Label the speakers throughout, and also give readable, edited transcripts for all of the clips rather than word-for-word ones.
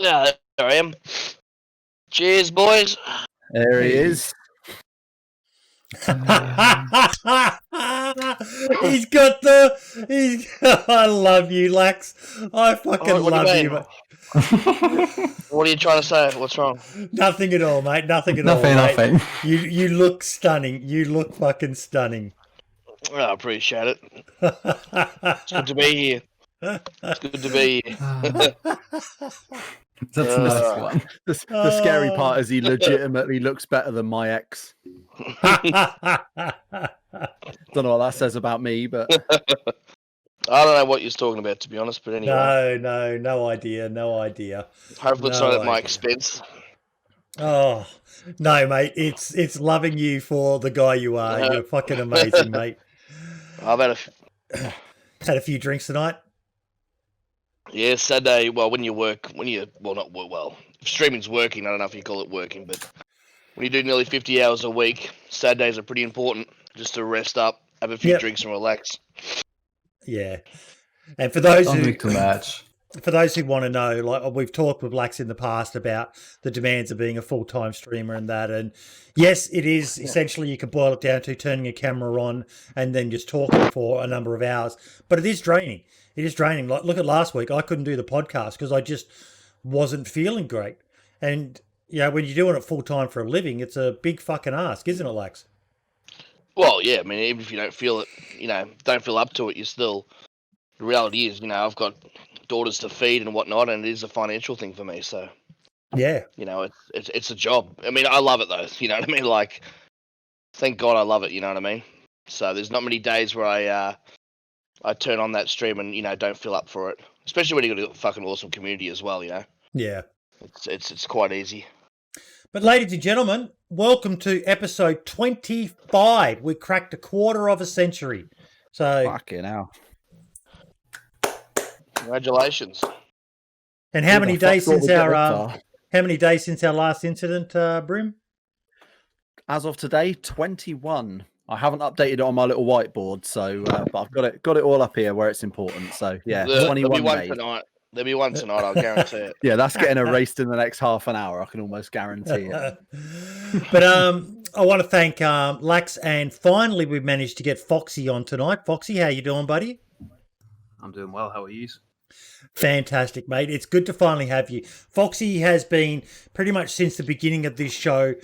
Speaker 1: Yeah, there I am. Cheers, boys.
Speaker 2: There he is.
Speaker 3: He's got the. I love you, Lax. I fucking
Speaker 1: What do you
Speaker 3: love
Speaker 1: mean?
Speaker 3: you, mate.
Speaker 1: What are you trying to say? What's wrong?
Speaker 3: Nothing at all, mate. Nothing at all.
Speaker 4: Nothing.
Speaker 3: You look stunning. You look fucking stunning.
Speaker 1: Oh, I appreciate it. It's good to be here. It's good to be here.
Speaker 4: That's a nice one.
Speaker 2: The scary part is he legitimately looks better than my ex. Don't know what that says about me, but
Speaker 1: I don't know what you're talking about, to be honest. But anyway,
Speaker 3: No idea.
Speaker 1: hopefully it's not at my expense.
Speaker 3: Oh no, mate! It's loving you for the guy you are. You're fucking amazing, mate.
Speaker 1: I've had
Speaker 3: Had a few drinks tonight.
Speaker 1: Yeah, Saturday. Well, when you not work. Well, if streaming's working, I don't know if you call it working, but when you do nearly 50 hours a week, Saturdays are pretty important just to rest up, have a few drinks, and relax.
Speaker 3: Yeah, and for those
Speaker 4: Don't drink too much.
Speaker 3: For those who want to know, like we've talked with Lax in the past about the demands of being a full-time streamer and that, and yes, it is essentially you can boil it down to turning a camera on and then just talking for a number of hours, but it is draining. It is draining. Like look at last week, I couldn't do the podcast because I just wasn't feeling great, and when you're doing it full-time for a living, it's a big fucking ask, isn't it, Lax?
Speaker 1: Well, yeah, I mean, even if you don't feel it, don't feel up to it, you still. The reality is, I've got daughters to feed and whatnot, and it is a financial thing for me. So,
Speaker 3: yeah,
Speaker 1: it's a job. I mean, I love it though. You know what I mean? Like, thank God I love it. You know what I mean? So there's not many days where I turn on that stream and don't feel up for it. Especially when you've got a fucking awesome community as well.
Speaker 3: Yeah,
Speaker 1: it's quite easy.
Speaker 3: But ladies and gentlemen, welcome to episode 25. We cracked a quarter of a century. So
Speaker 2: fucking hell.
Speaker 1: Congratulations.
Speaker 3: And how many days since our last incident, Brim?
Speaker 2: As of today, 21. I haven't updated it on my little whiteboard, so but I've got it all up here where it's important. So yeah, 21
Speaker 1: There'll be one
Speaker 2: days.
Speaker 1: tonight. There'll be one tonight, I'll guarantee it.
Speaker 2: Yeah, that's getting erased in the next half an hour. I can almost guarantee it.
Speaker 3: But I want to thank Lax, and finally we've managed to get Foxy on tonight. Foxy, how you doing, buddy?
Speaker 5: I'm doing well. How are you?
Speaker 3: Fantastic, mate. It's good to finally have you. Foxy has been pretty much since the beginning of this show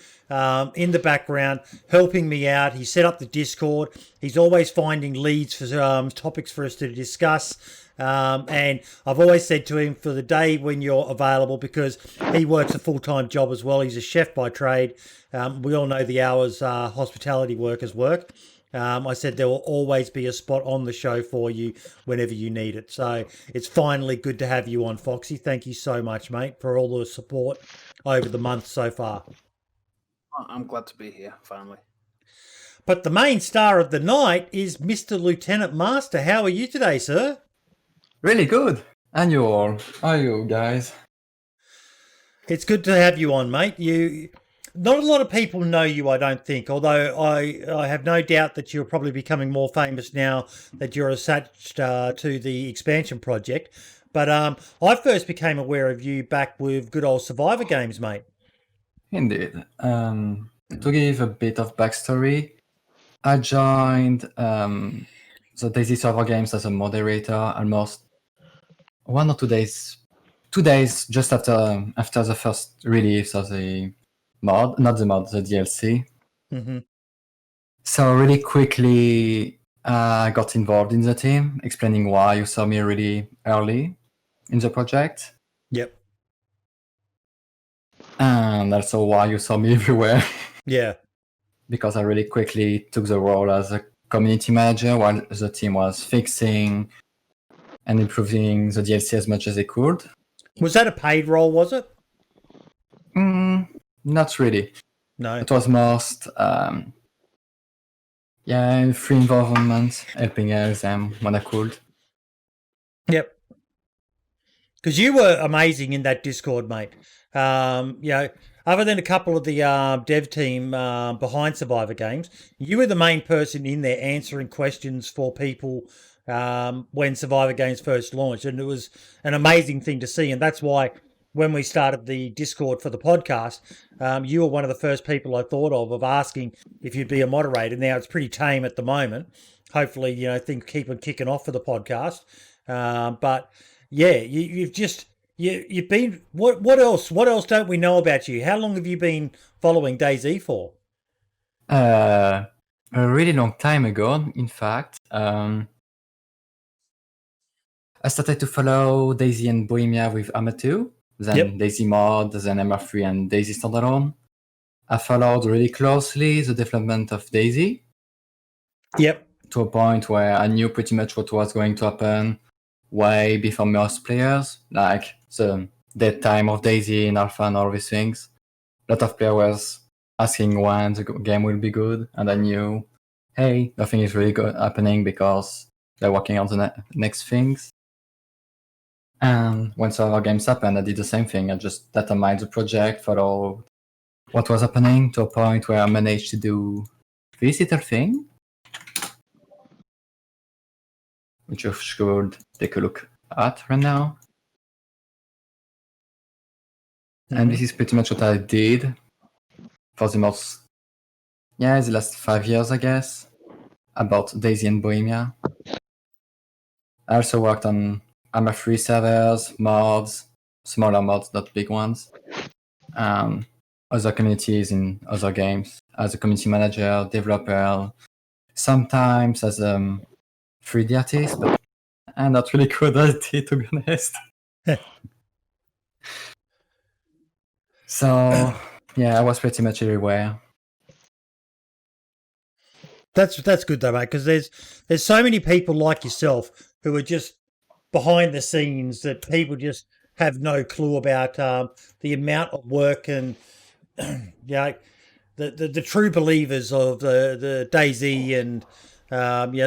Speaker 3: in the background, helping me out. He set up the Discord. He's always finding leads for topics for us to discuss. And I've always said to him for the day when you're available, because he works a full-time job as well. He's a chef by trade. We all know the hours hospitality workers work. I said there will always be a spot on the show for you whenever you need it. So it's finally good to have you on, Foxy. Thank you so much, mate, for all the support over the month so far.
Speaker 5: I'm glad to be here, finally.
Speaker 3: But the main star of the night is Mr. Lieutenant Master. How are you today, sir?
Speaker 4: Really good. And you all? How are you guys?
Speaker 3: It's good to have you on, mate. Not a lot of people know you, I don't think, although I have no doubt that you're probably becoming more famous now that you're attached to the expansion project. But I first became aware of you back with good old Survivor games, mate.
Speaker 4: Indeed. To give a bit of backstory, I joined the DayZ server games as a moderator almost 1 or 2 days. 2 days just after the first release of the mod, not the mod, the DLC.
Speaker 3: Mm-hmm.
Speaker 4: So really quickly, I got involved in the team, explaining why you saw me really early in the project.
Speaker 3: Yep.
Speaker 4: And also why you saw me everywhere.
Speaker 3: Yeah.
Speaker 4: Because I really quickly took the role as a community manager while the team was fixing and improving the DLC as much as they could.
Speaker 3: Was that a paid role, was it?
Speaker 4: Not really.
Speaker 3: No.
Speaker 4: It was most, free involvement, helping them when I could.
Speaker 3: Yep. Because you were amazing in that Discord, mate. Other than a couple of the dev team behind Survivor games, you were the main person in there answering questions for people when Survivor games first launched, and it was an amazing thing to see. And that's why when we started the Discord for the podcast, you were one of the first people I thought of asking if you'd be a moderator. Now it's pretty tame at the moment. Hopefully, things keep on kicking off for the podcast. But yeah, you've been. What else? What else don't we know about you? How long have you been following DayZ for?
Speaker 4: A really long time ago, in fact. I started to follow DayZ and Bohemia with Arma2, then DayZ Mod, then MR3 and DayZ Standalone. I followed really closely the development of DayZ.
Speaker 3: Yep.
Speaker 4: To a point where I knew pretty much what was going to happen way before most players, like the dead time of DayZ in Alpha and all these things. A lot of players was asking when the game will be good, and I knew, hey, nothing is really good happening because they're working on the next things. And when server games happened, I did the same thing. I just data mined the project, followed what was happening to a point where I managed to do this little thing, which you should take a look at right now. Mm-hmm. And this is pretty much what I did for the last 5 years, I guess, about DayZ and Bohemia. I also worked on ARMA3 servers, mods, smaller mods, not big ones, other communities in other games, as a community manager, developer, sometimes as a 3D artist, but I'm not really good at it, to be honest. So, yeah, I was pretty much everywhere.
Speaker 3: That's good though, mate, because there's so many people like yourself who are just behind the scenes that people just have no clue about the amount of work and the true believers of the DayZ and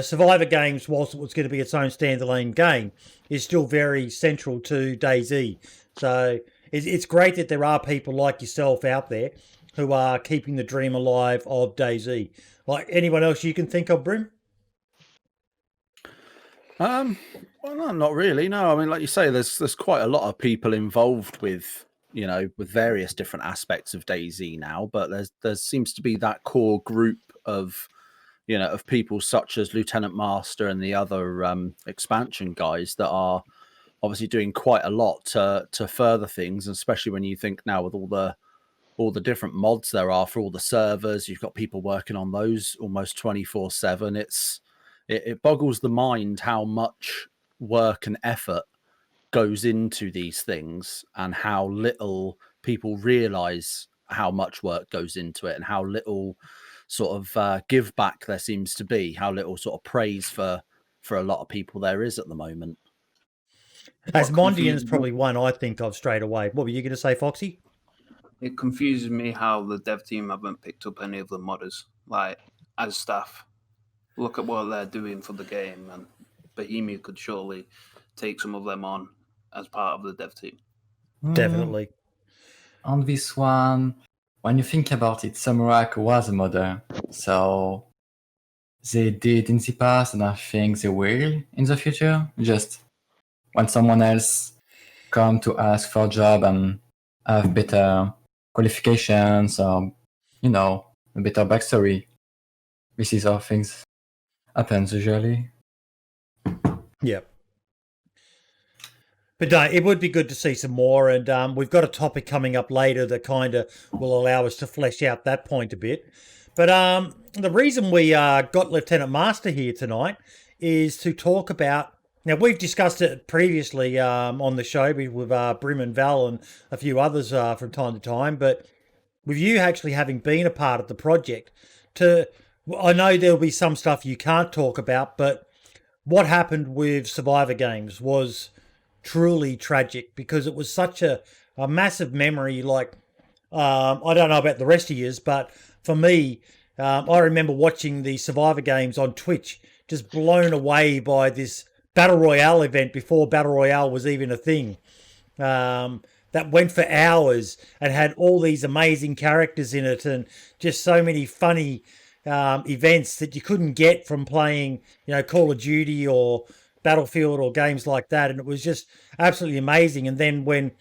Speaker 3: Survivor Games, whilst it was going to be its own standalone game, is still very central to DayZ. So it's great that there are people like yourself out there who are keeping the dream alive of DayZ. Like anyone else you can think of, Brim?
Speaker 2: Well, no, not really. No, I mean, like you say, there's quite a lot of people involved with with various different aspects of DayZ now, but there seems to be that core group of of people such as Lieutenant Master and the other expansion guys that are obviously doing quite a lot to further things, and especially when you think now with all the different mods there are for all the servers, you've got people working on those almost 24/7. It boggles the mind how much work and effort goes into these things and how little people realize how much work goes into it and how little sort of give back there seems to be, how little sort of praise for a lot of people there is at the moment.
Speaker 3: As Mondian's probably one I think of straight away. What were you going to say, Foxy?
Speaker 5: It confuses me how the dev team haven't picked up any of the modders, like as staff. Look at what they're doing for the game, and Bohemia could surely take some of them on as part of the dev team.
Speaker 3: Definitely.
Speaker 4: On this one, when you think about it, Samurai was a modder, so they did in the past, and I think they will in the future. Just when someone else come to ask for a job and have better qualifications or, a better backstory, this is how things happens usually.
Speaker 3: Yeah. But no, it would be good to see some more, and we've got a topic coming up later that kind of will allow us to flesh out that point a bit. But the reason we got Lieutenant Master here tonight is to talk about, now we've discussed it previously on the show with Brim and Val and a few others from time to time, but with you actually having been a part of the project, I know there'll be some stuff you can't talk about, but what happened with Survivor Games was truly tragic because it was such a massive memory. Like, I don't know about the rest of yous, but for me, I remember watching the Survivor Games on Twitch, just blown away by this Battle Royale event before Battle Royale was even a thing. That went for hours and had all these amazing characters in it and just so many funny events that you couldn't get from playing, Call of Duty or Battlefield or games like that. And it was just absolutely amazing. And then when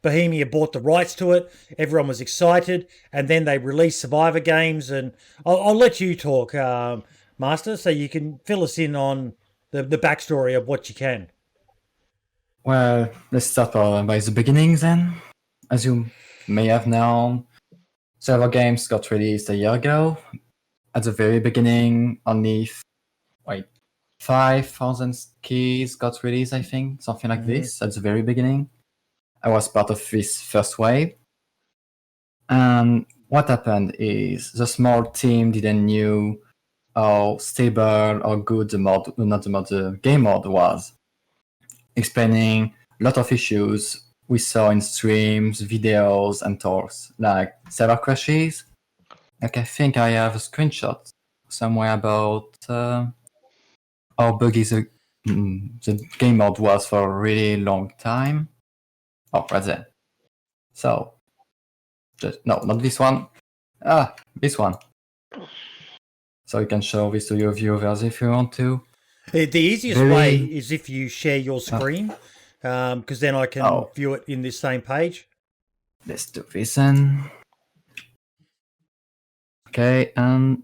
Speaker 3: Bohemia bought the rights to it. Everyone was excited, and then they released Survivor games. And I'll let you talk, Master, so you can fill us in on the backstory of what you can.
Speaker 4: Well, let's start by the beginning then. As you may have known, server games got released a year ago. At the very beginning, only 5,000 keys got released, I think, something like this at the very beginning. I was part of this first wave. And what happened is the small team didn't know how stable or good the game mode was, explaining a lot of issues we saw in streams, videos, and talks, like server crashes. Like I think I have a screenshot somewhere about how buggy the game mode was for a really long time. Oh, right there. So, no, not this one. This one. So you can show this to your viewers if you want to.
Speaker 3: The easiest way is if you share your screen, because then I can view it in this same page.
Speaker 4: Let's do this then. Okay, and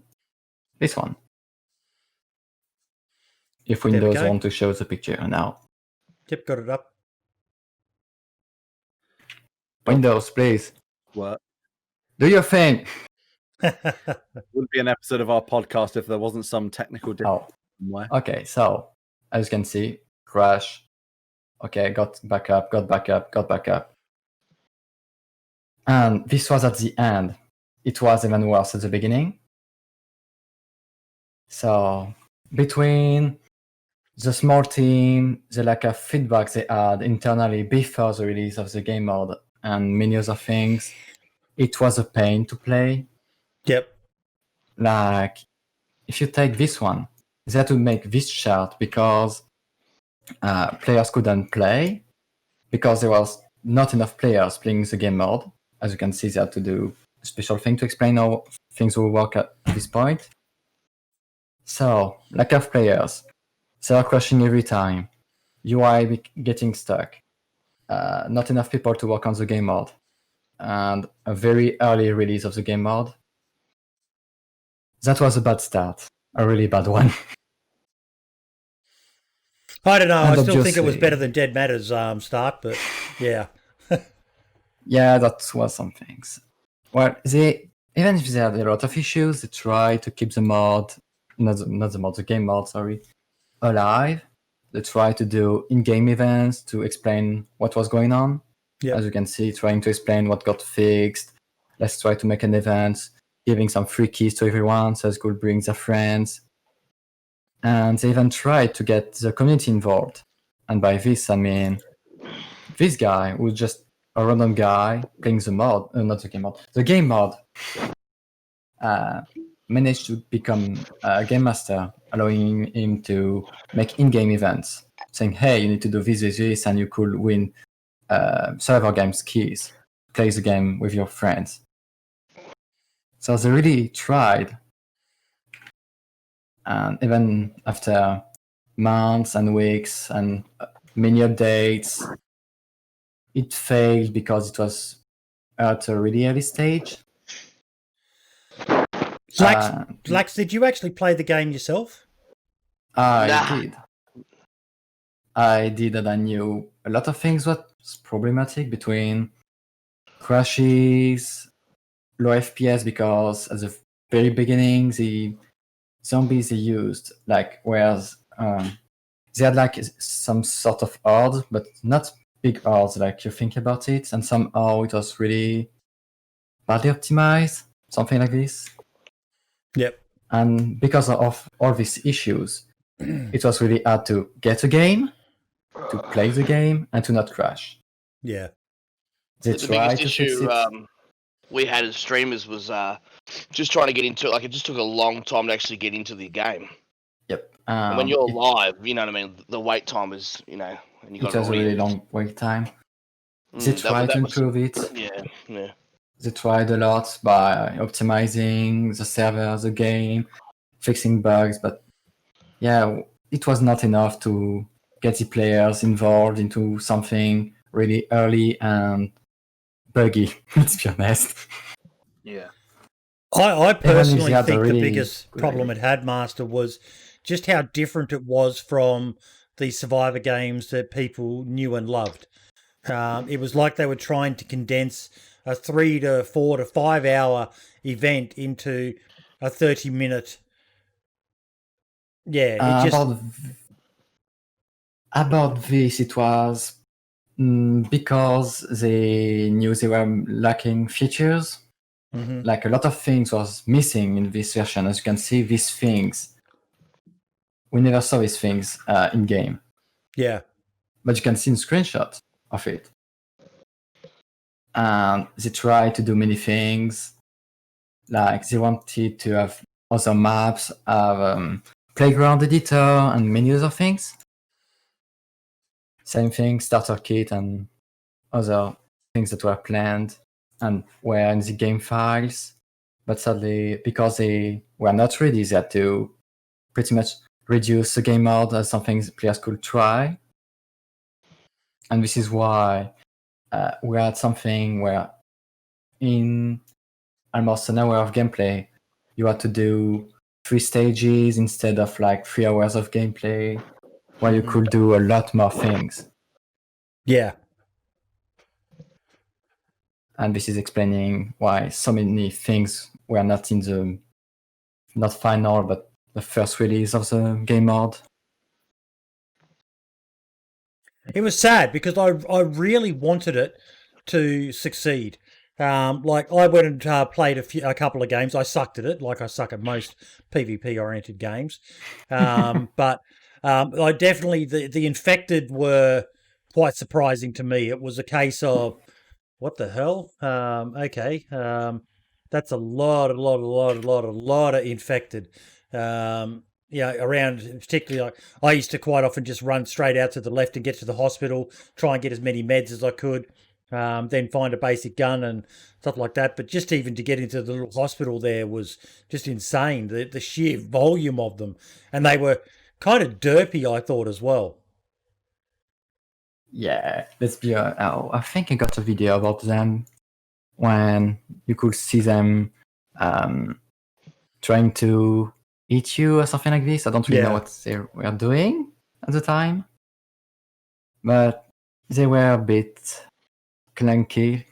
Speaker 4: this one. If Windows want to show the picture now.
Speaker 3: Yep, got it up.
Speaker 4: Windows, please.
Speaker 2: What?
Speaker 4: Do your thing.
Speaker 2: Wouldn't be an episode of our podcast if there wasn't some technical difficulty somewhere.
Speaker 4: Okay, so as you can see, crash. Okay, got back up. And this was at the end. It was even worse at the beginning. So between the small team, the lack of feedback they had internally before the release of the game mode, and many other things, it was a pain to play.
Speaker 3: Yep.
Speaker 4: Like, if you take this one, they had to make this chart because players couldn't play, because there was not enough players playing the game mode. As you can see, they had to do a special thing to explain how things will work at this point. So, lack of players, server crashing every time, UI getting stuck, not enough people to work on the game mode, and a very early release of the game mode. That was a bad start, a really bad one.
Speaker 3: I don't know. I still think it was better than Dead Matter's start, but yeah.
Speaker 4: Yeah, that was some things. Well, even if they had a lot of issues, they tried to keep the mod, the game mode, alive. They tried to do in-game events to explain what was going on. Yep. As you can see, trying to explain what got fixed. Let's try to make an event, giving some free keys to everyone so they could bring their friends. And they even tried to get the community involved. And by this, I mean this guy was just a random guy playing the mod, not the game mod, the game mod, managed to become a game master, allowing him to make in-game events, saying, hey, you need to do this, and you could win server games keys, play the game with your friends. So they really tried. And even after months and weeks and many updates, it failed because it was at a really early stage.
Speaker 3: Lax, did you actually play the game yourself?
Speaker 4: I did. I did, and I knew a lot of things was problematic, between crashes, low FPS, because at the very beginning, the zombies they used, whereas they had some sort of horde, but not big hordes like you think about it, and somehow it was really badly optimized, something like this.
Speaker 3: Yep.
Speaker 4: And because of all these issues, it was really hard to get a game, to play the game, and to not crash.
Speaker 3: Yeah.
Speaker 1: The biggest issue we had as streamers was just trying to get into it. It just took a long time to actually get into the game.
Speaker 4: Yep.
Speaker 1: When you're live, you know what I mean? The wait time is, and you got
Speaker 4: it was a really long wait time. They tried to improve it.
Speaker 1: Yeah.
Speaker 4: They tried a lot by optimizing the server, the game, fixing bugs, but yeah, it was not enough to get the players involved into something really early and buggy. Let's be honest.
Speaker 5: Yeah.
Speaker 3: I personally
Speaker 4: had a
Speaker 3: think the
Speaker 4: really
Speaker 3: biggest
Speaker 4: good
Speaker 3: problem
Speaker 4: idea.
Speaker 3: it had, Master, was just how different it was from the Survivor games that people knew and loved. It was like they were trying to condense a 3 to 4 to 5 hour event into a 30-minute. Yeah, it just.
Speaker 4: About this, it was because they knew they were lacking features.
Speaker 3: Mhm.
Speaker 4: Like a lot of things was missing in this version. As you can see, these things, we never saw these things in game,
Speaker 3: Yeah.
Speaker 4: but you can see in screenshots of it. And they tried to do many things. Like they wanted to have other maps, have playground editor, and many other things. Same thing, starter kit and other things that were planned and were in the game files. But sadly, because they were not ready, they had to pretty much reduce the game mode as something players could try. And this is why we had something where in almost an hour of gameplay, you had to do 3 stages instead of like 3 hours of gameplay, where you could do a lot more things.
Speaker 3: Yeah.
Speaker 4: And this is explaining why so many things were not in the, not final, but the first release of the game mode.
Speaker 3: It was sad because I really wanted it to succeed. Like I went and played a couple of games. I sucked at it, like I suck at most PvP oriented games. But I definitely the infected were quite surprising to me. It was a case of what the hell? Okay, that's a lot of infected. Around particularly like I used to quite often just run straight out to the left and get to the hospital, try and get as many meds as I could, then find a basic gun and stuff like that. But just even to get into the little hospital there was just insane, the sheer volume of them. And they were kind of derpy, I thought, as well.
Speaker 4: Yeah, let's be I think I got a video about them when you could see them trying to eat you or something like this. I don't really know what they were doing at the time, but they were a bit clunky.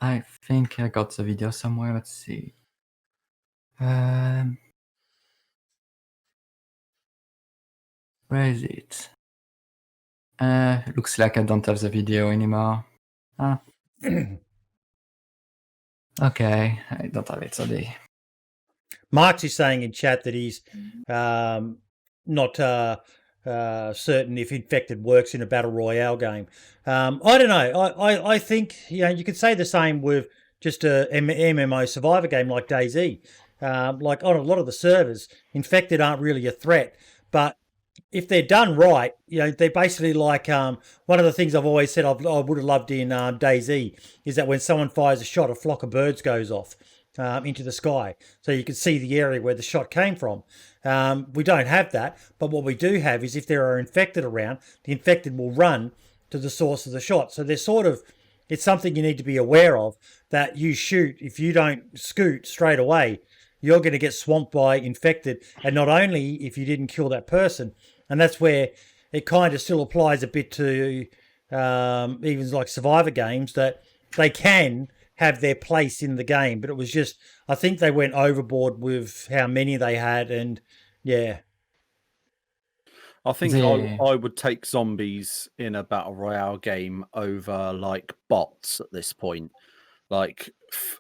Speaker 4: I think I got the video somewhere. Let's see. Where is it? Looks like I don't have the video anymore. Okay, I don't have it today.
Speaker 3: Marx is saying in chat that he's not certain if infected works in a battle royale game. I don't know. I think you could say the same with just a MMO survivor game like DayZ. Like on a lot of the servers, infected aren't really a threat, but if they're done right, they're basically like one of the things I've always said I would have loved in DayZ is that when someone fires a shot, a flock of birds goes off into the sky, so you can see the area where the shot came from. We don't have that, but what we do have is if there are infected around, the infected will run to the source of the shot. So they're sort of, it's something you need to be aware of, that you shoot, if you don't scoot straight away, you're going to get swamped by infected. And not only if you didn't kill that person, and that's where it kind of still applies a bit to even like survivor games, that they can have their place in the game. But it was just, I think they went overboard with how many they had. And yeah.
Speaker 2: I think I would take zombies in a battle royale game over like bots at this point. Like,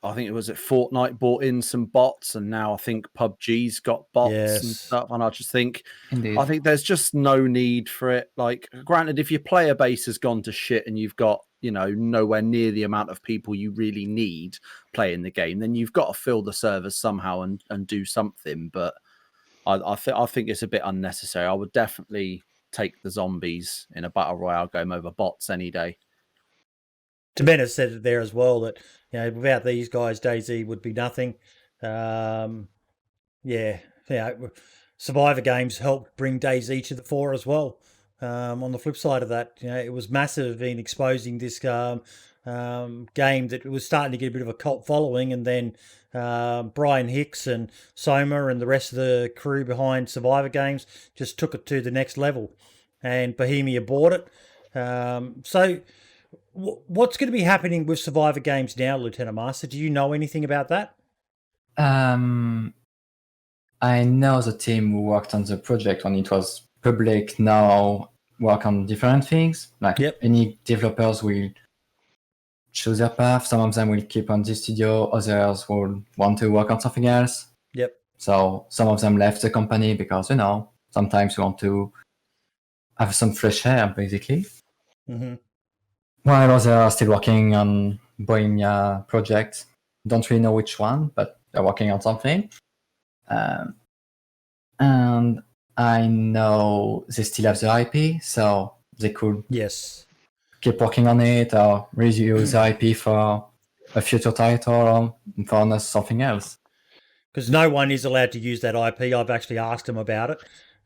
Speaker 2: I think it was Fortnite bought in some bots, and now I think PUBG's got bots and stuff. And I just think, I think there's just no need for it. Like, granted, if your player base has gone to shit and you've got, nowhere near the amount of people you really need playing the game, then you've got to fill the servers somehow and do something. But I think it's a bit unnecessary. I would definitely take the zombies in a battle royale game over bots any day.
Speaker 3: Tamena said it there as well that without these guys, DayZ would be nothing. Survivor games helped bring DayZ to the fore as well. On the flip side of that, it was massive in exposing this game that was starting to get a bit of a cult following, and then Brian Hicks and Soma and the rest of the crew behind Survivor Games just took it to the next level, and Bohemia bought it. So what's going to be happening with Survivor Games now, Lieutenant Master? Do you know anything about that?
Speaker 4: I know the team who worked on the project when it was public now work on different things. Like any developers will choose their path. Some of them will keep on the studio. Others will want to work on something else.
Speaker 3: Yep.
Speaker 4: So some of them left the company because, sometimes you want to have some fresh air, basically.
Speaker 3: Mm-hmm.
Speaker 4: While others are still working on Bohemia projects. Don't really know which one, but they're working on something. And I know they still have the IP, so they could keep working on it or reuse the IP for a future title or for something else.
Speaker 3: Because no one is allowed to use that IP. I've actually asked them about it.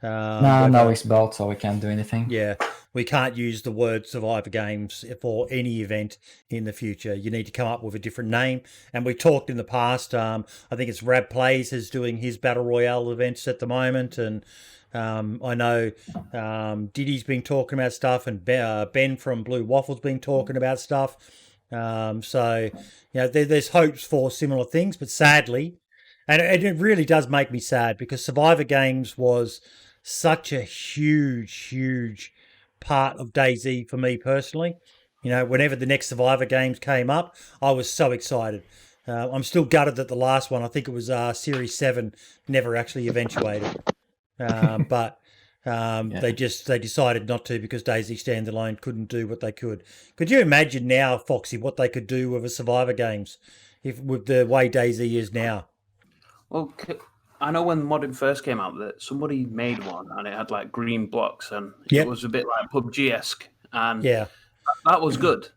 Speaker 4: No, it's bought, so we can't do anything.
Speaker 3: Yeah, we can't use the word Survivor Games for any event in the future. You need to come up with a different name. And we talked in the past, I think it's Rab Plays is doing his Battle Royale events at the moment. And I know Diddy's been talking about stuff, and Ben from Blue Waffle's been talking about stuff. So, there's hopes for similar things, but sadly, and it really does make me sad, because Survivor Games was such a huge part of DayZ for me personally. Whenever the next Survivor Games came up, I was so excited. I'm still gutted that the last one, I think it was Series 7, never actually eventuated. But they decided not to, because DayZ Standalone couldn't do what they could. Could you imagine now, Foxy, what they could do with a Survivor Games with the way DayZ is now?
Speaker 5: Well, I know when modding first came out that somebody made one and it had like green blocks and it was a bit like PUBG-esque, and that was good.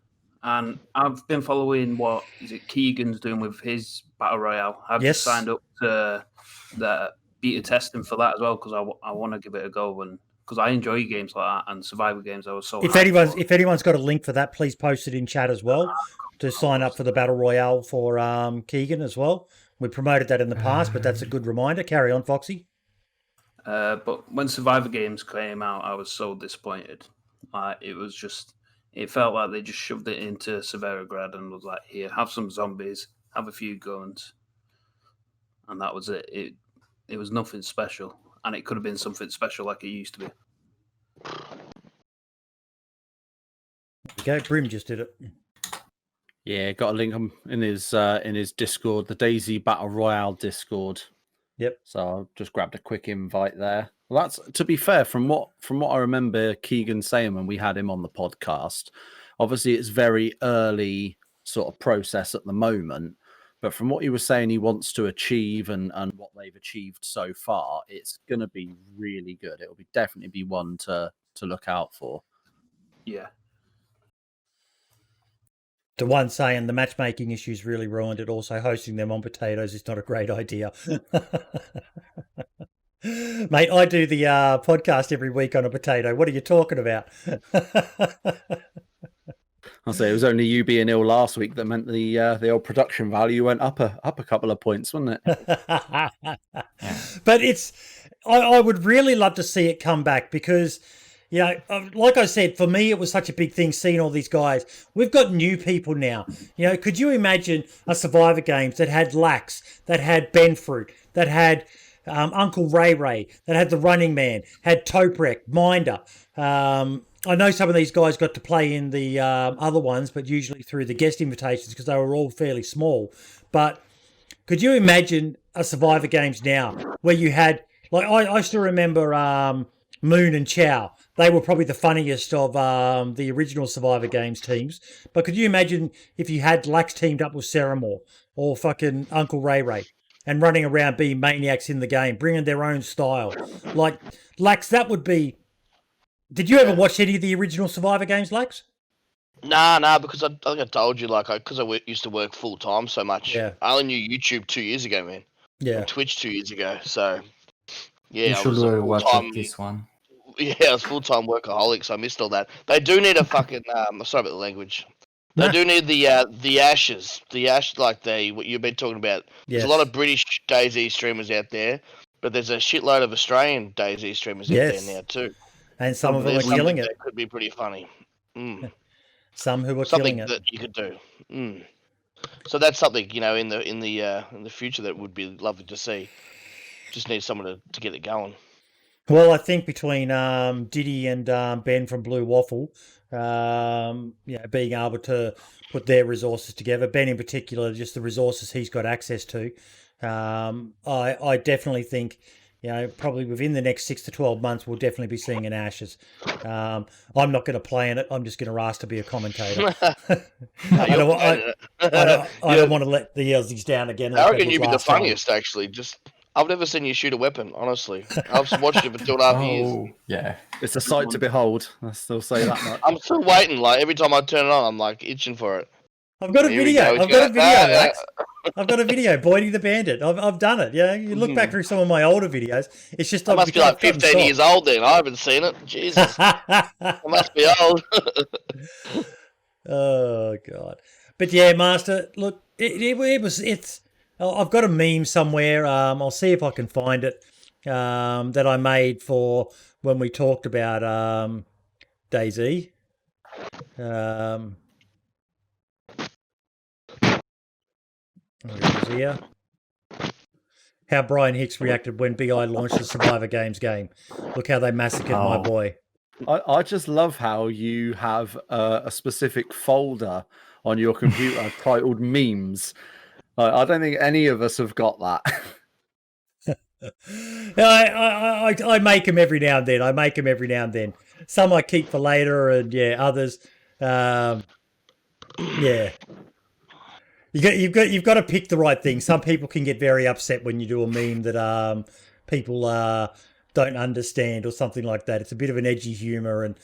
Speaker 5: And I've been following what Keegan's doing with his Battle Royale. I've just signed up to the beta testing for that as well, because I want to give it a go, and because I enjoy games like that and Survivor Games. I was so
Speaker 3: if anyone's got a link for that, please post it in chat as well to sign up for the Battle Royale for Keegan as well. We promoted that in the past, but that's a good reminder. Carry on, Foxy.
Speaker 5: But when Survivor Games came out, I was so disappointed. It felt like they just shoved it into Severograd and was like, here, have some zombies, have a few guns. And that was it. It was nothing special. And it could have been something special like it used to be.
Speaker 3: Okay, Brim just did it.
Speaker 2: Yeah, got a link in his Discord, the DayZ Battle Royale Discord.
Speaker 3: Yep.
Speaker 2: So I just grabbed a quick invite there. Well, that's, to be fair, from what I remember Keegan saying when we had him on the podcast. Obviously, it's very early sort of process at the moment, but from what he was saying, he wants to achieve and what they've achieved so far, it's going to be really good. It will definitely be one to look out for.
Speaker 5: Yeah.
Speaker 3: The one saying the matchmaking issues really ruined it. Also, hosting them on potatoes is not a great idea. Mate, I do the podcast every week on a potato. What are you talking about?
Speaker 2: I'll say it was only you being ill last week that meant the old production value went up a couple of points, wasn't it?
Speaker 3: But I would really love to see it come back, because like I said, for me, it was such a big thing seeing all these guys. We've got new people now. Could you imagine a Survivor Games that had Lax, that had Benfruit, that had Uncle Ray, that had the Running Man, had Toprek, Minder. I know some of these guys got to play in the other ones, but usually through the guest invitations, because they were all fairly small. But could you imagine a Survivor Games now where you had, like, I still remember Moon and Ciao. They were probably the funniest of the original Survivor Games teams. But could you imagine if you had Lax teamed up with Ceramore or fucking Uncle Ray and running around being maniacs in the game, bringing their own style? Like, Lax, that would be... Did you ever watch any of the original Survivor Games, Lax?
Speaker 1: Nah, because I think I told you, because I used to work full time so much.
Speaker 3: Yeah.
Speaker 1: I only knew YouTube 2 years ago, man.
Speaker 3: Yeah.
Speaker 1: And Twitch 2 years ago, so... Yeah,
Speaker 4: you should watch this one.
Speaker 1: Yeah, I was full-time workaholic, so I missed all that. They do need a fucking... sorry about the language. They
Speaker 3: Nah.
Speaker 1: do need the ashes, like what you've been talking about. There's
Speaker 3: Yes.
Speaker 1: a lot of British DayZ streamers out there, but there's a shitload of Australian DayZ streamers out
Speaker 3: Yes.
Speaker 1: there now too.
Speaker 3: And some of them are
Speaker 1: There's something
Speaker 3: killing it.
Speaker 1: that could be pretty funny.
Speaker 3: Some who are
Speaker 1: Something
Speaker 3: killing it.
Speaker 1: that you could do. So that's something, in the future that would be lovely to see. Just need someone to get it going.
Speaker 3: Well, I think between Diddy and Ben from Blue Waffle, being able to put their resources together, Ben in particular, just the resources he's got access to, I definitely think, probably within the next 6 to 12 months, we'll definitely be seeing an Ashes. I'm not going to play in it. I'm just going to ask to be a commentator. I don't want to let the Aussies down again.
Speaker 1: I reckon you'd be the funniest, actually. I've never seen you shoot a weapon, honestly. I've watched you for 2.5 years.
Speaker 4: Yeah.
Speaker 2: It's a sight to behold. I still say that much.
Speaker 1: I'm still waiting. Like, every time I turn it on, I'm like itching for it.
Speaker 3: I've got a video. I've got a video, Max. I've got a video, Boydie the Bandit. I've done it. Yeah, you look back through some of my older videos. It's just
Speaker 1: I must be like 15 years old then. I haven't seen it. Jesus, I must be old.
Speaker 3: Oh God! But yeah, Master. Look, it's. I've got a meme somewhere. I'll see if I can find it. That I made for when we talked about DayZ. Here. How Brian Hicks reacted when BI launched the Survivor Games game. Look how they massacred my boy.
Speaker 2: I just love how you have a specific folder on your computer titled memes. I don't think any of us have got that.
Speaker 3: I make them every now and then. Some I keep for later, and others. You've got to pick the right thing. Some people can get very upset when you do a meme that people don't understand or something like that. It's a bit of an edgy humor, and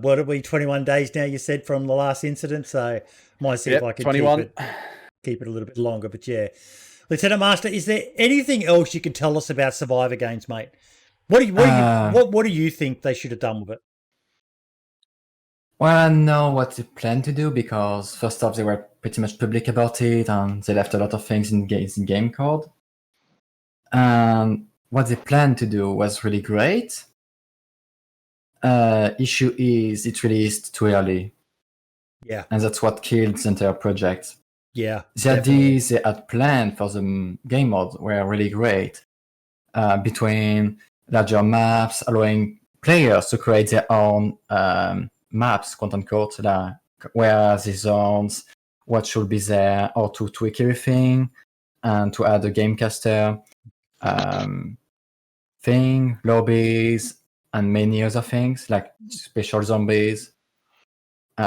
Speaker 3: what are we 21 days now? You said from the last incident, so might see if I can
Speaker 2: 21.
Speaker 3: keep it a little bit longer. But yeah, Lieutenant Master, is there anything else you can tell us about Survivor Games, mate? What do you think they should have done with it?
Speaker 4: Well, I know what they plan to do because first off, they were pretty much public about it, and they left a lot of things in game code. And what they planned to do was really great. Issue is it released too early.
Speaker 3: Yeah,
Speaker 4: and that's what killed the entire project.
Speaker 3: Yeah,
Speaker 4: the ideas they had planned for the game mode were really great. Between larger maps, allowing players to create their own maps, quote unquote, where the zones, what should be there, or to tweak everything, and to add a gamecaster thing, lobbies, and many other things like special zombies. They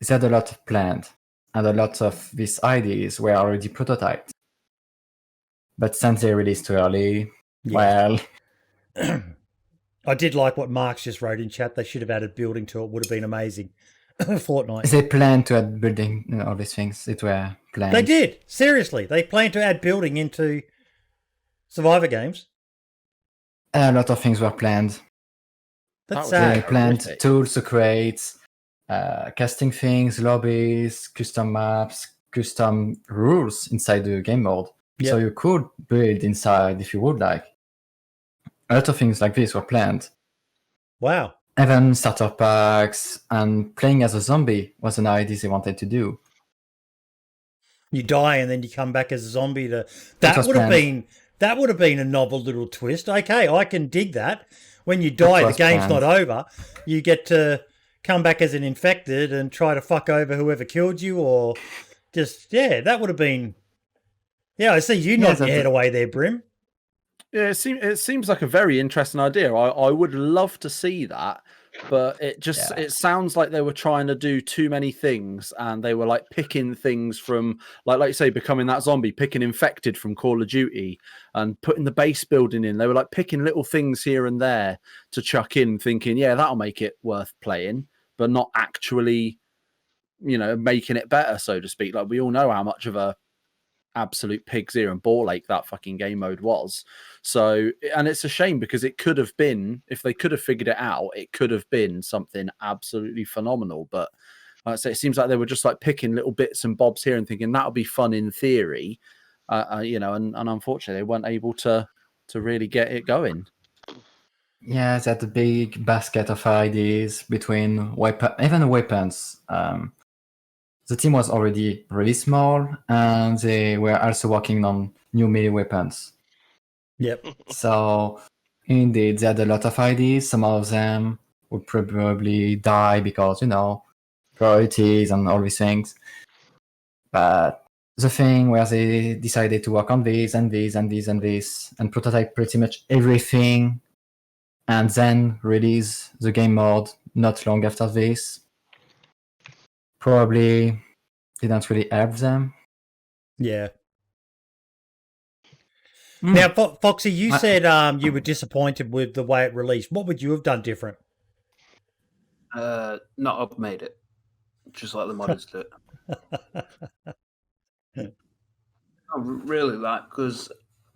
Speaker 4: had a lot planned, and a lot of these ideas were already prototyped. But since they released too early, well...
Speaker 3: I did like what Mark's just wrote in chat. They should have added building to it. Would have been amazing. Fortnite.
Speaker 4: They planned to add building, all these things. It were planned.
Speaker 3: They did. Seriously. They planned to add building into Survivor Games.
Speaker 4: A lot of things were planned.
Speaker 3: That's
Speaker 4: They planned tools to create, casting things, lobbies, custom maps, custom rules inside the game mode. Yep. So you could build inside if you would like. A lot of things like this were planned.
Speaker 3: Wow.
Speaker 4: Even starter packs and playing as a zombie was an idea they wanted to do.
Speaker 3: You die and then you come back as a zombie. That would have been a novel little twist. Okay, I can dig that. When you die, the game's not over. You get to come back as an infected and try to fuck over whoever killed you, or just that would have been. Yeah, I see you nodding your head away there, Brim.
Speaker 2: Yeah, it seems like a very interesting idea. I would love to see that, but it sounds like they were trying to do too many things, and they were like picking things from like you say, becoming that zombie, picking infected from Call of Duty, and putting the base building in. They were like picking little things here and there to chuck in, thinking, that'll make it worth playing, but not actually, making it better, so to speak. Like we all know how much of a absolute pig's ear and ball ache that fucking game mode was. So, and it's a shame because it could have been, if they could have figured it out, it could have been something absolutely phenomenal. But So it seems like they were just like picking little bits and bobs here and thinking that'll be fun in theory, and unfortunately they weren't able to really get it going.
Speaker 4: Yeah, that big basket of ideas between even weapons. The team was already really small, and they were also working on new melee weapons.
Speaker 3: Yep.
Speaker 4: So, indeed, they had a lot of ideas. Some of them would probably die because, priorities and all these things. But the thing where they decided to work on these and these and these and this and prototype pretty much everything and then release the game mode not long after this probably didn't really help them.
Speaker 3: Yeah. Now, Foxy, you said you were disappointed with the way it released. What would you have done different?
Speaker 5: Not upmade it, just like the modders do it. Oh, really, because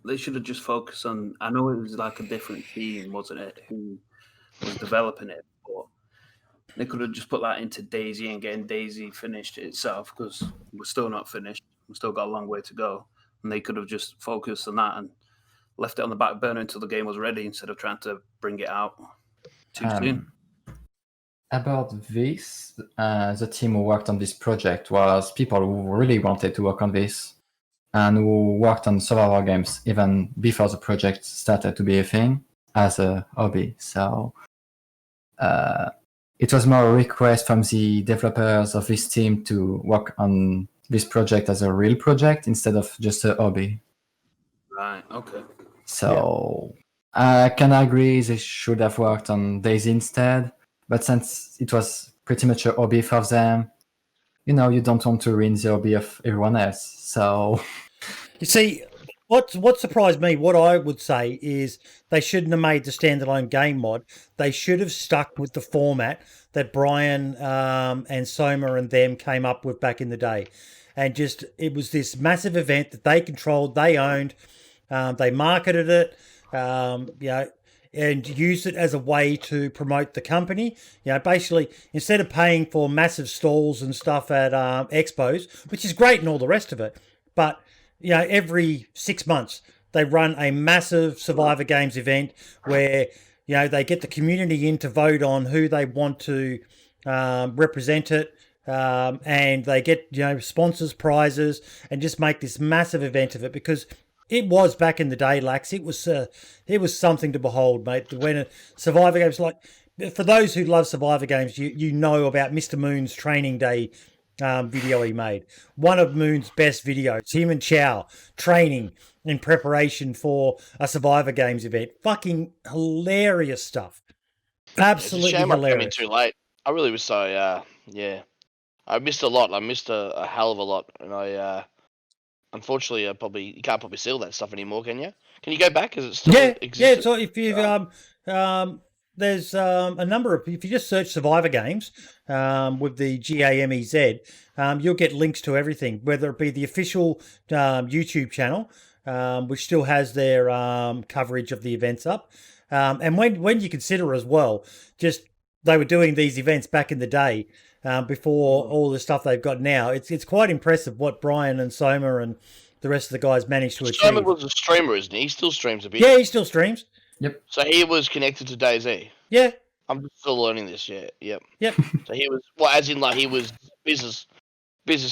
Speaker 5: they should have just focused on. I know it was like a different team, wasn't it, who was developing it, but they could have just put that into DayZ and getting DayZ finished itself, because we're still not finished. We've still got a long way to go, and they could have just focused on that and left it on the back burner until the game was ready, instead of trying to bring it out too soon.
Speaker 4: About this, the team who worked on this project was people who really wanted to work on this and who worked on survival games even before the project started to be a thing as a hobby. So it was more a request from the developers of this team to work on this project as a real project instead of just a hobby.
Speaker 5: Right, okay.
Speaker 4: So I can agree they should have worked on DayZ instead, but since it was pretty much a hobby for them, you don't want to ruin the hobby of everyone else. So
Speaker 3: You see, what surprised me, what I would say is they shouldn't have made the standalone game mod. They should have stuck with the format that Brian and Soma and them came up with back in the day. And just, it was this massive event that they controlled, they owned, they marketed it, and used it as a way to promote the company. Basically, instead of paying for massive stalls and stuff at expos, which is great and all the rest of it, but every 6 months they run a massive Survivor Games event where they get the community in to vote on who they want to represent it, and they get sponsors, prizes, and just make this massive event of it, because it was back in the day, Lax. It was something to behold, mate. When Survivor Games, like, for those who love Survivor Games, you know about Mr. Moon's training day video he made. One of Moon's best videos. Him and Ciao training in preparation for a Survivor Games event. Fucking hilarious stuff. Absolutely
Speaker 1: it's a shame
Speaker 3: hilarious.
Speaker 1: I came in too late. I really was so I missed a lot. I missed a hell of a lot, and I unfortunately you can't probably see all that stuff anymore, can you? Can you go back? Is it still
Speaker 3: Yeah. So if you've there's a number of, if you just search Survivor Games with the GAMEZ, you'll get links to everything, whether it be the official YouTube channel, which still has their coverage of the events up, and when you consider as well, just they were doing these events back in the day before all the stuff they've got now. It's quite impressive what Brian and Soma and the rest of the guys managed to achieve.
Speaker 1: Soma was a streamer, isn't he? He still streams a bit.
Speaker 3: Yeah, he still streams.
Speaker 4: Yep.
Speaker 1: So he was connected to DayZ.
Speaker 3: Yeah.
Speaker 1: I'm still learning this. Yeah. Yep.
Speaker 3: Yep.
Speaker 1: So he was, as in like he was business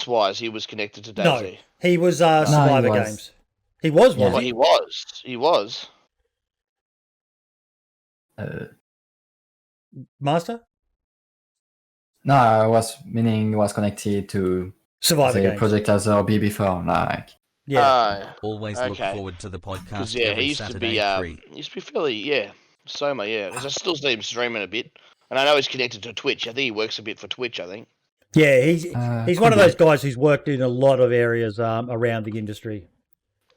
Speaker 1: wise, he was connected to DayZ.
Speaker 3: No, he was Survivor Games. He was,
Speaker 4: Yeah.
Speaker 3: wasn't he?
Speaker 1: He was.
Speaker 3: Master?
Speaker 4: No, I was meaning he was connected to
Speaker 3: Survivor
Speaker 4: the
Speaker 3: Games.
Speaker 4: project as a hobby before, like.
Speaker 3: Yeah.
Speaker 6: Always look forward to the podcast
Speaker 1: Yeah,
Speaker 6: every
Speaker 1: he used
Speaker 6: Saturday
Speaker 1: to
Speaker 6: at
Speaker 1: be
Speaker 6: 3.
Speaker 1: he used to be fairly Soma, because I still see him streaming a bit, and I know he's connected to Twitch. I think he works a bit for Twitch. I think.
Speaker 3: Yeah, he's one of those guys who's worked in a lot of areas around the industry.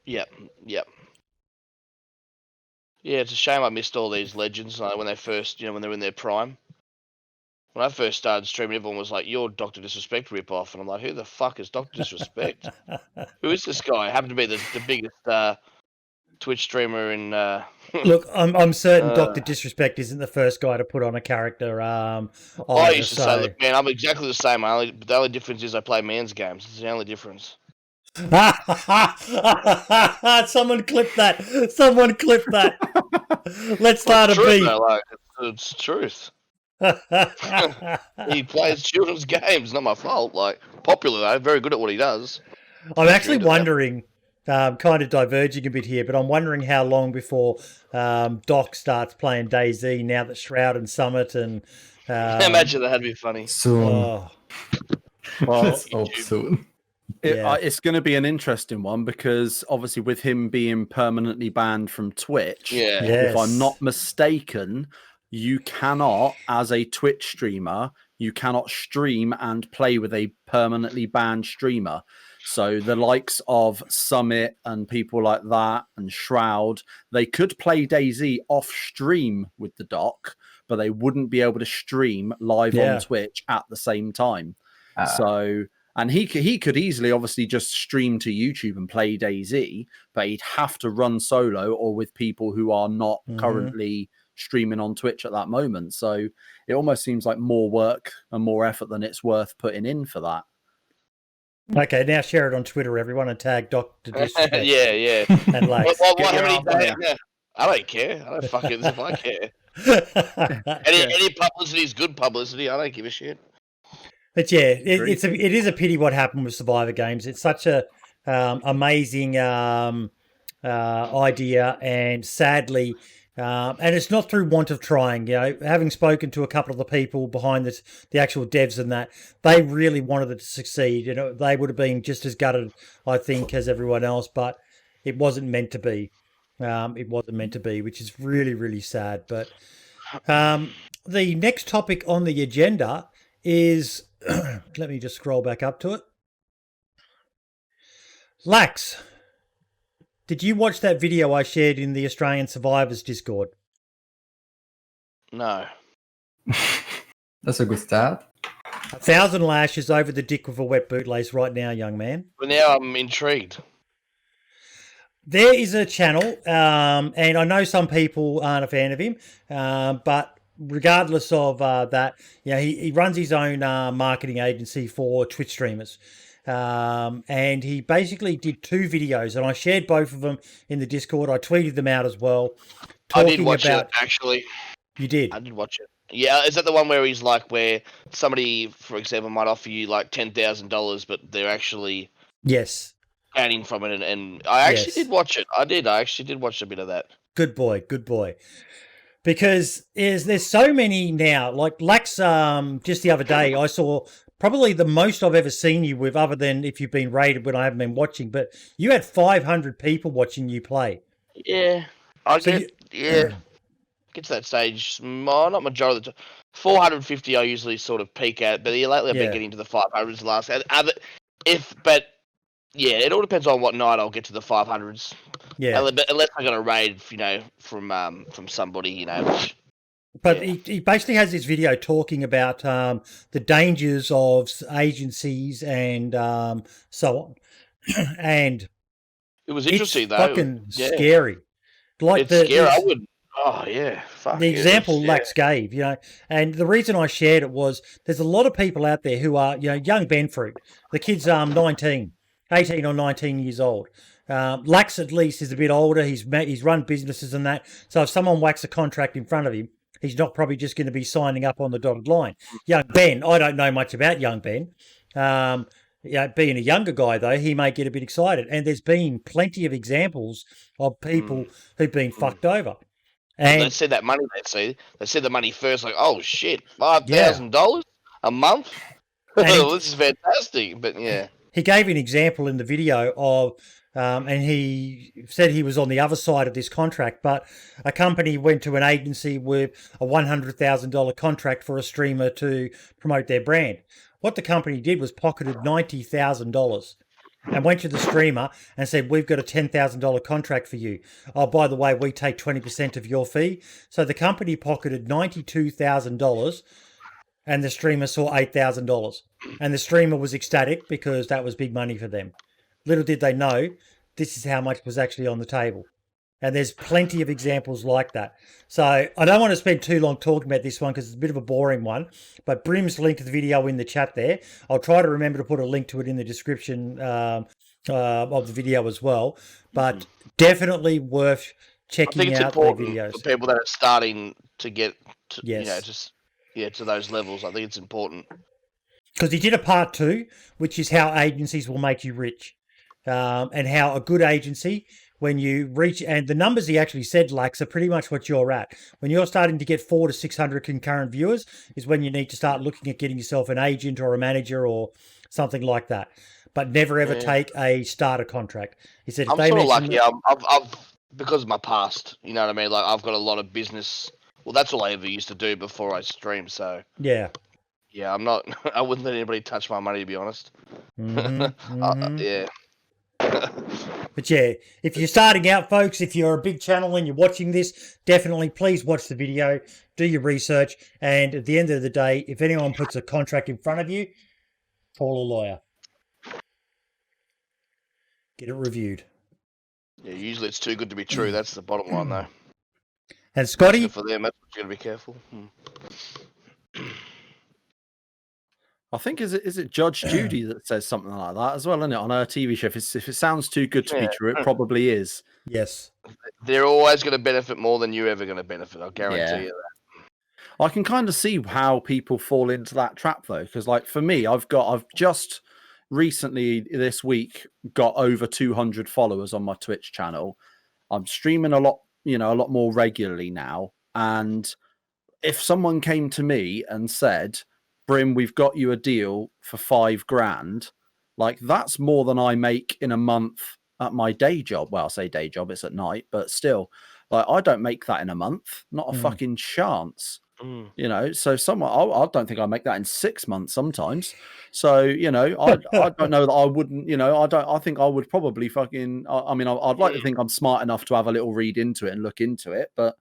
Speaker 1: Yep. Yeah, it's a shame I missed all these legends when they first, when they're in their prime. When I first started streaming, everyone was like, "You're Dr. Disrespect ripoff," and I'm like, "Who the fuck is Dr. Disrespect? Who is this guy?" Happened to be the biggest Twitch streamer in
Speaker 3: Look, I'm certain Doctor Disrespect isn't the first guy to put on a character.
Speaker 1: I
Speaker 3: Either,
Speaker 1: used to say, look, man, I'm exactly the same. The only difference is I play man's games. It's the only difference.
Speaker 3: Someone clip that. Someone clip that. Let's start a beat.
Speaker 1: It's truth. He plays children's games. Not my fault. Like, popular though, very good at what he does.
Speaker 3: I'm actually wondering, kind of diverging a bit here, but I'm wondering how long before Doc starts playing DayZ now that Shroud and Summit and
Speaker 1: imagine that'd be funny.
Speaker 4: Soon.
Speaker 3: Oh.
Speaker 2: Well,
Speaker 4: Let's hope soon.
Speaker 2: It's going to be an interesting one because obviously with him being permanently banned from Twitch, if I'm not mistaken, you cannot, as a Twitch streamer, you cannot stream and play with a permanently banned streamer. So the likes of Summit and people like that and Shroud, they could play DayZ off stream with the doc, but they wouldn't be able to stream live on Twitch at the same time. And he could easily, obviously, just stream to YouTube and play DayZ, but he'd have to run solo or with people who are not currently streaming on Twitch at that moment. So it almost seems like more work and more effort than it's worth putting in for that.
Speaker 3: Okay, now share it on Twitter, everyone, and tag Dr. Disrespect.
Speaker 1: Yeah.
Speaker 3: And Lax.
Speaker 1: How many days? Yeah. I don't care. I don't fucking if I care. Any publicity is good publicity. I don't give a shit.
Speaker 3: But yeah, it is a pity what happened with Survivor Games. It's such a amazing idea, and sadly, and it's not through want of trying. You know, having spoken to a couple of the people behind the actual devs and that, they really wanted it to succeed. You know, they would have been just as gutted, I think, as everyone else, but it wasn't meant to be. It wasn't meant to be, which is really, really sad. But the next topic on the agenda is, let me just scroll back up to it. Lax, did you watch that video I shared in the Australian Survivors Discord?
Speaker 1: No.
Speaker 4: That's a good start.
Speaker 3: 1,000 lashes over the dick with a wet bootlace right now, young man.
Speaker 1: But now I'm intrigued.
Speaker 3: There is a channel, and I know some people aren't a fan of him, but regardless of that, you know, he runs his own marketing agency for Twitch streamers. And he basically did 2 videos, and I shared both of them in the Discord. I tweeted them out as well.
Speaker 1: I did watch it, actually.
Speaker 3: You did?
Speaker 1: I did watch it. Yeah, is that the one where he's like, where somebody, for example, might offer you like $10,000, but they're actually gaining from it? And I actually did watch it. I actually did watch a bit of that.
Speaker 3: Good boy. Because there's so many now. Like Lax, just the other day, I saw probably the most I've ever seen you with, other than if you've been rated when I haven't been watching, but you had 500 people watching you play.
Speaker 1: Yeah. Get to that stage, not majority of the time. 450 I usually sort of peak at, but lately I've been getting to the 500s the last. It all depends on what night I'll get to the 500s. Yeah. Unless I got a raid, you know, from somebody, you know.
Speaker 3: But he basically has this video talking about the dangers of agencies and so on. And
Speaker 1: it was interesting,
Speaker 3: it's fucking scary. Like
Speaker 1: it's scary. I would. Oh yeah. Fuck
Speaker 3: the example Lax gave, you know, and the reason I shared it was there's a lot of people out there who are, you know, young Benfruit. The kid's 18 or 19 years old. Lax at least is a bit older. He's run businesses and that. So if someone whacks a contract in front of him, he's not probably just going to be signing up on the dotted line. Young Ben, I don't know much about young Ben. Being a younger guy, though, he may get a bit excited. And there's been plenty of examples of people who've been fucked over. And
Speaker 1: they said that money, they said the money first, like, oh shit, $5,000 a month? This is fantastic. But yeah.
Speaker 3: He gave an example in the video of, and he said he was on the other side of this contract, but a company went to an agency with a $100,000 contract for a streamer to promote their brand. What the company did was pocketed $90,000 and went to the streamer and said, we've got a $10,000 contract for you. Oh, by the way, we take 20% of your fee. So the company pocketed $92,000 and the streamer saw $8,000. And the streamer was ecstatic because that was big money for them. Little did they know, this is how much was actually on the table. And there's plenty of examples like that. So I don't want to spend too long talking about this one because it's a bit of a boring one. But Brims linked the video in the chat there. I'll try to remember to put a link to it in the description of the video as well. But definitely worth checking out the videos.
Speaker 1: For people that are starting to get to,
Speaker 3: Yes.
Speaker 1: to those levels. I think it's important.
Speaker 3: Because he did a part 2, which is how agencies will make you rich. And how a good agency, when you reach, and the numbers he actually said, Lax, are pretty much what you're at. When you're starting to get 400 to 600 concurrent viewers is when you need to start looking at getting yourself an agent or a manager or something like that. But never ever take a starter contract. He said,
Speaker 1: I'm sort of lucky. I've because of my past, you know what I mean? Like, I've got a lot of business. Well, that's all I ever used to do before I streamed. So
Speaker 3: yeah,
Speaker 1: I'm not. I wouldn't let anybody touch my money, to be honest. Yeah.
Speaker 3: But yeah, if you're starting out, folks, if you're a big channel and you're watching this, definitely please watch the video, do your research, and at the end of the day, if anyone puts a contract in front of you, call a lawyer. Get it reviewed.
Speaker 1: Yeah, usually it's too good to be true. That's the bottom line, though.
Speaker 3: And Scotty,
Speaker 1: for them, that's what you got to be careful.
Speaker 2: I think is it Judge Judy that says something like that as well, isn't it, on her TV show? If it sounds too good to be true, it probably is.
Speaker 3: Yes.
Speaker 1: They're always going to benefit more than you're ever going to benefit. I'll guarantee you that.
Speaker 2: I can kind of see how people fall into that trap though, because like for me, I've just recently this week got over 200 followers on my Twitch channel. I'm streaming a lot more regularly now, and if someone came to me and said, Brim, we've got you a deal for $5,000. Like, that's more than I make in a month at my day job. Well, I say day job, it's at night, but still, like, I don't make that in a month. Not a fucking chance. You know, so I don't think I make that in 6 months sometimes. So, you know, I don't know that I wouldn't, you know, I think I would probably fucking, I'd like to think I'm smart enough to have a little read into it and look into it. But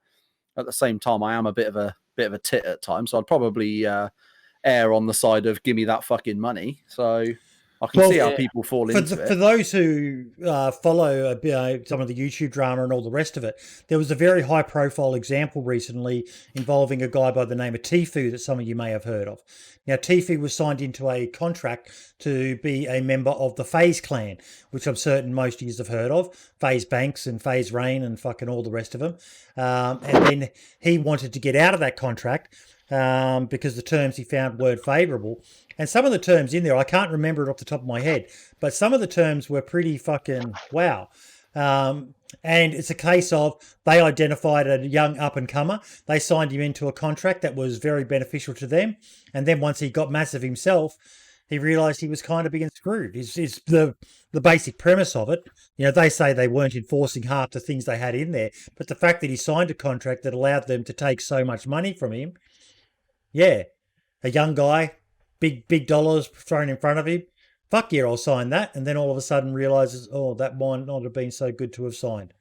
Speaker 2: at the same time, I am a bit of a tit at times. So I'd probably, err on the side of give me that fucking money. So I can see how people fall into it.
Speaker 3: For those who follow some of the YouTube drama and all the rest of it, there was a very high-profile example recently involving a guy by the name of Tfue that some of you may have heard of. Now, Tfue was signed into a contract to be a member of the FaZe clan, which I'm certain most of you have heard of, FaZe Banks and FaZe Rain and fucking all the rest of them. And then he wanted to get out of that contract because the terms he found weren't favourable. And some of the terms in there, I can't remember it off the top of my head, but some of the terms were pretty fucking wow. And it's a case of they identified a young up-and-comer. They signed him into a contract that was very beneficial to them. And then once he got massive himself, he realised he was kind of being screwed. It's the basic premise of it. You know, they say they weren't enforcing half the things they had in there, but the fact that he signed a contract that allowed them to take so much money from him, yeah, a young guy, big dollars thrown in front of him. Fuck yeah, I'll sign that. And then all of a sudden realizes, oh, that might not have been so good to have signed.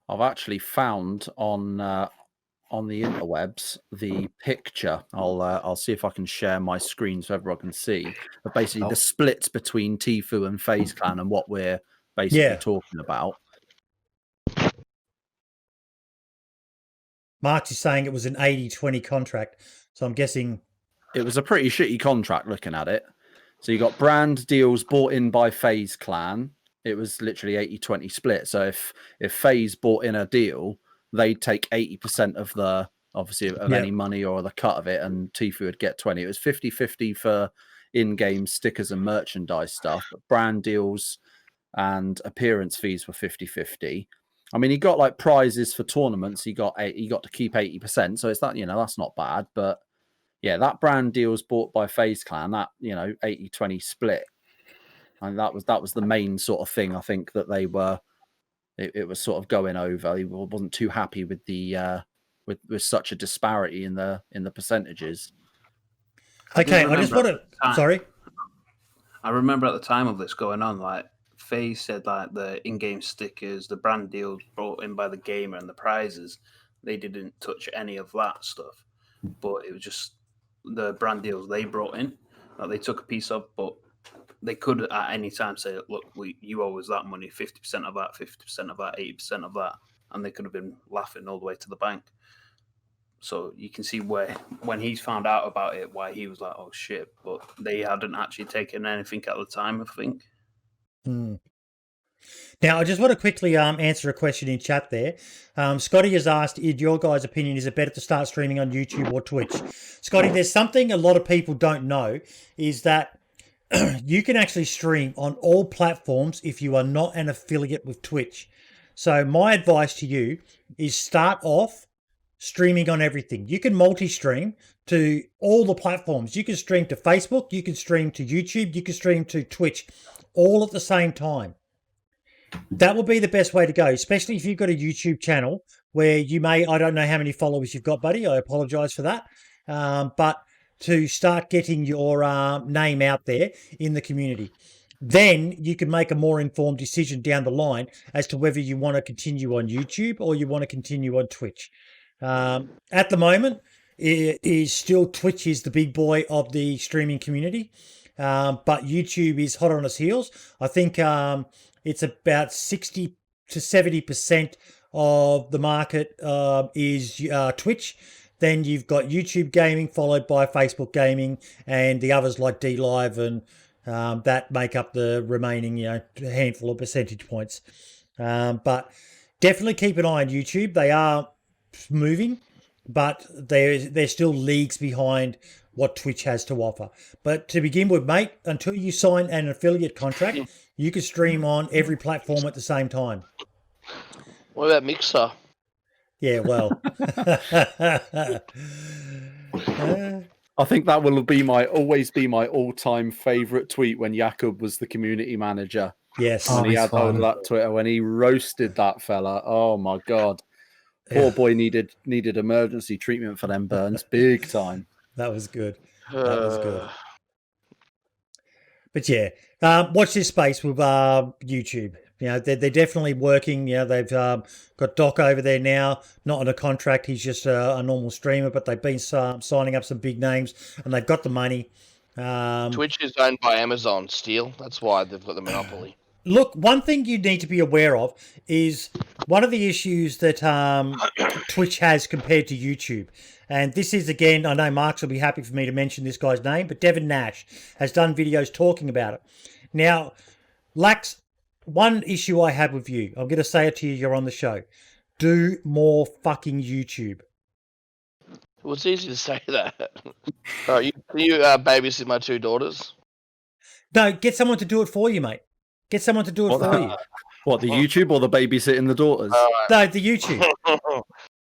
Speaker 2: I've actually found on the interwebs the picture. I'll see if I can share my screen so everyone can see. But basically the splits between Tfue and FaZe Clan and what we're basically talking about.
Speaker 3: Marx is saying it was an 80-20 contract. So I'm guessing
Speaker 2: it was a pretty shitty contract looking at it. So you got brand deals bought in by FaZe Clan. It was literally 80-20 split. So if FaZe bought in a deal, they'd take 80% of the any money or the cut of it, and Tfue would get 20. It was 50-50 for in-game stickers and merchandise stuff, but brand deals and appearance fees were 50-50. I mean, he got like prizes for tournaments. He got to keep 80%. So it's that, you know, that's not bad. But yeah, that brand deal was bought by FaZe Clan, that, you know, 80-20 split. And that was the main sort of thing I think that they were, it was sort of going over. He wasn't too happy with the with such a disparity in the percentages.
Speaker 3: Okay, I just want to sorry.
Speaker 5: I remember at the time of this going on, like FaZe said like the in-game stickers, the brand deals brought in by the gamer and the prizes, they didn't touch any of that stuff. But it was just the brand deals they brought in that they took a piece of, but they could at any time say, look, you owe us that money, 50% of that, 50% of that, 80% of that. and they could have been laughing all the way to the bank. So you can see where, when he's found out about it, why he was like, oh shit, but they hadn't actually taken anything at the time, I think.
Speaker 3: Now, I just want to quickly answer a question in chat there. Scotty has asked, in your guys' opinion, is it better to start streaming on YouTube or Twitch? Scotty, there's something a lot of people don't know, is that you can actually stream on all platforms if you are not an affiliate with Twitch. So my advice to you is start off streaming on everything. You can multi-stream to all the platforms. You can stream to Facebook, you can stream to YouTube, you can stream to Twitch, all at the same time. That will be the best way to go, especially if you've got a YouTube channel where you may, I don't know how many followers you've got, buddy. I apologize for that. But to start getting your name out there in the community, then you can make a more informed decision down the line as to whether you want to continue on YouTube or you want to continue on Twitch. At the moment, it is still Twitch is the big boy of the streaming community, but YouTube is hot on its heels. I think it's about 60 to 70% of the market is Twitch. Then you've got YouTube gaming, followed by Facebook gaming, and the others like DLive and that make up the remaining, handful of percentage points. But definitely keep an eye on YouTube. They are moving, but they're still leagues behind what Twitch has to offer. But to begin with, mate, until you sign an affiliate contract, you can stream on every platform at the same time.
Speaker 1: What about Mixer?
Speaker 3: Yeah, well.
Speaker 2: I think that will always be my all-time favourite tweet when Jakob was the community manager.
Speaker 3: Yes.
Speaker 2: When he had hold of that Twitter, when he roasted that fella. Oh my God. Poor boy needed emergency treatment for them burns, big time.
Speaker 3: That was good. That was good. But yeah, watch this space with YouTube. They're definitely working. They've got Doc over there now, not on a contract. He's just a normal streamer, but they've been signing up some big names, and they've got the money.
Speaker 1: Twitch is owned by Amazon Steel. That's why they've got the monopoly.
Speaker 3: Look, one thing you need to be aware of is one of the issues that Twitch has compared to YouTube. And this is, again, I know Marks will be happy for me to mention this guy's name, but Devin Nash has done videos talking about it. Now, Lax, one issue I have with you, I'm going to say it to you, you're on the show. Do more fucking YouTube.
Speaker 1: Well, it's easy to say that. You babysit my two daughters?
Speaker 3: No, get someone to do it for you, mate. Get someone to do it for you.
Speaker 2: What, the YouTube or the babysitting the daughters?
Speaker 3: No, the YouTube.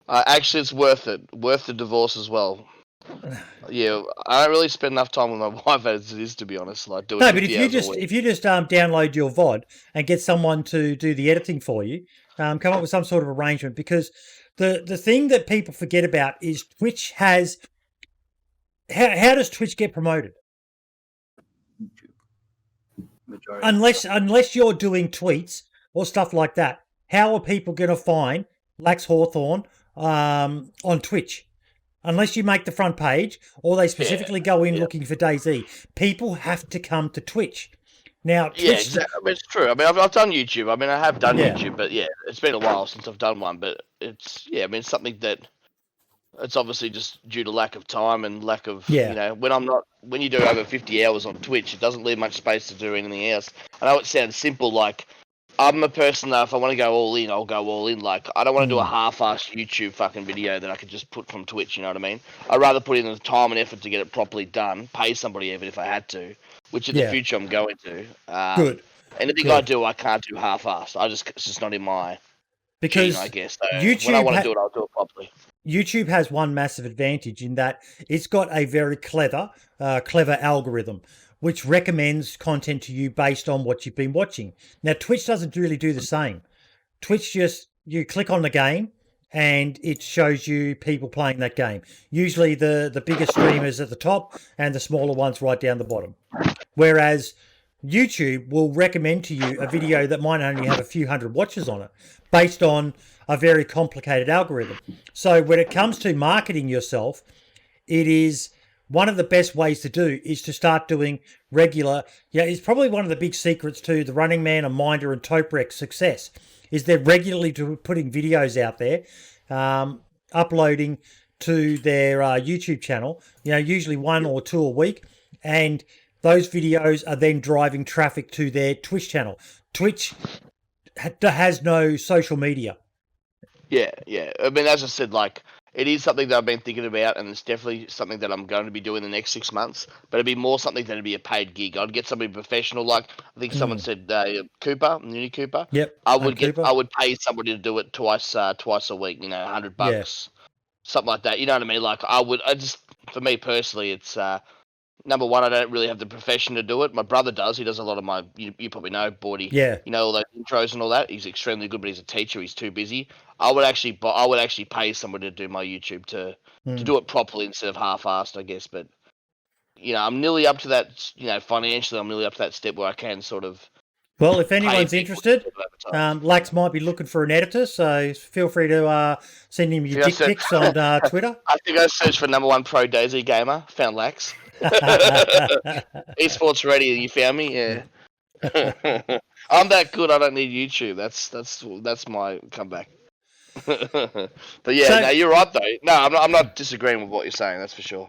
Speaker 1: Actually, it's worth it. Worth the divorce as well. Yeah, I don't really spend enough time with my wife as it is, to be honest. Like doing.
Speaker 3: No, but if you just download your VOD and get someone to do the editing for you, come up with some sort of arrangement, because the thing that people forget about is Twitch has. How does Twitch get promoted? Unless you're doing tweets or stuff like that, how are people going to find Laxhawthorn on Twitch? Unless you make the front page or they specifically go in looking for DayZ, people have to come to Twitch. Now, Twitch...
Speaker 1: Yeah, exactly. I mean, it's true. I mean, I've done YouTube. I mean, I have done YouTube, but yeah, it's been a while since I've done one. But it's it's something that it's obviously just due to lack of time and lack of when you do over 50 hours on Twitch, it doesn't leave much space to do anything else. I know it sounds simple, like I'm a person that if I want to go all in, I'll go all in. Like I don't want to do a half-assed YouTube fucking video that I could just put from Twitch. You know what I mean? I'd rather put in the time and effort to get it properly done, pay somebody even if I had to, which in the future I'm going to.
Speaker 3: Good.
Speaker 1: Anything I do, I can't do half-assed. It's just not in my
Speaker 3: because
Speaker 1: gene, I guess. So
Speaker 3: YouTube
Speaker 1: when I want to do it, I'll do it properly.
Speaker 3: YouTube has one massive advantage in that it's got a very clever algorithm which recommends content to you based on what you've been watching. Now, Twitch doesn't really do the same. Twitch you click on the game and it shows you people playing that game. Usually the bigger streamers at the top and the smaller ones right down the bottom. Whereas YouTube will recommend to you a video that might only have a few hundred watches on it based on a very complicated algorithm. So when it comes to marketing yourself, it is one of the best ways to do is to start doing regular. Yeah, it's probably one of the big secrets to the Running Man and Minder and Toprek success is they're regularly putting videos out there, uploading to their YouTube channel, usually 1 or 2 a week. And those videos are then driving traffic to their Twitch channel. Twitch has no social media.
Speaker 1: Yeah. I mean, as I said, like, it is something that I've been thinking about, and it's definitely something that I'm going to be doing the next 6 months. But it'd be more something that'd be a paid gig. I'd get somebody professional, like I think someone said Cooper, Mini Cooper.
Speaker 3: Yep.
Speaker 1: I would pay somebody to do it twice a week. $100, something like that. You know what I mean? Like for me personally, it's number one, I don't really have the profession to do it. My brother does. He does a lot of my, you probably know, Bordy.
Speaker 3: Yeah.
Speaker 1: All those intros and all that. He's extremely good, but he's a teacher. He's too busy. I would actually pay somebody to do my YouTube to do it properly instead of half-assed, I guess. But I'm nearly up to that. Financially, I'm nearly up to that step where I can sort of.
Speaker 3: Well, if anyone's interested, Lax might be looking for an editor, so feel free to send him your dick pics on Twitter.
Speaker 1: I think I searched for #1 pro DayZ gamer, found Lax. Esports ready, you found me? Yeah. I'm that good, I don't need YouTube. That's my comeback. But yeah, no, you're right though. No, I'm not disagreeing with what you're saying, that's for sure.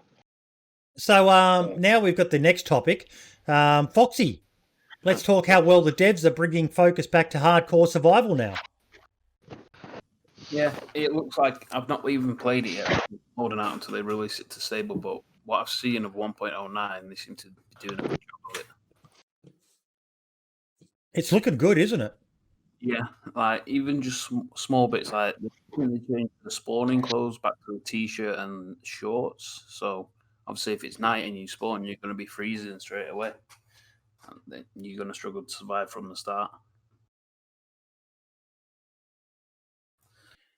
Speaker 3: So now we've got the next topic. Foxy. Let's talk how well the devs are bringing focus back to hardcore survival now.
Speaker 5: Yeah, it looks like I've not even played it yet. I'm holding out until they release it to stable, but what I've seen of 1.09, they seem to be doing a good job of it.
Speaker 3: It's looking good, isn't it?
Speaker 5: Yeah, like even just small bits, like they changed the spawning clothes back to a t-shirt and shorts. So obviously, if it's night and you spawn, you're going to be freezing straight away. And then you're going to struggle to survive from the start.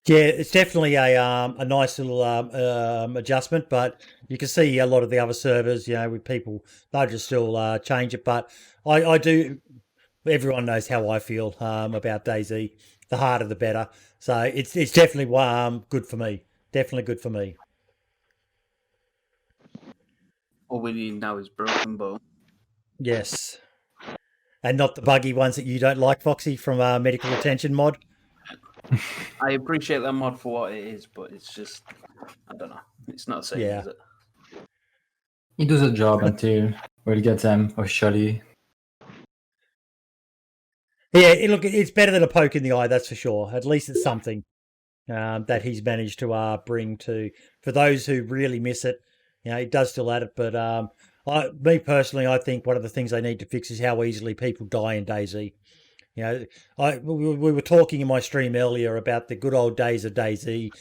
Speaker 3: Yeah, it's definitely a nice little adjustment, but you can see a lot of the other servers, with people, they'll just still change it. But I do, everyone knows how I feel about DayZ. The harder, the better. So it's definitely good for me. Definitely good for me.
Speaker 5: All we need now is broken bone.
Speaker 3: Yes. And not the buggy ones that you don't like, Foxy, from Medical Attention mod.
Speaker 5: I appreciate that mod for what it is, but it's just, I don't know. It's not the same, is it?
Speaker 4: He does a job until we'll get them officially.
Speaker 3: Yeah, look, it's better than a poke in the eye, that's for sure. At least it's something that he's managed to bring to, for those who really miss it. He does still add it, but me personally, I think one of the things they need to fix is how easily people die in DayZ. We were talking in my stream earlier about the good old days of DayZ,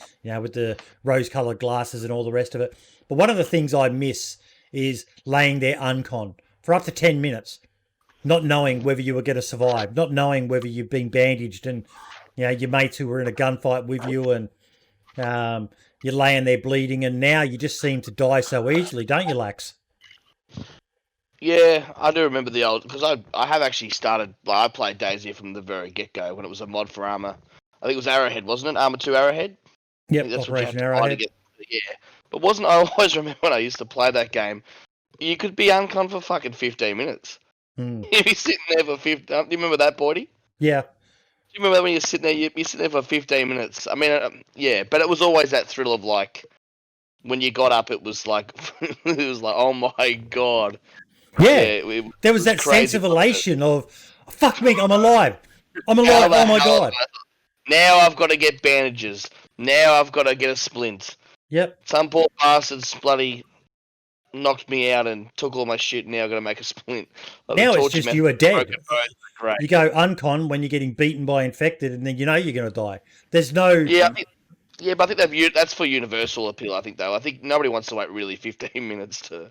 Speaker 3: with the rose-coloured glasses and all the rest of it. But one of the things I miss is laying there uncon for up to 10 minutes, not knowing whether you were going to survive, not knowing whether you've been bandaged and, your mates who were in a gunfight with you and you're laying there bleeding, and now you just seem to die so easily, don't you, Lax?
Speaker 1: Yeah, I do remember the old, because I have actually started, I played DayZ from the very get-go when it was a mod for Armour. I think it was Arrowhead, wasn't it? Armour 2 Arrowhead?
Speaker 3: Yep, that's Operation Arrowhead.
Speaker 1: Yeah, but I always remember when I used to play that game, you could be uncon for fucking 15 minutes. You'd be sitting there for 15, do you remember that, Bordy?
Speaker 3: Yeah.
Speaker 1: Do you remember when you're sitting there, you'd be sitting there for 15 minutes? I mean, yeah, but it was always that thrill of like, when you got up, it was like, oh my God.
Speaker 3: Yeah, there was that sense of elation of, fuck me, I'm alive. I'm alive, oh my God.
Speaker 1: Now I've got to get bandages. Now I've got to get a splint.
Speaker 3: Yep.
Speaker 1: Some poor bastards bloody knocked me out and took all my shit, now I've got to make a splint. Like
Speaker 3: now it's just you are dead.
Speaker 1: Great.
Speaker 3: You go uncon when you're getting beaten by infected, and then you're going to die. There's no...
Speaker 1: Yeah, but I think that's for universal appeal, I think, though. I think nobody wants to wait really 15 minutes to...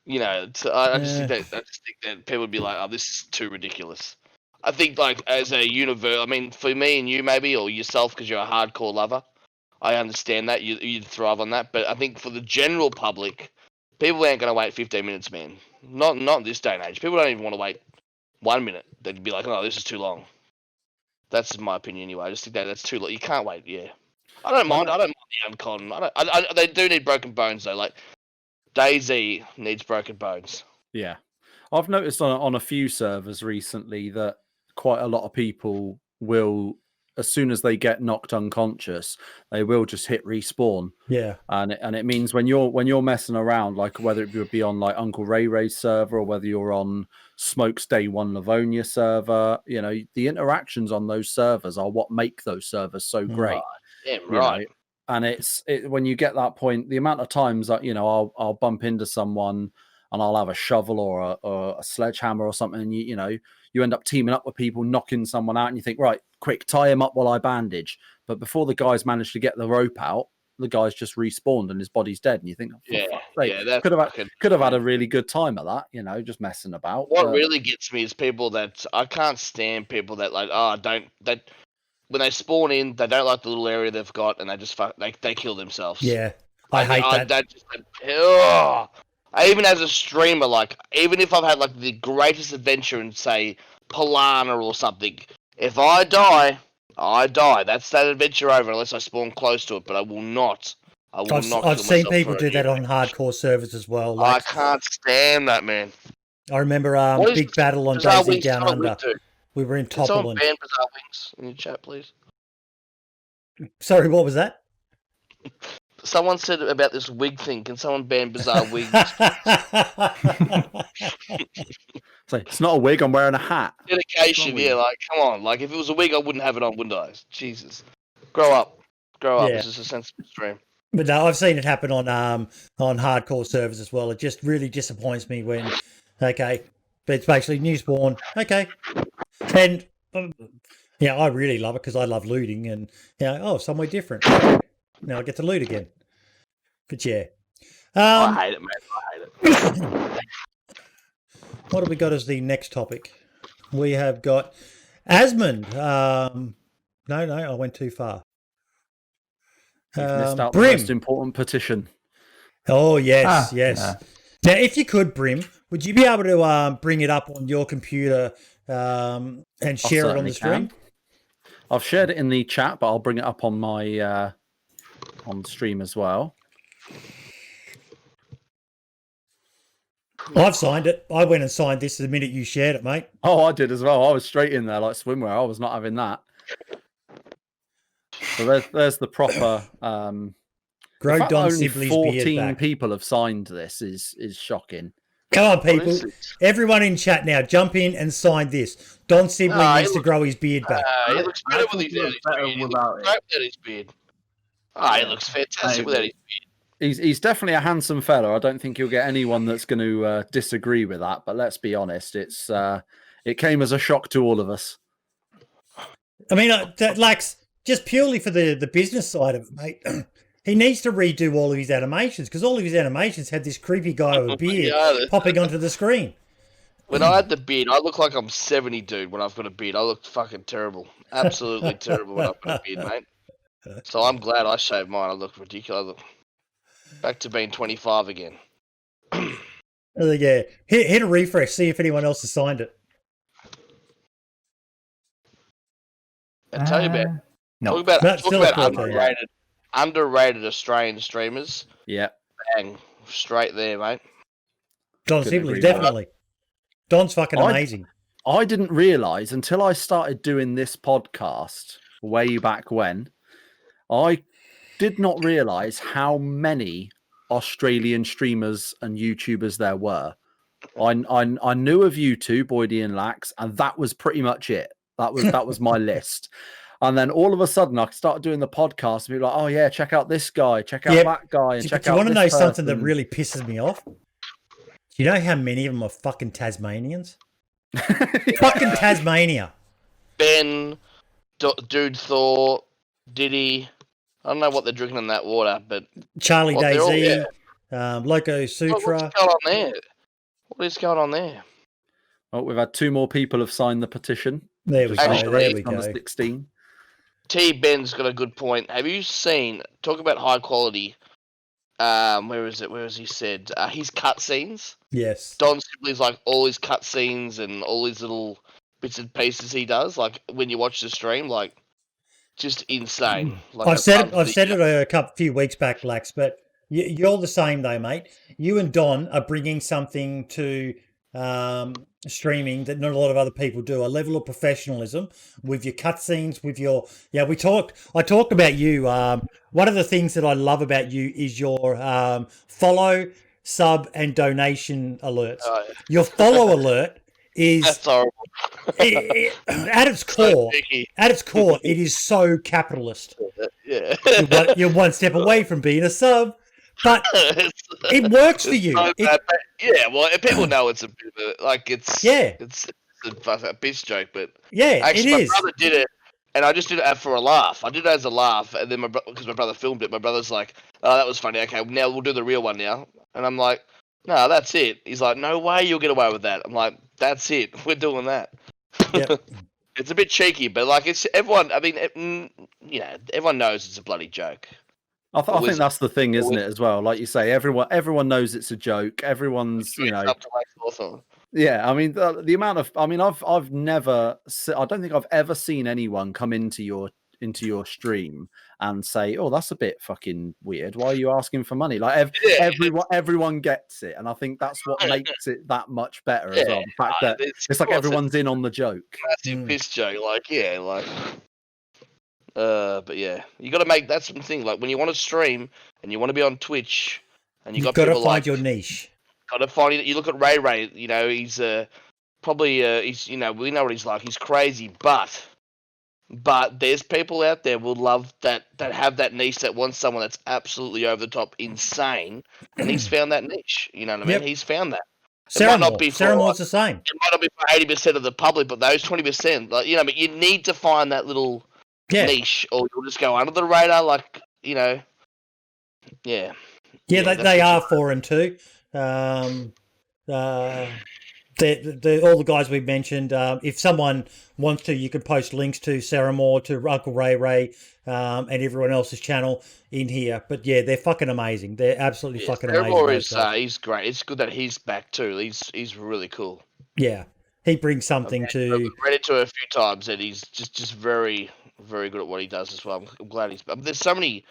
Speaker 1: I just think that people would be like, "Oh, this is too ridiculous." I think, like, as a I mean, for me and you maybe, or yourself, because you're a hardcore lover, I understand that you'd thrive on that. But I think for the general public, people ain't gonna wait 15 minutes, man. Not in this day and age. People don't even want to wait 1 minute. They'd be like, "Oh, this is too long." That's my opinion, anyway. I just think that's too long. You can't wait. Yeah, I don't mind. I don't mind the uncon. They do need broken bones though, like. DayZ needs broken bones.
Speaker 2: Yeah. I've noticed on a few servers recently that quite a lot of people will as soon as they get knocked unconscious, they will just hit respawn.
Speaker 3: Yeah.
Speaker 2: And it means when you're messing around, like whether it would be on like Uncle Ray Ray's server or whether you're on Smoke's Day One Livonia server, you know, the interactions on those servers are what make those servers so great.
Speaker 1: Yeah, right.
Speaker 2: And when you get that point, the amount of times that, you know, I'll bump into someone and I'll have a shovel or a sledgehammer or something, and you know, you end up teaming up with people, knocking someone out, and you think, right, quick, tie him up while I bandage. But before the guys managed to get the rope out, the guy's just respawned and his body's dead. And you think,
Speaker 1: that
Speaker 2: could have had a really good time at that, you know, just messing about.
Speaker 1: What really gets me is people that I can't stand people that like, when they spawn in, they don't like the little area they've got, and they just they kill themselves.
Speaker 3: Yeah, I hate that.
Speaker 1: Even as a streamer, like, even if I've had like the greatest adventure in, say, Polana or something, if I die, I die. That's that adventure over unless I spawn close to it. But I will not.
Speaker 3: I've seen people do that on hardcore servers as well.
Speaker 1: Like, I can't stand that, man.
Speaker 3: I remember big battle on DayZ Down Under. We were in Toppelin.
Speaker 1: Someone ban Bizarre Wings in your chat, please.
Speaker 3: Sorry, what was that?
Speaker 1: Someone said about this wig thing. Can someone ban Bizarre Wigs?
Speaker 2: It's not a wig. I'm wearing a hat.
Speaker 1: Dedication, yeah. Like, come on. Like, if it was a wig, I wouldn't have it on, wouldn't I? Jesus. Grow up. Yeah. This is a sensitive stream.
Speaker 3: But no, I've seen it happen on hardcore servers as well. It just really disappoints me when, but it's basically new spawn. Okay. And, I really love it because I love looting and, somewhere different. Now I get to loot again. But yeah.
Speaker 1: I hate it, man. I hate it.
Speaker 3: What have we got as the next topic? We have got Asmund. No, I went too far.
Speaker 2: You've missed out the most important petition.
Speaker 3: Oh, yes, yes. Yeah. Now, if you could, Brim, would you be able to bring it up on your computer and share it on the stream?
Speaker 2: I've shared it in the chat, but I'll bring it up on my on the stream as well.
Speaker 3: I've signed it. I went and signed this the minute you shared it, mate.
Speaker 2: Oh, I did as well. I was straight in there like swimwear. I was not having that. So there's the proper.
Speaker 3: Grow
Speaker 2: Don
Speaker 3: only
Speaker 2: Sibley's 14 people have signed this is shocking.
Speaker 3: Come on, people! Everyone in chat now, jump in and sign this. Don Sibley needs to grow his beard back.
Speaker 1: He looks better with his beard. He looks fantastic without his beard.
Speaker 2: He's definitely a handsome fella. I don't think you'll get anyone that's going to disagree with that. But let's be honest, it came as a shock to all of us.
Speaker 3: I mean, Lax, just purely for the business side of it, mate. He needs to redo all of his animations because all of his animations had this creepy guy with a beard popping onto the screen.
Speaker 1: When I had the beard, I look like I'm 70, dude. When I've got a beard, I look fucking terrible. Absolutely terrible when I've got a beard, mate. So I'm glad I shaved mine. I look ridiculous. I look back to being 25 again.
Speaker 3: Yeah, hit a refresh. See if anyone else has signed it.
Speaker 1: I tell you about.
Speaker 4: No.
Speaker 1: Talk about underrated Australian streamers.
Speaker 2: Yeah.
Speaker 1: Bang. Straight there, mate.
Speaker 3: Don Sibley, definitely. Don's fucking amazing.
Speaker 2: I didn't realise until I started doing this podcast way back when, I did not realise how many Australian streamers and YouTubers there were. I knew of you two, Boydie and Lax, and that was pretty much it. That was my list. And then all of a sudden, I started doing the podcast and be like, oh, yeah, check out this guy, check out that guy. And check out.
Speaker 3: Do you want to know
Speaker 2: person.
Speaker 3: something that really pisses me off? Do you know how many of them are fucking Tasmanians? Fucking Tasmania.
Speaker 1: Ben, Dude Thor, Diddy. I don't know what they're drinking in that water, but...
Speaker 3: Charlie DayZ, Loco Sutra.
Speaker 1: What's going on there? What is going on there?
Speaker 2: Well, we've had 2 more people have signed the petition.
Speaker 3: There we go. There we go.
Speaker 2: Number 16.
Speaker 1: T. Ben's got a good point. Have you seen, talk about high quality, where is it? Where has he said? His cutscenes.
Speaker 3: Yes.
Speaker 1: Don Sibley's like all his cutscenes and all his little bits and pieces he does. Like when you watch the stream, like just insane. Like
Speaker 3: I've said it a few weeks back, Lax, but you're the same though, mate. You and Don are bringing something to streaming that not a lot of other people do. A level of professionalism with your cutscenes, with your I talked about you. One of the things that I love about you is your follow, sub, and donation alerts.
Speaker 1: Oh, yeah.
Speaker 3: Your follow alert is
Speaker 1: That's horrible.
Speaker 3: at its
Speaker 1: So
Speaker 3: core.
Speaker 1: picky.
Speaker 3: At its core, it is so capitalist.
Speaker 1: Yeah.
Speaker 3: You're one step away from being a sub, but it works for you.
Speaker 1: So bad, but yeah, well, people know it's a bit of a, like it's a piss joke, but actually, my brother did it, and I just did it for a laugh. I did it as a laugh, and then because my brother filmed it, my brother's like, "Oh, that was funny. Okay, now we'll do the real one now." And I'm like, "No, that's it." He's like, "No way, you'll get away with that." I'm like, "That's it. We're doing that."
Speaker 3: Yep.
Speaker 1: It's a bit cheeky, but like it's everyone. I mean, everyone knows it's a bloody joke.
Speaker 2: I think that's the thing, isn't it? As well, like you say, everyone knows it's a joke. Everyone's,
Speaker 1: Up to Laxhawthorn.
Speaker 2: Yeah, I mean the amount of, I mean, I've never, I don't think I've ever seen anyone come into your stream and say, "Oh, that's a bit fucking weird. Why are you asking for money?" Like everyone gets it, and I think that's what makes it that much better as well. The fact that it's like everyone's in on the joke.
Speaker 1: Massive piss joke, but yeah, you got to make that's the thing. Like when you want to stream and you want to be on Twitch, and
Speaker 3: you've
Speaker 1: got
Speaker 3: got to
Speaker 1: people
Speaker 3: find your niche.
Speaker 1: Got to find it. You look at Ray. He's probably he's we know what he's like. He's crazy, but there's people out there will love that have that niche that wants someone that's absolutely over the top insane, and he's found that niche. You know what I mean?
Speaker 3: Yep.
Speaker 1: He's found that.
Speaker 3: Ceremore's the same.
Speaker 1: It might not be for 80% of the public, but those 20%, but you need to find that little niche, or you'll just go under the radar, Yeah,
Speaker 3: they are 4 and 2. All the guys we mentioned. If someone wants to, you can post links to Ceramore, to Uncle Ray, and everyone else's channel in here. But yeah, they're fucking amazing. They're absolutely fucking amazing.
Speaker 1: Ceramore he's great. It's good that he's back too. He's really cool.
Speaker 3: Yeah, he brings something to.
Speaker 1: I've read it to a few times, and he's just very, very good at what he does as well. I'm glad he's. There's so many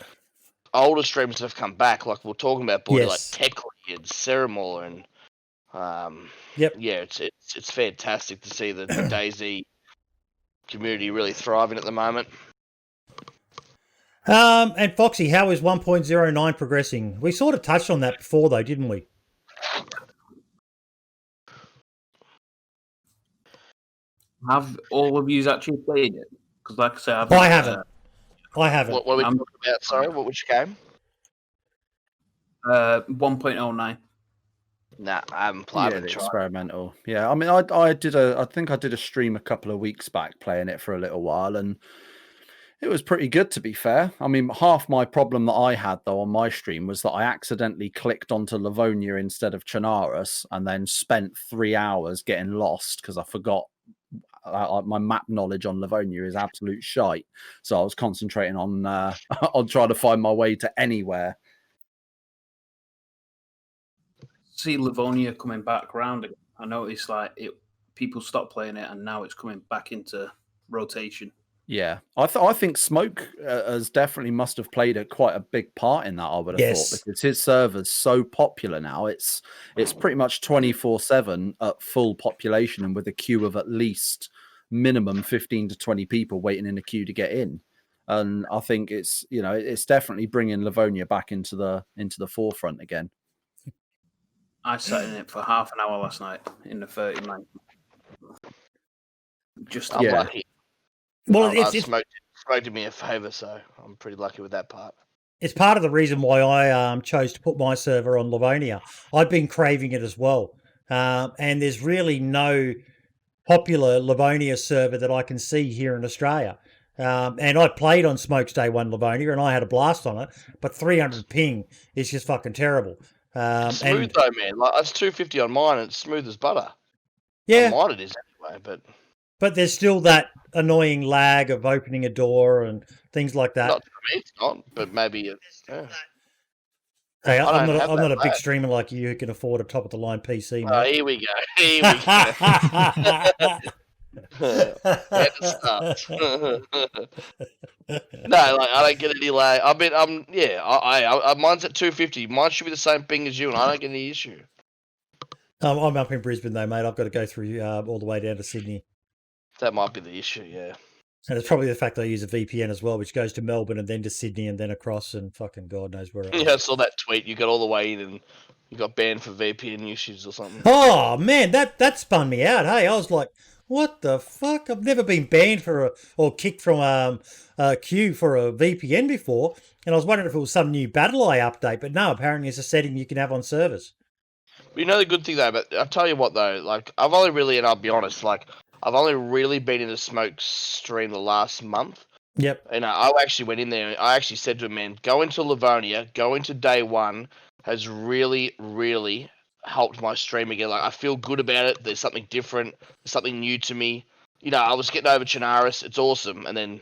Speaker 1: older streamers that have come back. Like we're talking about, like Techly and Ceramore, and it's fantastic to see the DayZ community really thriving at the moment.
Speaker 3: And Foxy, how is 1.09 progressing? We sort of touched on that before, though, didn't we?
Speaker 5: Have all of you actually played it? Because, like I said,
Speaker 3: I haven't. I haven't.
Speaker 1: What are we talking about? Sorry, which game?
Speaker 5: 1.09.
Speaker 1: Nah, I haven't played it.
Speaker 2: Experimental. Yeah, I mean, I think I did a stream a couple of weeks back playing it for a little while, and it was pretty good, to be fair. I mean, half my problem that I had, though, on my stream was that I accidentally clicked onto Livonia instead of Chernarus and then spent 3 hours getting lost because I forgot my map knowledge on Livonia is absolute shite. So I was concentrating on on trying to find my way to anywhere.
Speaker 5: See Livonia coming back around again. I noticed people stopped playing it and now it's coming back into rotation.
Speaker 2: Yeah, I think Smoke must have played quite a big part in that. I would have thought, because his server's so popular now. It's pretty much 24/7 at full population, and with a queue of at least minimum 15 to 20 people waiting in a queue to get in. And I think it's definitely bringing Livonia back into the forefront again.
Speaker 5: I sat in it for half an hour last night in the 39. Just
Speaker 1: lucky.
Speaker 3: Well,
Speaker 1: it's smoked me a favour, so I'm pretty lucky with that part.
Speaker 3: It's part of the reason why I chose to put my server on Livonia. I've been craving it as well, and there's really no popular Livonia server that I can see here in Australia. And I played on Smoke's Day 1 Livonia, and I had a blast on it. But 300 ping is just fucking terrible.
Speaker 1: Smooth though, man. Like it's 250 on mine, and it's smooth as butter.
Speaker 3: Yeah,
Speaker 1: on mine it is anyway,
Speaker 3: but there's still that annoying lag of opening a door and things like that.
Speaker 1: Not for me, it's not, but maybe it's. Yeah.
Speaker 3: Hey, I'm not a big streamer like you who can afford a top of the line PC.
Speaker 1: Oh, here we go. Here we go. No, I don't get any lag. I mean, mine's at 250. Mine should be the same ping as you, and I don't get any issue.
Speaker 3: I'm up in Brisbane though, mate. I've got to go through all the way down to Sydney.
Speaker 1: That might be the issue, yeah.
Speaker 3: And it's probably the fact that I use a VPN as well, which goes to Melbourne and then to Sydney and then across, and fucking God knows where else.
Speaker 1: Yeah, I saw that tweet. You got all the way in and you got banned for VPN usage or something.
Speaker 3: Oh man, that spun me out. Hey, I was like, what the fuck? I've never been banned or kicked from a queue for a VPN before, and I was wondering if it was some new BattlEye update, but no, apparently it's a setting you can have on servers.
Speaker 1: You know the good thing though, but I'll tell you what though, like I've only really, and I'll be honest, like I've only really been in a smoke stream the last month.
Speaker 3: Yep.
Speaker 1: And I actually went in there. I actually said to him, man, go into Livonia, go into day one has really, really helped my stream again. Like I feel good about it. There's something different. There's something new to me. You know, I was getting over Chinaris. It's awesome. And then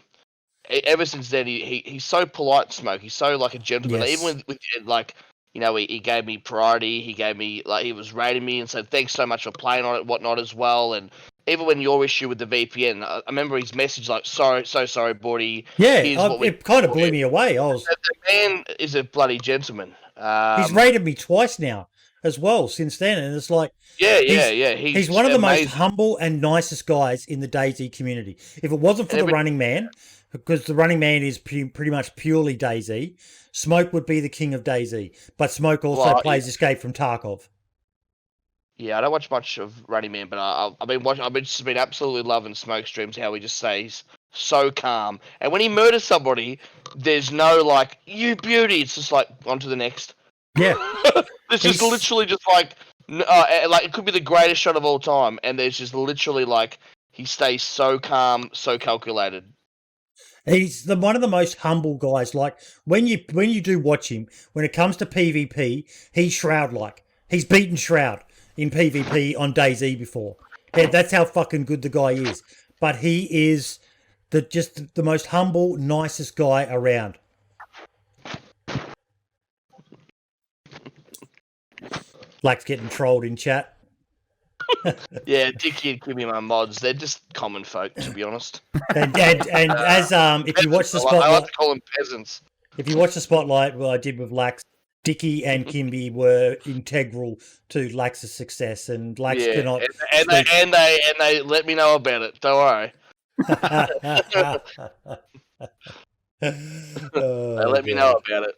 Speaker 1: ever since then, he's so polite, Smoke. He's so like a gentleman.
Speaker 3: Yes.
Speaker 1: Even with like, you know, he gave me priority. He gave me like he was rating me and said thanks so much for playing on it, whatnot as well. And even when your issue with the VPN, I remember his message like, "So sorry, Bordy."
Speaker 3: Yeah, it kind of blew me away.
Speaker 1: The man is a bloody gentleman.
Speaker 3: He's rated me twice now as well since then, and it's like,
Speaker 1: yeah.
Speaker 3: He's one of the most humble and nicest guys in the DayZ community. If it wasn't for the Running Man, because the Running Man is pretty much purely DayZ, Smoke would be the king of DayZ. But Smoke also plays Escape from Tarkov.
Speaker 1: Yeah, I don't watch much of Running Man, but I've just been absolutely loving Smoke streams. How he just stays so calm, and when he murders somebody, there's no like you beauty. It's just like on to the next.
Speaker 3: Yeah,
Speaker 1: it's just literally just like it could be the greatest shot of all time, and there's just literally like he stays so calm, so calculated.
Speaker 3: He's one of the most humble guys. Like when you do watch him, when it comes to PvP, he's Shroud-like. He's beaten Shroud in PvP on DayZ before. Yeah, that's how fucking good the guy is. But he is just the most humble, nicest guy around. Lax getting trolled in chat.
Speaker 1: Yeah, Dickie and Kimmy, my mods, they're just common folk, to be honest.
Speaker 3: And as if you watch the spotlight,
Speaker 1: I like to call them peasants.
Speaker 3: If you watch the spotlight, well, I did with Lax, Dickie and Kimby were integral to Lax's success, and Lax cannot.
Speaker 1: And they let me know about it. Don't worry. They let me know about it.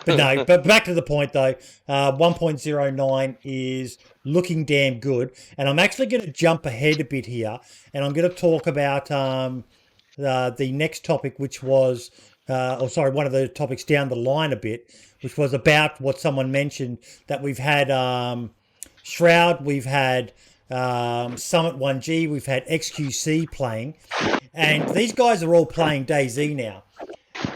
Speaker 3: But no, but back to the point though, 1.09 is looking damn good, and I'm actually going to jump ahead a bit here, and I'm going to talk about the next topic, which was, one of the topics down the line a bit, which was about what someone mentioned, that we've had Shroud, we've had Summit 1G, we've had XQC playing, and these guys are all playing DayZ now.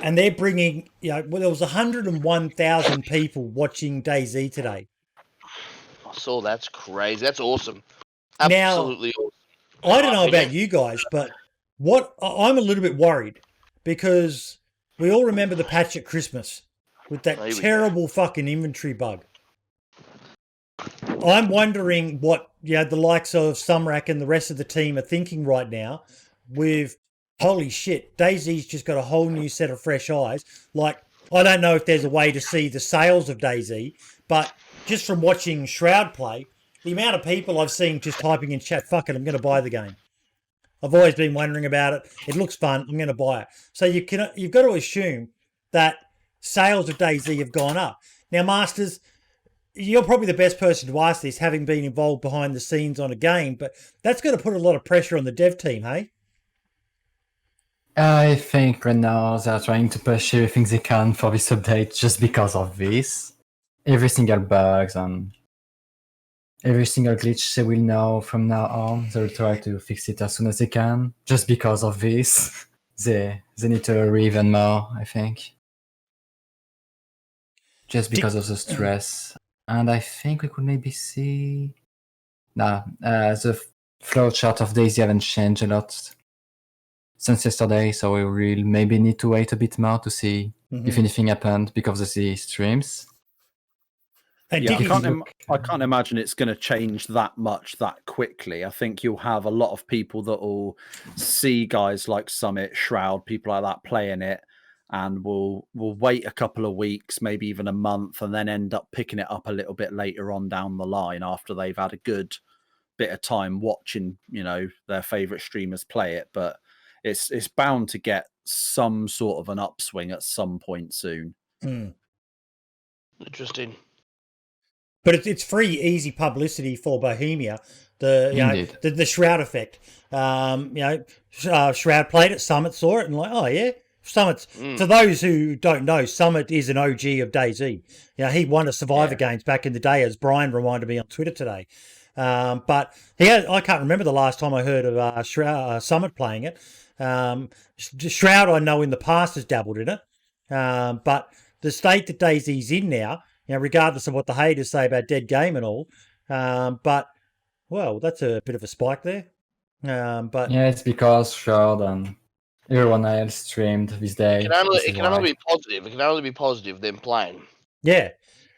Speaker 3: And they're bringing, there was 101,000 people watching DayZ today.
Speaker 1: I saw that's crazy. That's awesome. Absolutely awesome.
Speaker 3: I don't know about you guys, but I'm a little bit worried because we all remember the patch at Christmas with that terrible fucking inventory bug. I'm wondering what the likes of Sumrak and the rest of the team are thinking right now with, holy shit, DayZ's just got a whole new set of fresh eyes. Like, I don't know if there's a way to see the sales of DayZ, but just from watching Shroud play, the amount of people I've seen just typing in chat, fuck it, I'm going to buy the game. I've always been wondering about it. It looks fun. I'm going to buy it. So you've got to assume that sales of DayZ have gone up. Now, Masters, you're probably the best person to ask this, having been involved behind the scenes on a game, but that's going to put a lot of pressure on the dev team, hey?
Speaker 4: I think right now they're trying to push everything they can for this update just because of this. Every single bugs and every single glitch they will know from now on. They'll try to fix it as soon as they can. Just because of this, they need to hurry even more, I think. Just because of the stress. And I think we could maybe see... the flowchart of DayZ haven't changed a lot since yesterday, so we will maybe need to wait a bit more to see if anything happened because of the streams.
Speaker 3: And
Speaker 2: I can't imagine it's going to change that much that quickly. I think you'll have a lot of people that will see guys like Summit, Shroud, people like that playing it, and we'll wait a couple of weeks, maybe even a month, and then end up picking it up a little bit later on down the line after they've had a good bit of time watching, their favorite streamers play it. But it's bound to get some sort of an upswing at some point soon.
Speaker 1: Interesting.
Speaker 3: But it's free, easy publicity for Bohemia. The Shroud effect. Shroud played it, Summit saw it, and like, oh yeah, Summit's. For those who don't know, Summit is an OG of DayZ. He won a Survivor Games back in the day, as Brian reminded me on Twitter today. But I can't remember the last time I heard of Summit playing it. Shroud, I know in the past has dabbled in it, but the state that DayZ's in now, regardless of what the haters say about dead game and all, but well, that's a bit of a spike there. But
Speaker 4: yeah, it's because Shroud and everyone else streamed this day.
Speaker 1: It can only be positive. It can only be positive them playing.
Speaker 3: Yeah,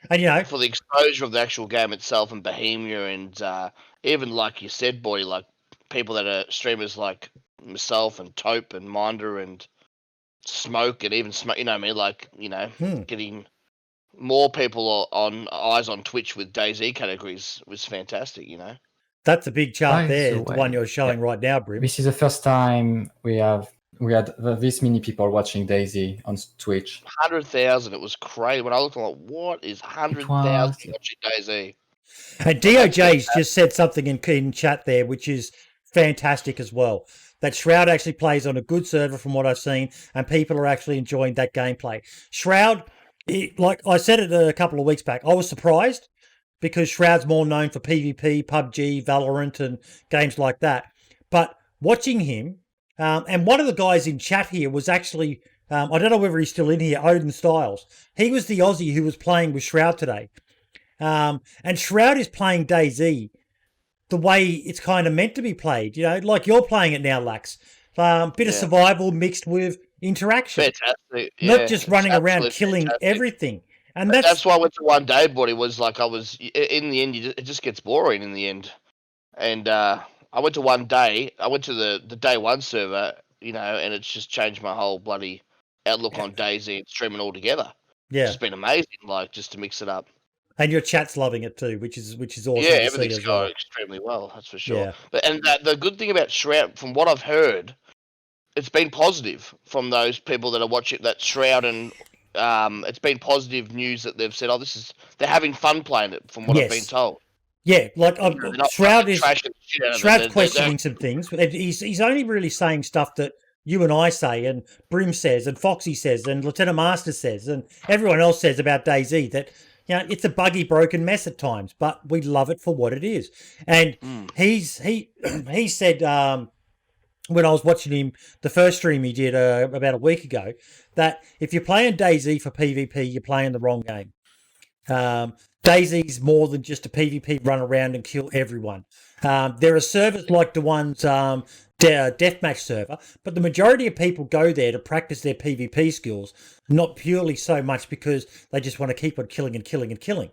Speaker 3: and
Speaker 1: for the exposure of the actual game itself and Bohemia, and even like you said, boy, like people that are streamers like myself and Taupe and Minder and Smoke and even Smoke, getting more people on eyes on Twitch with DayZ categories was fantastic.
Speaker 3: That's a big chart there, the one you're showing right now, Brim.
Speaker 4: This is the first time we had this many people watching DayZ on Twitch.
Speaker 1: 100,000. It was crazy. When I looked, I'm like, what is 100,000 watching DayZ?
Speaker 3: And DOJ's just said something in chat there, which is fantastic as well. That Shroud actually plays on a good server from what I've seen, and people are actually enjoying that gameplay. Shroud, like I said it a couple of weeks back, I was surprised because Shroud's more known for PvP, PUBG, Valorant, and games like that. But watching him, and one of the guys in chat here was actually, I don't know whether he's still in here, Odin Styles. He was the Aussie who was playing with Shroud today. And Shroud is playing DayZ the way it's kind of meant to be played, like you're playing it now, Lax. Bit of survival mixed with interaction.
Speaker 1: Fantastic.
Speaker 3: Not just running around killing everything. And
Speaker 1: that's why I went to one day, but it was like in the end, it just gets boring in the end. And I went to one day, I went to the day one server, and it's just changed my whole bloody outlook on DayZ and streaming all together.
Speaker 3: Yeah.
Speaker 1: It's just been amazing, just to mix it up.
Speaker 3: And your chat's loving it too, which is awesome.
Speaker 1: Yeah, everything's going extremely well, that's for sure.
Speaker 3: Yeah.
Speaker 1: But the good thing about Shroud, from what I've heard, it's been positive from those people that are watching that Shroud, and it's been positive news that they've said, they're having fun playing it, from what I've been told.
Speaker 3: Yeah, like Shroud's questioning some things, but he's only really saying stuff that you and I say, and Brim says, and Foxy says, and Lieutenant Master says, and everyone else says about DayZ, that it's a buggy, broken mess at times, but we love it for what it is. And he said when I was watching him, the first stream he did about a week ago, that if you're playing DayZ for PvP, you're playing the wrong game. DayZ's more than just a PvP run around and kill everyone. There are servers like the ones deathmatch server, but the majority of people go there to practice their PvP skills, not purely so much because they just want to keep on killing and killing and killing.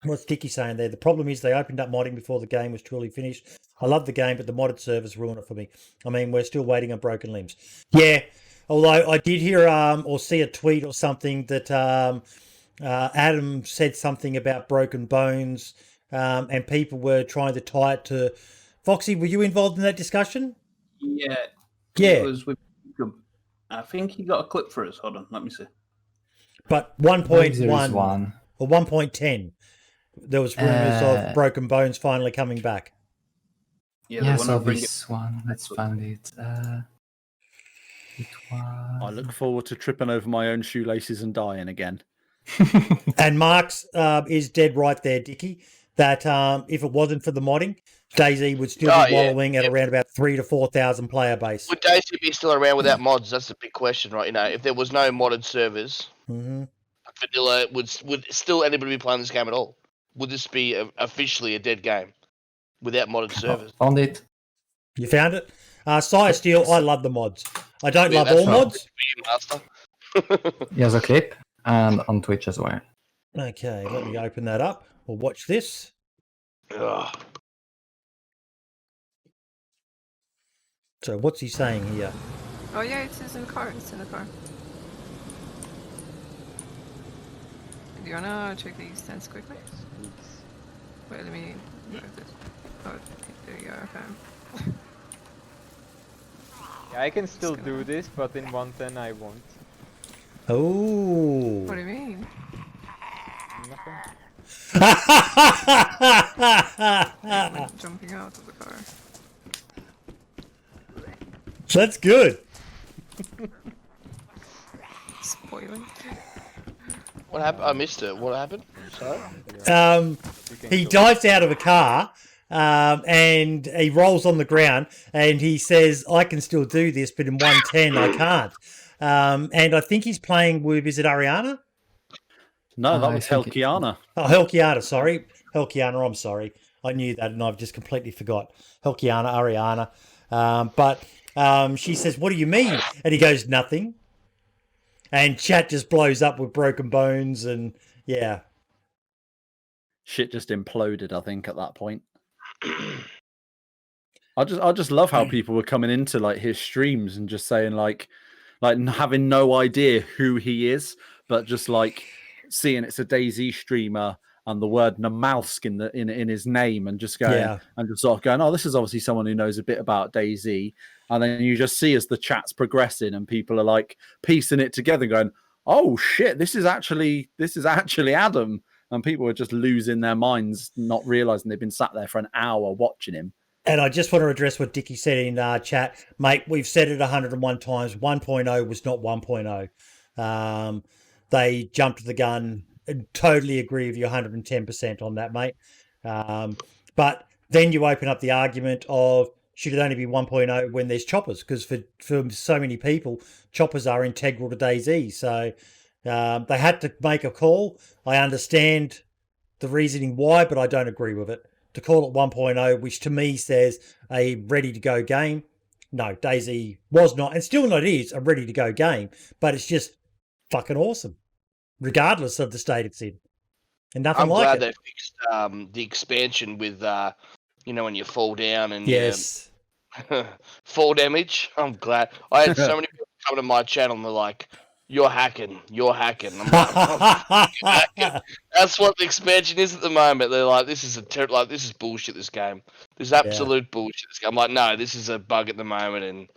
Speaker 3: What's Dicky saying there? The problem is they opened up modding before the game was truly finished. I love the game, but the modded servers ruin it for me. I mean, we're still waiting on Broken Limbs. Yeah, although I did hear or see a tweet or something that Adam said something about Broken Bones, and people were trying to tie it to... Foxy, were you involved in that discussion?
Speaker 5: Yeah.
Speaker 3: Yeah.
Speaker 5: It was with, I think he got a clip for us. Hold on, let me see.
Speaker 3: But 1.1 or 1.10, there was rumors of Broken Bones finally coming back.
Speaker 4: Yeah, so this one, let's find it. It was...
Speaker 2: I look forward to tripping over my own shoelaces and dying again.
Speaker 3: And Mark's is dead right there, Dickie, that if it wasn't for the modding, DayZ would still be wallowing at around about 3,000 to 4,000 player base.
Speaker 1: Would DayZ be still around without mods? That's the big question, right? If there was no modded servers, vanilla, would still anybody be playing this game at all? Would this be officially a dead game without modded servers?
Speaker 4: Found it.
Speaker 3: You found it? Sire Steel, I love the mods. I don't love all mods.
Speaker 4: Here's a clip, and on Twitch as well.
Speaker 3: Okay, let me open that up. We'll watch this.
Speaker 1: Ugh.
Speaker 3: So what's he saying here?
Speaker 7: Oh yeah, it's in the car. It's in the car. Do you wanna check the stats quickly? Wait, let me. Oh, there you go. Okay.
Speaker 8: Yeah, I can still do this, but in 110 I won't.
Speaker 3: Oh.
Speaker 7: What do you mean?
Speaker 8: Nothing.
Speaker 7: Jumping out of the car.
Speaker 3: That's good.
Speaker 7: Spoiling.
Speaker 1: What happened? I missed it. What happened? Sorry.
Speaker 3: He dives out of a car and he rolls on the ground and he says, I can still do this, but in 110 I can't. And I think he's playing with, is it Ariana?
Speaker 2: No, that was Helkiana.
Speaker 3: Oh, Helkiana, sorry. Helkiana, I'm sorry. I knew that and I've just completely forgot. Helkiana, Ariana. But she says, what do you mean? And he goes, nothing. And chat just blows up with broken bones and yeah.
Speaker 2: Shit just imploded, I think, at that point. I just love how people were coming into like his streams and just saying like having no idea who he is, but just like seeing it's a DayZ streamer and the word Namalsk in his name and just going and just sort of going, oh, this is obviously someone who knows a bit about DayZ. And then you just see as the chat's progressing and people are like piecing it together going, oh shit, this is actually Adam. And people are just losing their minds, not realizing they've been sat there for an hour watching him.
Speaker 3: And I just want to address what Dickie said in chat. Mate, we've said it 101 times. 1.0 was not 1.0. They jumped the gun. And totally agree with you 110% on that, mate. But then you open up the argument of should it only be 1.0 when there's choppers? Because for so many people, choppers are integral to DayZ. So they had to make a call. I understand the reasoning why, but I don't agree with it. To call it 1.0, which to me says a ready-to-go game. No, DayZ was not, and still not is, a ready-to-go game. But it's just fucking awesome, regardless of the state it's in. And nothing
Speaker 1: I'm
Speaker 3: like
Speaker 1: glad
Speaker 3: it.
Speaker 1: they fixed the expansion with, when you fall down and
Speaker 3: yes,
Speaker 1: fall damage. I'm glad. I had so many people come to my channel and they're like, "You're hacking. You're hacking." I'm like, "I'm hacking." That's what the expansion is at the moment. They're like, "This is this is bullshit. This game. This is absolute bullshit." This game. I'm like, "No, this is a bug at the moment." And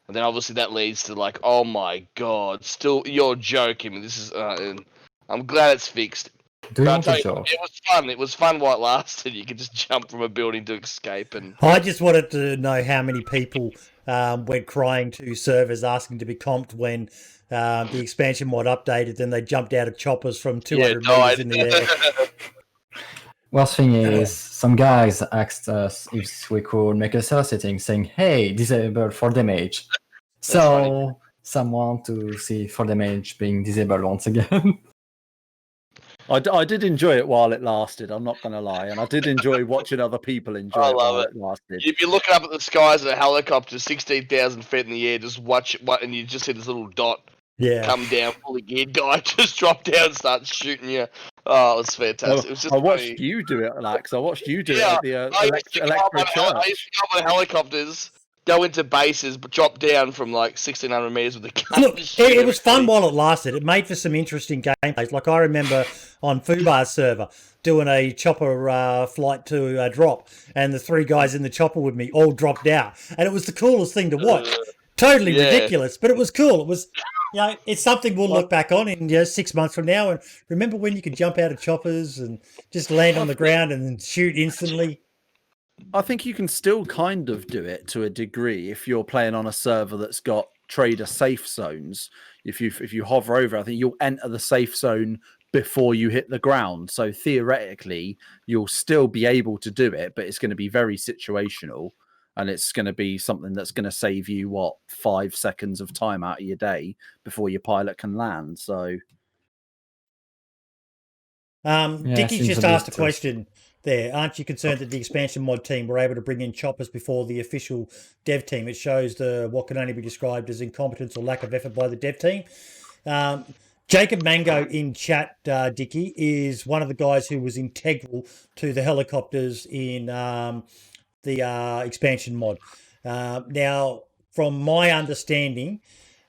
Speaker 1: then obviously that leads to like, "Oh my god, still you're joking." This is. And I'm glad it's fixed.
Speaker 4: Do you
Speaker 1: But I'll
Speaker 4: want
Speaker 1: tell
Speaker 4: a
Speaker 1: you,
Speaker 4: joke?
Speaker 1: it was fun. It was fun while it lasted. You could just jump from a building to escape, and
Speaker 3: I just wanted to know how many people went crying to servers asking to be comped when the expansion mod updated and they jumped out of choppers from 200 meters in the air.
Speaker 4: Worst thing is, some guys asked us if we could make a server setting saying, hey, disable for damage. So, someone to see for damage being disabled once again.
Speaker 2: I did enjoy it while it lasted, I'm not going to lie. And I did enjoy watching other people enjoy it while it lasted.
Speaker 1: You'd be looking up at the skies in a helicopter, 16,000 feet in the air, just watch it, and you just see this little dot come down, fully geared guy just drop down and start shooting you. Oh, it was fantastic. It was just
Speaker 2: I watched you do it, Lax. I watched you do it at the Electro Church.
Speaker 1: I used to go up on helicopters, go into bases, but drop down from like 1,600 meters with the gun.
Speaker 3: Look, it was fun while it lasted. It made for some interesting gameplays. Like I remember on Fubar's server doing a chopper flight to a drop, and the three guys in the chopper with me all dropped out, and it was the coolest thing to watch. Totally ridiculous, but it was cool. It was, it's something we'll look back on in 6 months from now and remember when you could jump out of choppers and just land on the ground and then shoot instantly.
Speaker 2: I think you can still kind of do it to a degree if you're playing on a server that's got trader safe zones. If you hover over, I think you'll enter the safe zone before you hit the ground. So theoretically, you'll still be able to do it, but it's going to be very situational. And it's going to be something that's going to save you, 5 seconds of time out of your day before your pilot can land. So,
Speaker 3: Dickie's just asked a question there. Aren't you concerned that the expansion mod team were able to bring in choppers before the official dev team? It shows what can only be described as incompetence or lack of effort by the dev team. Jacob Mango in chat, Dickie, is one of the guys who was integral to the helicopters in... the expansion mod. Now, from my understanding,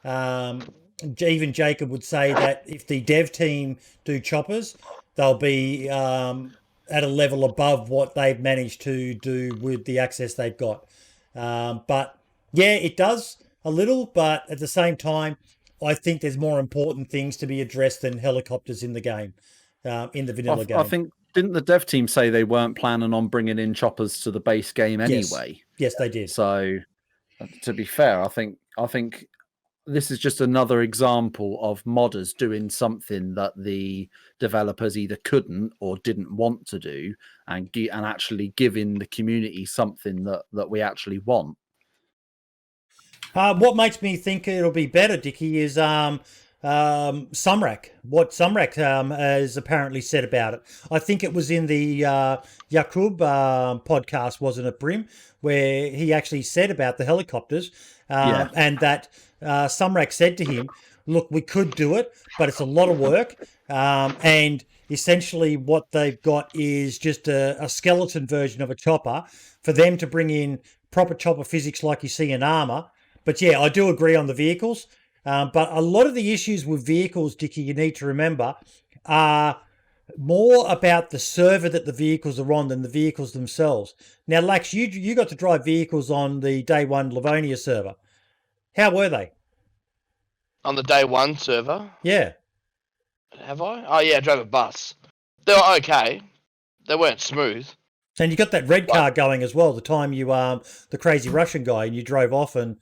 Speaker 3: even Jacob would say that if the dev team do choppers, they'll be at a level above what they've managed to do with the access they've got. But yeah, it does a little, but at the same time, I think there's more important things to be addressed than helicopters in the game, in the vanilla game.
Speaker 2: I think, didn't the dev team say they weren't planning on bringing in choppers to the base game anyway?
Speaker 3: Yes, they did.
Speaker 2: So, to be fair, I think this is just another example of modders doing something that the developers either couldn't or didn't want to do, and actually giving the community something that we actually want.
Speaker 3: What makes me think it'll be better, Dickie, is Sumrak. What Sumrak has apparently said about it. I think it was in the Yakub podcast, wasn't it, Brim, where he actually said about the helicopters, and that Sumrak said to him, look, we could do it, but it's a lot of work, and essentially what they've got is just a skeleton version of a chopper for them to bring in proper chopper physics like you see in Armour. But yeah, I do agree on the vehicles. But a lot of the issues with vehicles, Dickie, you need to remember, are more about the server that the vehicles are on than the vehicles themselves. Now, Lax, you got to drive vehicles on the day one Livonia server. How were they?
Speaker 1: On the day one server?
Speaker 3: Yeah.
Speaker 1: Have I? Oh, yeah, I drove a bus. They were okay. They weren't smooth.
Speaker 3: And you got that red car going as well, the time you, the crazy Russian guy, and you drove off and...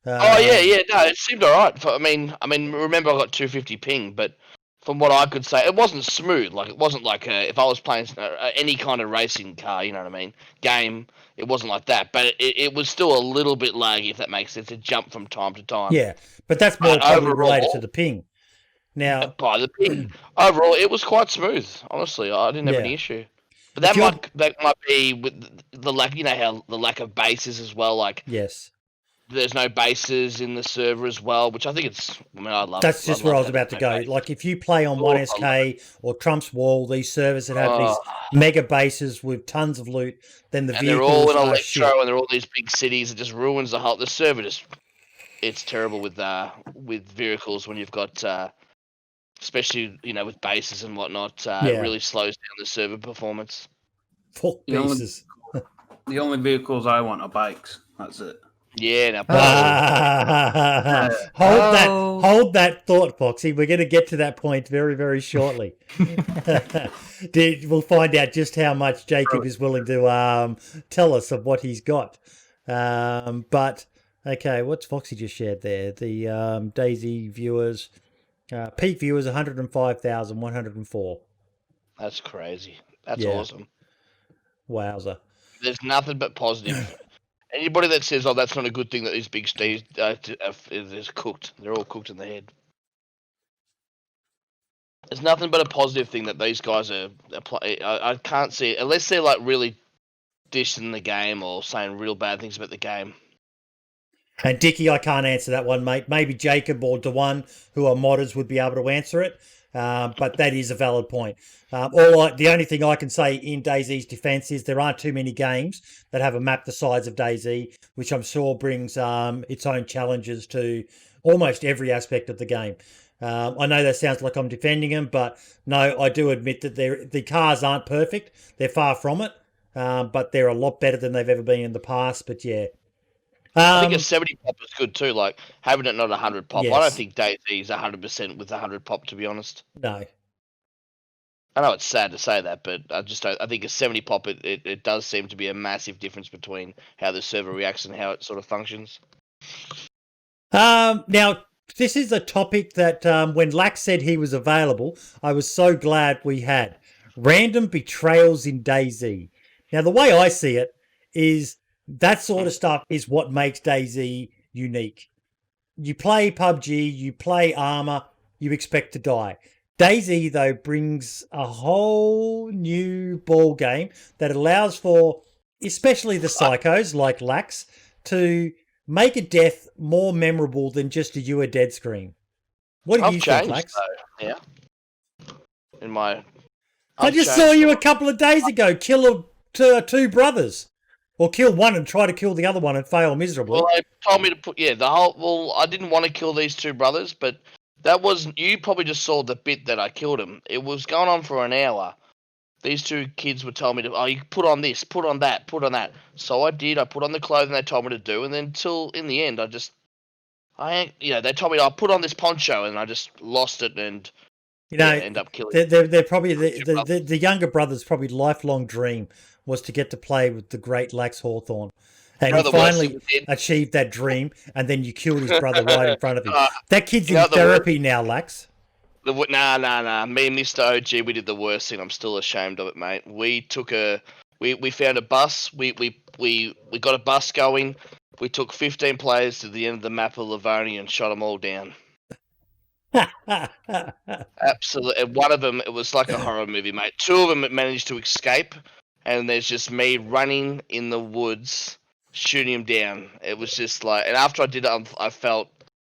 Speaker 1: no, it seemed all right. I mean, remember I got 250 ping, but from what I could say, it wasn't smooth. Like, it wasn't like if I was playing any kind of racing car, you know what I mean, game, it wasn't like that. But it was still a little bit laggy, if that makes sense. It jumped from time to time.
Speaker 3: Yeah, but that's more probably related to the ping. Now,
Speaker 1: by the ping, overall, it was quite smooth. Honestly, I didn't have any issue. But that might be with the lack, you know, how the lack of bases as well. Like,
Speaker 3: yes,
Speaker 1: there's no bases in the server as well, which I think it's. I mean, I love.
Speaker 3: That's just where I was about to go. Like, if you play on 1SK or Trump's Wall, these servers that have these mega bases with tons of loot, then the vehicles
Speaker 1: they're all in Electro,
Speaker 3: shit.
Speaker 1: and they're all these big cities. It just ruins the server. It's terrible with vehicles when you've got. Especially, you know, with bases and whatnot, it really slows down the server performance.
Speaker 3: Fuck bases.
Speaker 5: The only vehicles I want are bikes. That's it.
Speaker 1: Yeah.
Speaker 3: Hold that thought, Foxy. We're going to get to that point very, very shortly. We'll find out just how much Jacob is willing to tell us of what he's got. But, okay, what's Foxy just shared there? The DayZ viewers... peak viewers 105,104.
Speaker 1: That's crazy. That's awesome.
Speaker 3: Wowza.
Speaker 1: There's nothing but positive. Anybody that says, "Oh, that's not a good thing," that these big stages is cooked. They're all cooked in the head. There's nothing but a positive thing that these guys are. I can't see it unless they're like really dishing the game or saying real bad things about the game.
Speaker 3: And Dickie, I can't answer that one, mate. Maybe Jacob or Daone, who are modders, would be able to answer it. But that is a valid point. The only thing I can say in DayZ's defense is there aren't too many games that have a map the size of DayZ, which I'm sure brings its own challenges to almost every aspect of the game. I know that sounds like I'm defending them, but no, I do admit that the cars aren't perfect. They're far from it, but they're a lot better than they've ever been in the past. But yeah.
Speaker 1: I think a 70 pop is good too, like having it not 100 pop.
Speaker 3: Yes.
Speaker 1: I don't think DayZ is 100% with 100 pop, to be honest.
Speaker 3: No.
Speaker 1: I know it's sad to say that, but I think a 70 pop, it does seem to be a massive difference between how the server reacts and how it sort of functions.
Speaker 3: Now, this is a topic that when Lax said he was available, I was so glad we had. Random betrayals in DayZ. Now, the way I see it is that sort of stuff is what makes DayZ unique. You play PUBG, you play Armour, you expect to die. DayZ, though, brings a whole new ball game that allows for, especially the psychos like Lax, to make a death more memorable than just a "you are dead" screen. What do you think, Lax?
Speaker 1: Though. Yeah.
Speaker 3: I just saw you a couple of days ago kill two brothers. Or kill one and try to kill the other one and fail miserably.
Speaker 1: Well, they told me to put the whole. Well, I didn't want to kill these two brothers, but that was you probably just saw the bit that I killed him. It was going on for an hour. These two kids would tell me to, oh, you put on this, put on that, put on that. So I did. I put on the clothing they told me to do, and then till in the end, they told me I'll put on this poncho, and I just lost it and end up killing.
Speaker 3: They're probably the younger brother's probably lifelong dream was to get to play with the great Laxhawthorn. And he finally achieved that dream, and then you killed his brother right in front of him. That kid's in therapy now, Lax.
Speaker 1: Nah. Me and Mr. OG, we did the worst thing. I'm still ashamed of it, mate. We took we found a bus. We got a bus going. We took 15 players to the end of the map of Livonia and shot them all down. Absolutely. And one of them, it was like a horror movie, mate. Two of them managed to escape, and there's just me running in the woods, shooting him down. It was just like, and after I did it, I felt,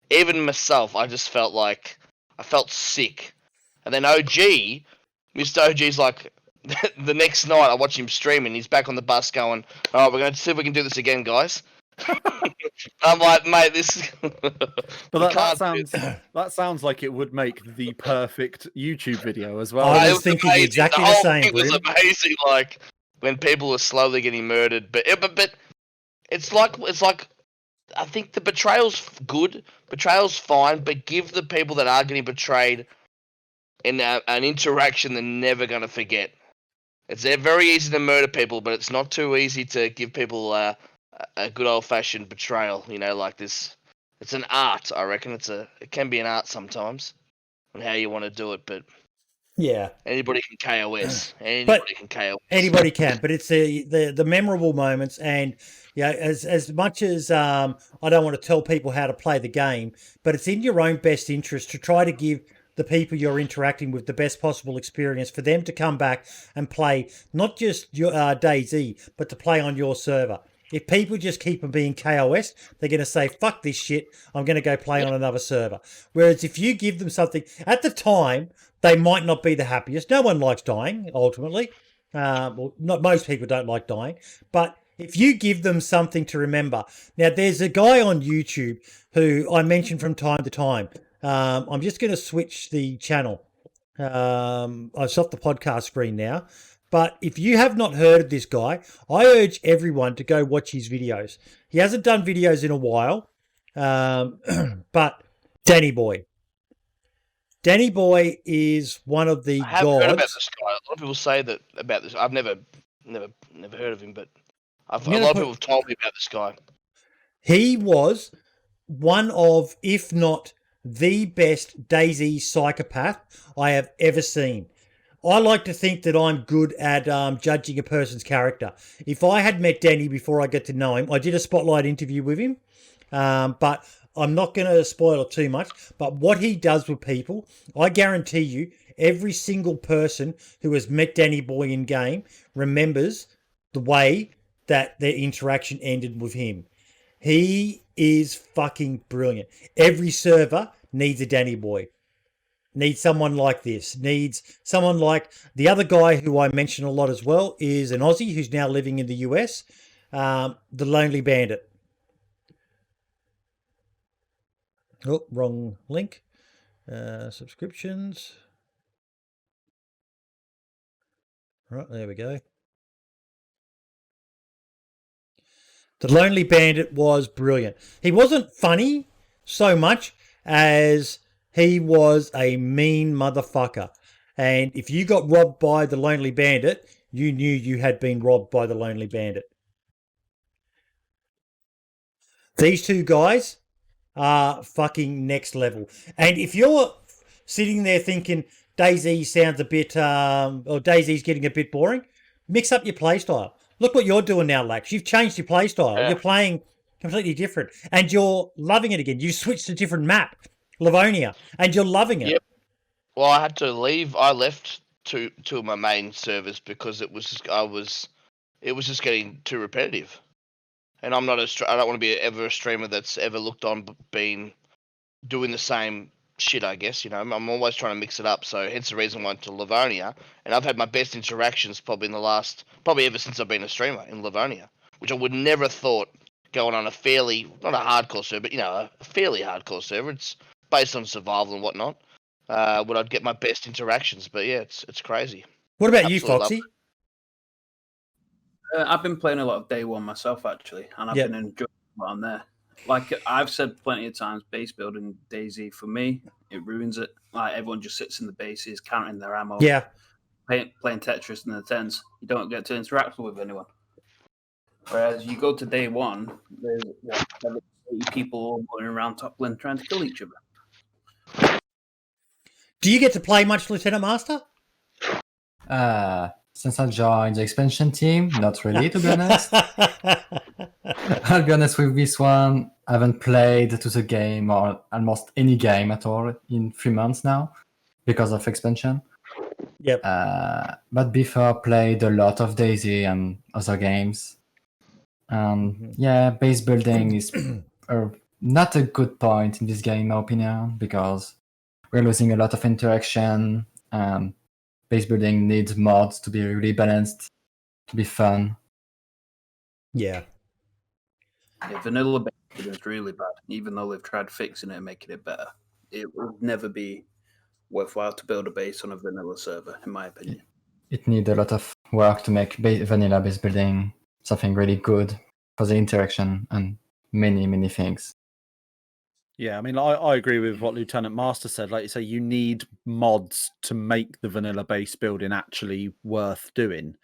Speaker 1: even myself, I just felt like, I felt sick. And then Mr. OG's like, the next night I watch him streaming, he's back on the bus going, all right, we're going to see if we can do this again, guys. I'm like, mate, this.
Speaker 2: But that sounds like it would make the perfect YouTube video as well.
Speaker 3: I was thinking exactly the same.
Speaker 1: It was amazing, like when people are slowly getting murdered. But it's like I think the betrayal's good, betrayal's fine, but give the people that are getting betrayed an interaction they're never going to forget. It's very easy to murder people, but it's not too easy to give people a good old-fashioned betrayal, like this. It's an art, I reckon. It can be an art sometimes, on how you want to do it. But
Speaker 3: yeah,
Speaker 1: anybody can KOS. Anybody can KOS.
Speaker 3: Anybody can, but it's the memorable moments. And as much as I don't want to tell people how to play the game, but it's in your own best interest to try to give the people you're interacting with the best possible experience for them to come back and play not just your DayZ, but to play on your server. If people just keep on being KOS, they're going to say, fuck this shit, I'm going to go play on another server. Whereas if you give them something, at the time, they might not be the happiest. No one likes dying, ultimately. Well, not most people don't like dying. But if you give them something to remember. Now, there's a guy on YouTube who I mention from time to time. I'm just going to switch the channel. I've stopped the podcast screen now. But if you have not heard of this guy, I urge everyone to go watch his videos. He hasn't done videos in a while, but Danny Boy. Danny Boy is one of the gods. I haven't heard about
Speaker 1: this guy. A lot of people say that about this. I've never heard of him, but a lot of people have told me about this guy.
Speaker 3: He was one of, if not the best DayZ psychopath I have ever seen. I like to think that I'm good at judging a person's character. If I had met Danny before I get to know him, I did a spotlight interview with him, but I'm not going to spoil it too much. But what he does with people, I guarantee you, every single person who has met Danny Boy in game remembers the way that their interaction ended with him. He is fucking brilliant. Every server needs a Danny Boy. Needs someone like this. Needs someone like the other guy who I mention a lot as well is an Aussie who's now living in the US, the Lonely Bandit. Oh, wrong link. Subscriptions. Right, there we go. The Lonely Bandit was brilliant. He wasn't funny so much as he was a mean motherfucker. And if you got robbed by the Lonely Bandit, you knew you had been robbed by the Lonely Bandit. These two guys are fucking next level. And if you're sitting there thinking DayZ sounds a bit, or DayZ's getting a bit boring, mix up your playstyle. Look what you're doing now, Lax. You've changed your playstyle. Yeah. You're playing completely different. And you're loving it again. You switched to a different map. Livonia, and you're loving it.
Speaker 1: Yep. Well, I had to leave. I left two of my main servers because it was just getting too repetitive. And I don't want to be ever a streamer that's ever looked on been doing the same shit. I guess I'm always trying to mix it up. So hence the reason I went to Livonia, and I've had my best interactions probably ever since I've been a streamer in Livonia. which I would never have thought going on a fairly, not a hardcore server, but a fairly hardcore server. It's based on survival and whatnot. Would I'd get my best interactions, but yeah, it's crazy.
Speaker 3: What about you,
Speaker 1: Absolutely
Speaker 3: Foxy?
Speaker 5: I've been playing a lot of Day One myself, actually, and I've been enjoying what I'm there. Like I've said plenty of times, base building DayZ for me, it ruins it. Like everyone just sits in the bases, counting their ammo.
Speaker 3: Yeah.
Speaker 5: Playing Tetris in the tents. You don't get to interact with anyone. Whereas you go to Day One, there's 80 people running around top lane trying to kill each other.
Speaker 3: Do you get to play much Lieutenant Master?
Speaker 4: Since I joined the expansion team, not really, to be honest. I'll be honest with this one. I haven't played to the game or almost any game at all in 3 months now because of expansion.
Speaker 3: Yep.
Speaker 4: But before, played a lot of DayZ and other games. Yeah, base building is not a good point in this game, in my opinion, because we're losing a lot of interaction. Base building needs mods to be really balanced, to be fun.
Speaker 3: Yeah.
Speaker 5: Vanilla base building is really bad, even though they've tried fixing it and making it better. It would never be worthwhile to build a base on a vanilla server, in my opinion.
Speaker 4: It needs a lot of work to make vanilla base building something really good for the interaction and many things.
Speaker 2: Yeah, I mean, I agree with what Lieutenant Master said. Like you say, you need mods to make the vanilla base building actually worth doing.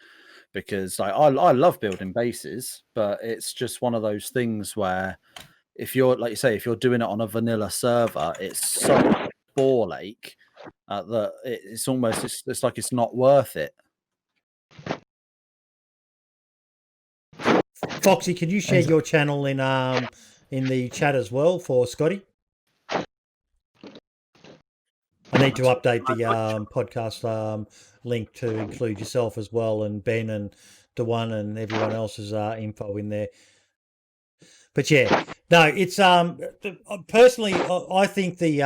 Speaker 2: Because I love building bases, but it's just one of those things where if you're, like you say, if you're doing it on a vanilla server, it's so ball ache that it's almost, it's like it's not worth it.
Speaker 3: Foxy, can you share your channel in the chat as well for Scotty? I need to update the podcast link to include yourself as well, and Ben and Daone and everyone else's info in there. But yeah, no, it's personally, I think the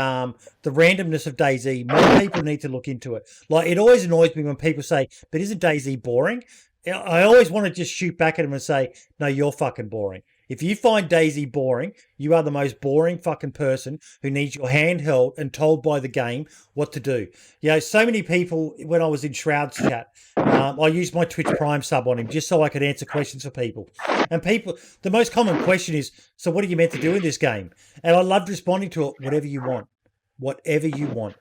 Speaker 3: randomness of DayZ, more people need to look into it. Like, it always annoys me when people say, "But isn't DayZ boring?" I always want to just shoot back at them and say, "No, you're fucking boring. If you find DayZ boring, you are the most boring fucking person who needs your hand held and told by the game what to do." You know, so many people, when I was in Shroud's chat, I used my Twitch Prime sub on him just so I could answer questions for people. And people, the most common question is, "So what are you meant to do in this game?" And I loved responding to it, "Whatever you want. Whatever you want."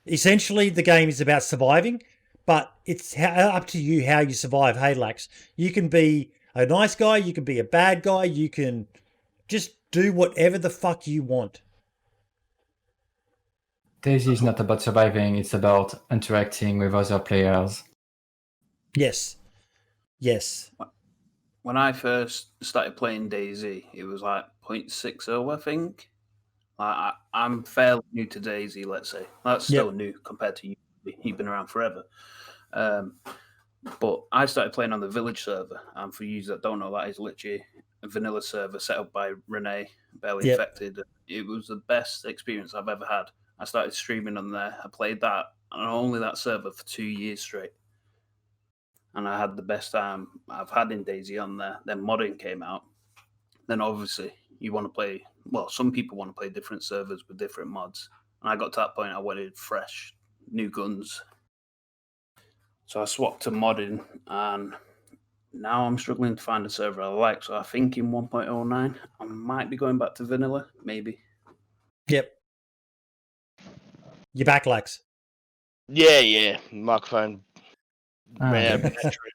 Speaker 3: Essentially, the game is about surviving, but it's up to you how you survive. Hey, Lax, you can be a nice guy, you can be a bad guy, you can just do whatever the fuck you want.
Speaker 4: DayZ is not about surviving, it's about interacting with other players.
Speaker 3: Yes. Yes.
Speaker 5: When I first started playing DayZ, it was like 0.60, I think. I'm fairly new to DayZ, let's say. That's still new compared to you. You've been around forever. But I started playing on the village server, and for you that don't know, that is literally a vanilla server set up by Renee, Barely Infected. It was the best experience I've ever had. I started streaming on there. I played that and only that server for 2 years straight. And I had the best time I've had in DayZ on there. Then modding came out. Then obviously you want to play, well, some people want to play different servers with different mods. And I got to that point I wanted fresh, new guns. So I swapped to modding, and now I'm struggling to find a server I like. So I think in 1.09, I might be going back to vanilla, maybe.
Speaker 3: Yep. You're back, Lax.
Speaker 1: Yeah. Microphone ran out of battery.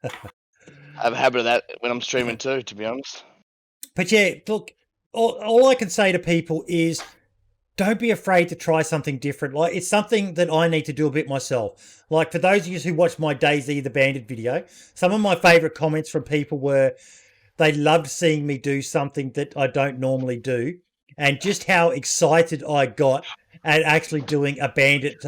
Speaker 1: I have a habit of that when I'm streaming too, to be honest.
Speaker 3: But yeah, look, all I can say to people is, don't be afraid to try something different. Like, it's something that I need to do a bit myself. Like, for those of you who watched my DayZ the Bandit video, some of my favourite comments from people were they loved seeing me do something that I don't normally do, and just how excited I got at actually doing a Bandit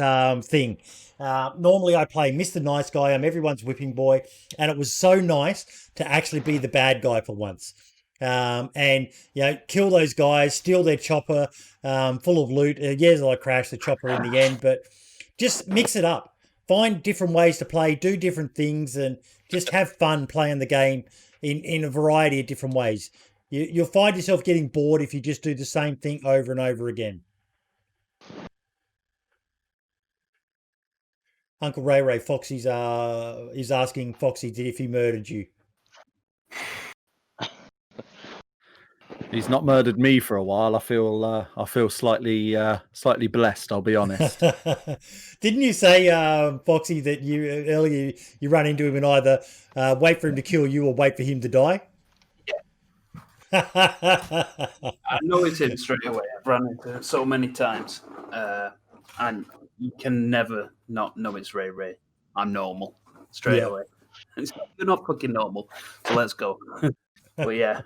Speaker 3: thing. Normally I play Mr. Nice Guy. I'm everyone's whipping boy, and it was so nice to actually be the bad guy for once. And, you know, kill those guys, steal their chopper, full of loot. Yes, I crashed the chopper in the end, but just mix it up. Find different ways to play, do different things, and just have fun playing the game in a variety of different ways. You'll find yourself getting bored if you just do the same thing over and over again. Uncle Ray Foxy's is asking Foxy if he murdered you.
Speaker 2: He's not murdered me for a while. I feel slightly blessed. I'll be honest.
Speaker 3: Didn't you say, Foxy, that you earlier you run into him and either wait for him to kill you or wait for him to die?
Speaker 5: I know it's him straight away. I've run into it so many times, and you can never not know it's Ray. I'm normal straight away. You're not fucking normal, so let's go. But yeah,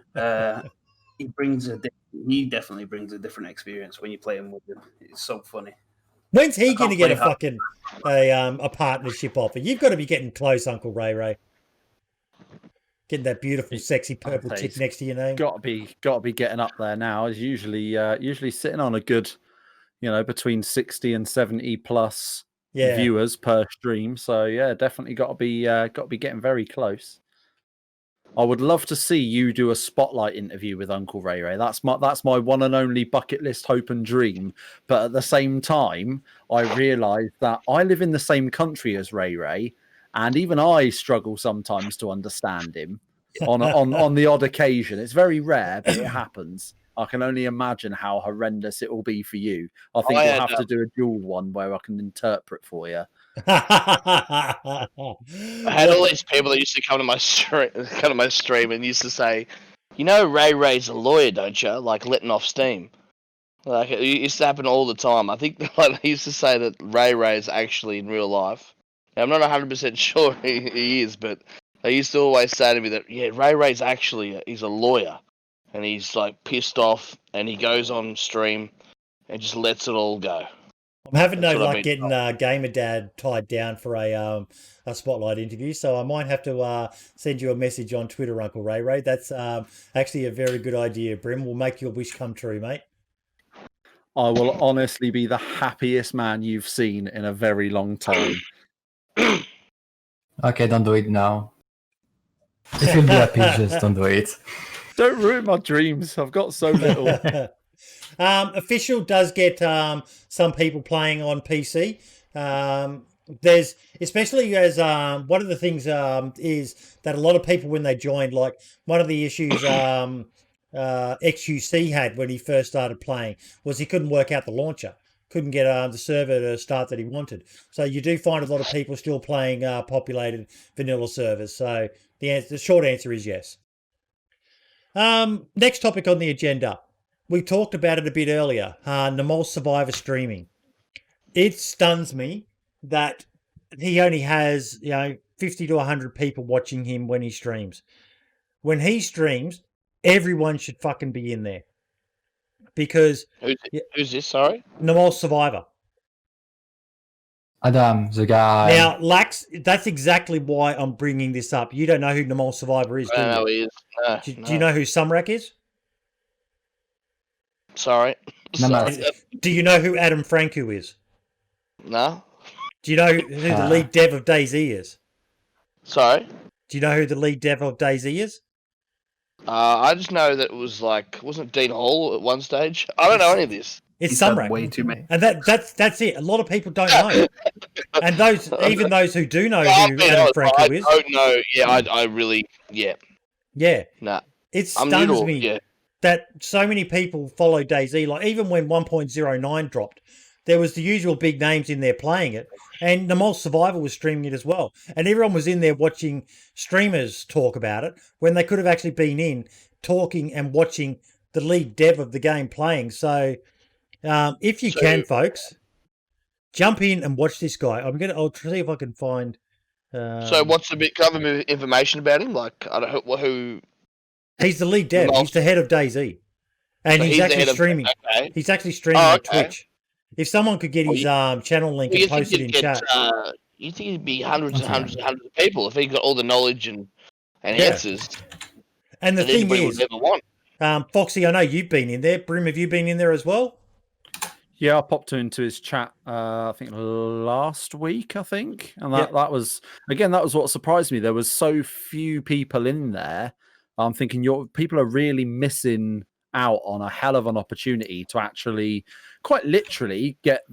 Speaker 5: he definitely brings a different experience when you play him with him. It's so funny.
Speaker 3: When's he going to get a partnership offer? You've got to be getting close, Uncle Ray. Getting that beautiful, sexy purple tick next to your name.
Speaker 2: Got to be getting up there now. Is usually sitting on a good, between 60 and 70 plus viewers per stream. So yeah, definitely got to be getting very close. I would love to see you do a spotlight interview with Uncle Ray. That's my one and only bucket list hope and dream. But at the same time, I realise that I live in the same country as Ray, and even I struggle sometimes to understand him on the odd occasion. It's very rare, but it happens. I can only imagine how horrendous it will be for you. I think we'll have to do a dual one where I can interpret for you.
Speaker 1: I had all these people that used to come to my stream and used to say, Ray's a lawyer, don't you? Like letting off steam. Like it used to happen all the time. I think they used to say that Ray is actually in real life. Now, I'm not 100% sure he is, but they used to always say to me that Ray's actually he's a lawyer, and he's like pissed off, and he goes on stream and just lets it all go.
Speaker 3: I'm having no luck getting Gamer Dad tied down for a spotlight interview, so I might have to send you a message on Twitter, Uncle Ray. That's actually a very good idea, Brim. We'll make your wish come true, mate.
Speaker 2: I will honestly be the happiest man you've seen in a very long time.
Speaker 4: Okay, don't do it now. If you'll be happy, just don't do it.
Speaker 2: Don't ruin my dreams. I've got so little.
Speaker 3: Official does get some people playing on PC. There's especially as one of the things is that a lot of people when they joined, like one of the issues XUC had when he first started playing was he couldn't work out the launcher, couldn't get the server to start that he wanted. So you do find a lot of people still playing populated vanilla servers. So the short answer is yes. Next topic on the agenda. We talked about it a bit earlier. Namol Survivor streaming. It stuns me that he only has 50 to 100 people watching him when he streams. When he streams, everyone should fucking be in there. Because
Speaker 1: who's this? Sorry,
Speaker 3: Namol Survivor.
Speaker 4: Adam, the guy.
Speaker 3: Now, Lax, that's exactly why I'm bringing this up. You don't know who Namol Survivor is, do you?
Speaker 1: No, he is.
Speaker 3: Do you know who Sumrak is?
Speaker 1: Sorry.
Speaker 3: Do you know who Adam Franco is?
Speaker 1: No.
Speaker 3: Do you know who the lead dev of DayZ is?
Speaker 1: Sorry?
Speaker 3: Do you know who the lead dev of DayZ is?
Speaker 1: I just know that it was wasn't Dean Hall at one stage? I don't know any of this.
Speaker 3: It's Sumrak.
Speaker 5: Way too many.
Speaker 3: And that's it. A lot of people don't know. And those who do know who Adam Franco is.
Speaker 1: I don't know. Yeah, I really, yeah.
Speaker 3: Yeah.
Speaker 1: Nah.
Speaker 3: It stuns me that so many people follow DayZ. Like even when 1.09 dropped, there was the usual big names in there playing it. And Namol Survivor was streaming it as well. And everyone was in there watching streamers talk about it when they could have actually been in talking and watching the lead dev of the game playing. So if you can, folks, jump in and watch this guy. I'll see if I can find.
Speaker 1: So what's the bit? Can I have information about him? Like I don't know who.
Speaker 3: He's the lead dev. He's the head of DayZ, and so he's actually streaming.
Speaker 1: Okay.
Speaker 3: He's actually streaming on Twitch. If someone could get his channel link and post it in chat,
Speaker 1: you think it'd be hundreds and hundreds and hundreds of people if he got all the knowledge and answers.
Speaker 3: And the thing is,
Speaker 1: would ever want.
Speaker 3: Foxy, I know you've been in there. Brim, have you been in there as well?
Speaker 2: Yeah, I popped into his chat, I think last week, and that was what surprised me. There was so few people in there, I'm thinking people are really missing out on a hell of an opportunity to actually, quite literally, get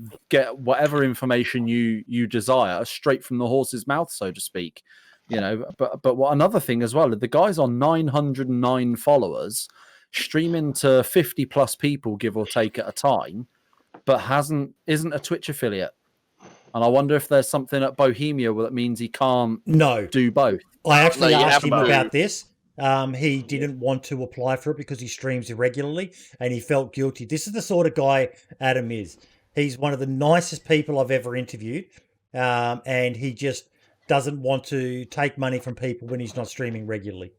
Speaker 2: whatever information you desire straight from the horse's mouth, so to speak. But what another thing as well, the guy's on 909 followers, streaming to 50 plus people, give or take, at a time, but isn't a Twitch affiliate. And I wonder if there's something at Bohemia that means he can't do both.
Speaker 3: I actually asked him about this. He didn't want to apply for it because he streams irregularly and he felt guilty. This is the sort of guy Adam is. He's one of the nicest people I've ever interviewed. And he just doesn't want to take money from people when he's not streaming regularly.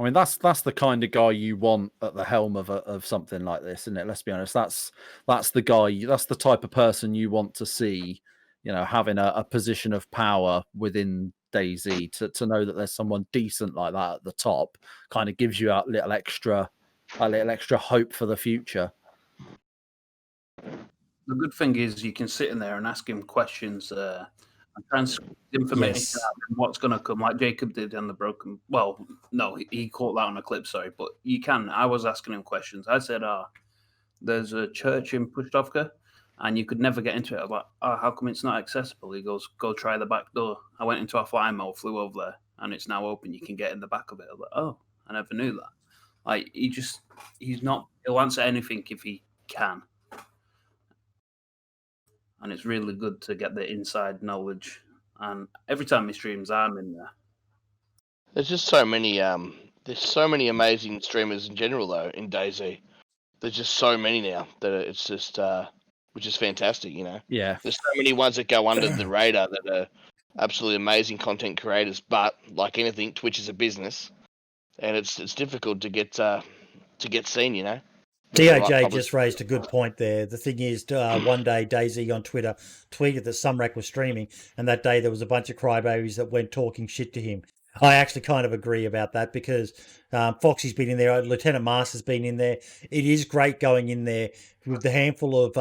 Speaker 2: I mean, that's the kind of guy you want at the helm of something like this, isn't it? Let's be honest. That's the guy. That's the type of person you want to see, having a position of power within DayZ. To know that there's someone decent like that at the top kind of gives you a little extra hope for the future.
Speaker 5: The good thing is you can sit in there and ask him questions and transcribe information out and what's going to come, like Jacob did on the broken. Well, no, he caught that on a clip, sorry, but you can. I was asking him questions. I said, there's a church in Pushtovka and you could never get into it. I was like, how come it's not accessible? He goes, go try the back door. I went into a fly mode, flew over there, and it's now open. You can get in the back of it. I was like, I never knew that. Like, he'll answer anything if he can. And it's really good to get the inside knowledge. And every time he streams, I'm in there.
Speaker 1: There's just so many. There's so many amazing streamers in general, though, in DayZ. There's just so many now that it's just, which is fantastic,
Speaker 2: Yeah.
Speaker 1: There's so many ones that go under the radar that are absolutely amazing content creators. But like anything, Twitch is a business, and it's difficult to get seen,
Speaker 3: DOJ just raised a good point there. The thing is, one day DayZ on Twitter tweeted that Sumrak was streaming, and that day there was a bunch of crybabies that went talking shit to him. I actually kind of agree about that because Foxy's been in there, Lieutenant Master's been in there. It is great going in there with the handful of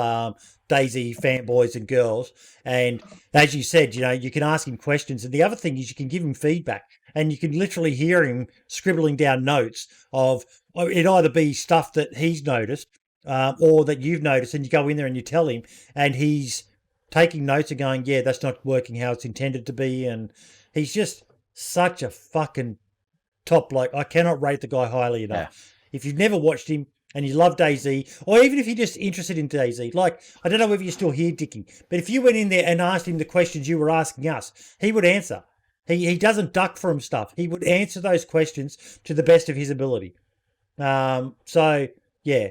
Speaker 3: DayZ fanboys and girls. And as you said, you can ask him questions. And the other thing is you can give him feedback. And you can literally hear him scribbling down notes of it either be stuff that he's noticed or that you've noticed, and you go in there and you tell him, and he's taking notes and going, yeah, that's not working how it's intended to be. And he's just such a fucking top bloke. I cannot rate the guy highly enough. Yeah. If you've never watched him and you love DayZ, or even if you're just interested in DayZ, like, I don't know whether you're still here, Dickie, but if you went in there and asked him the questions you were asking us, he would answer. He doesn't duck from stuff. He would answer those questions to the best of his ability. So, yeah,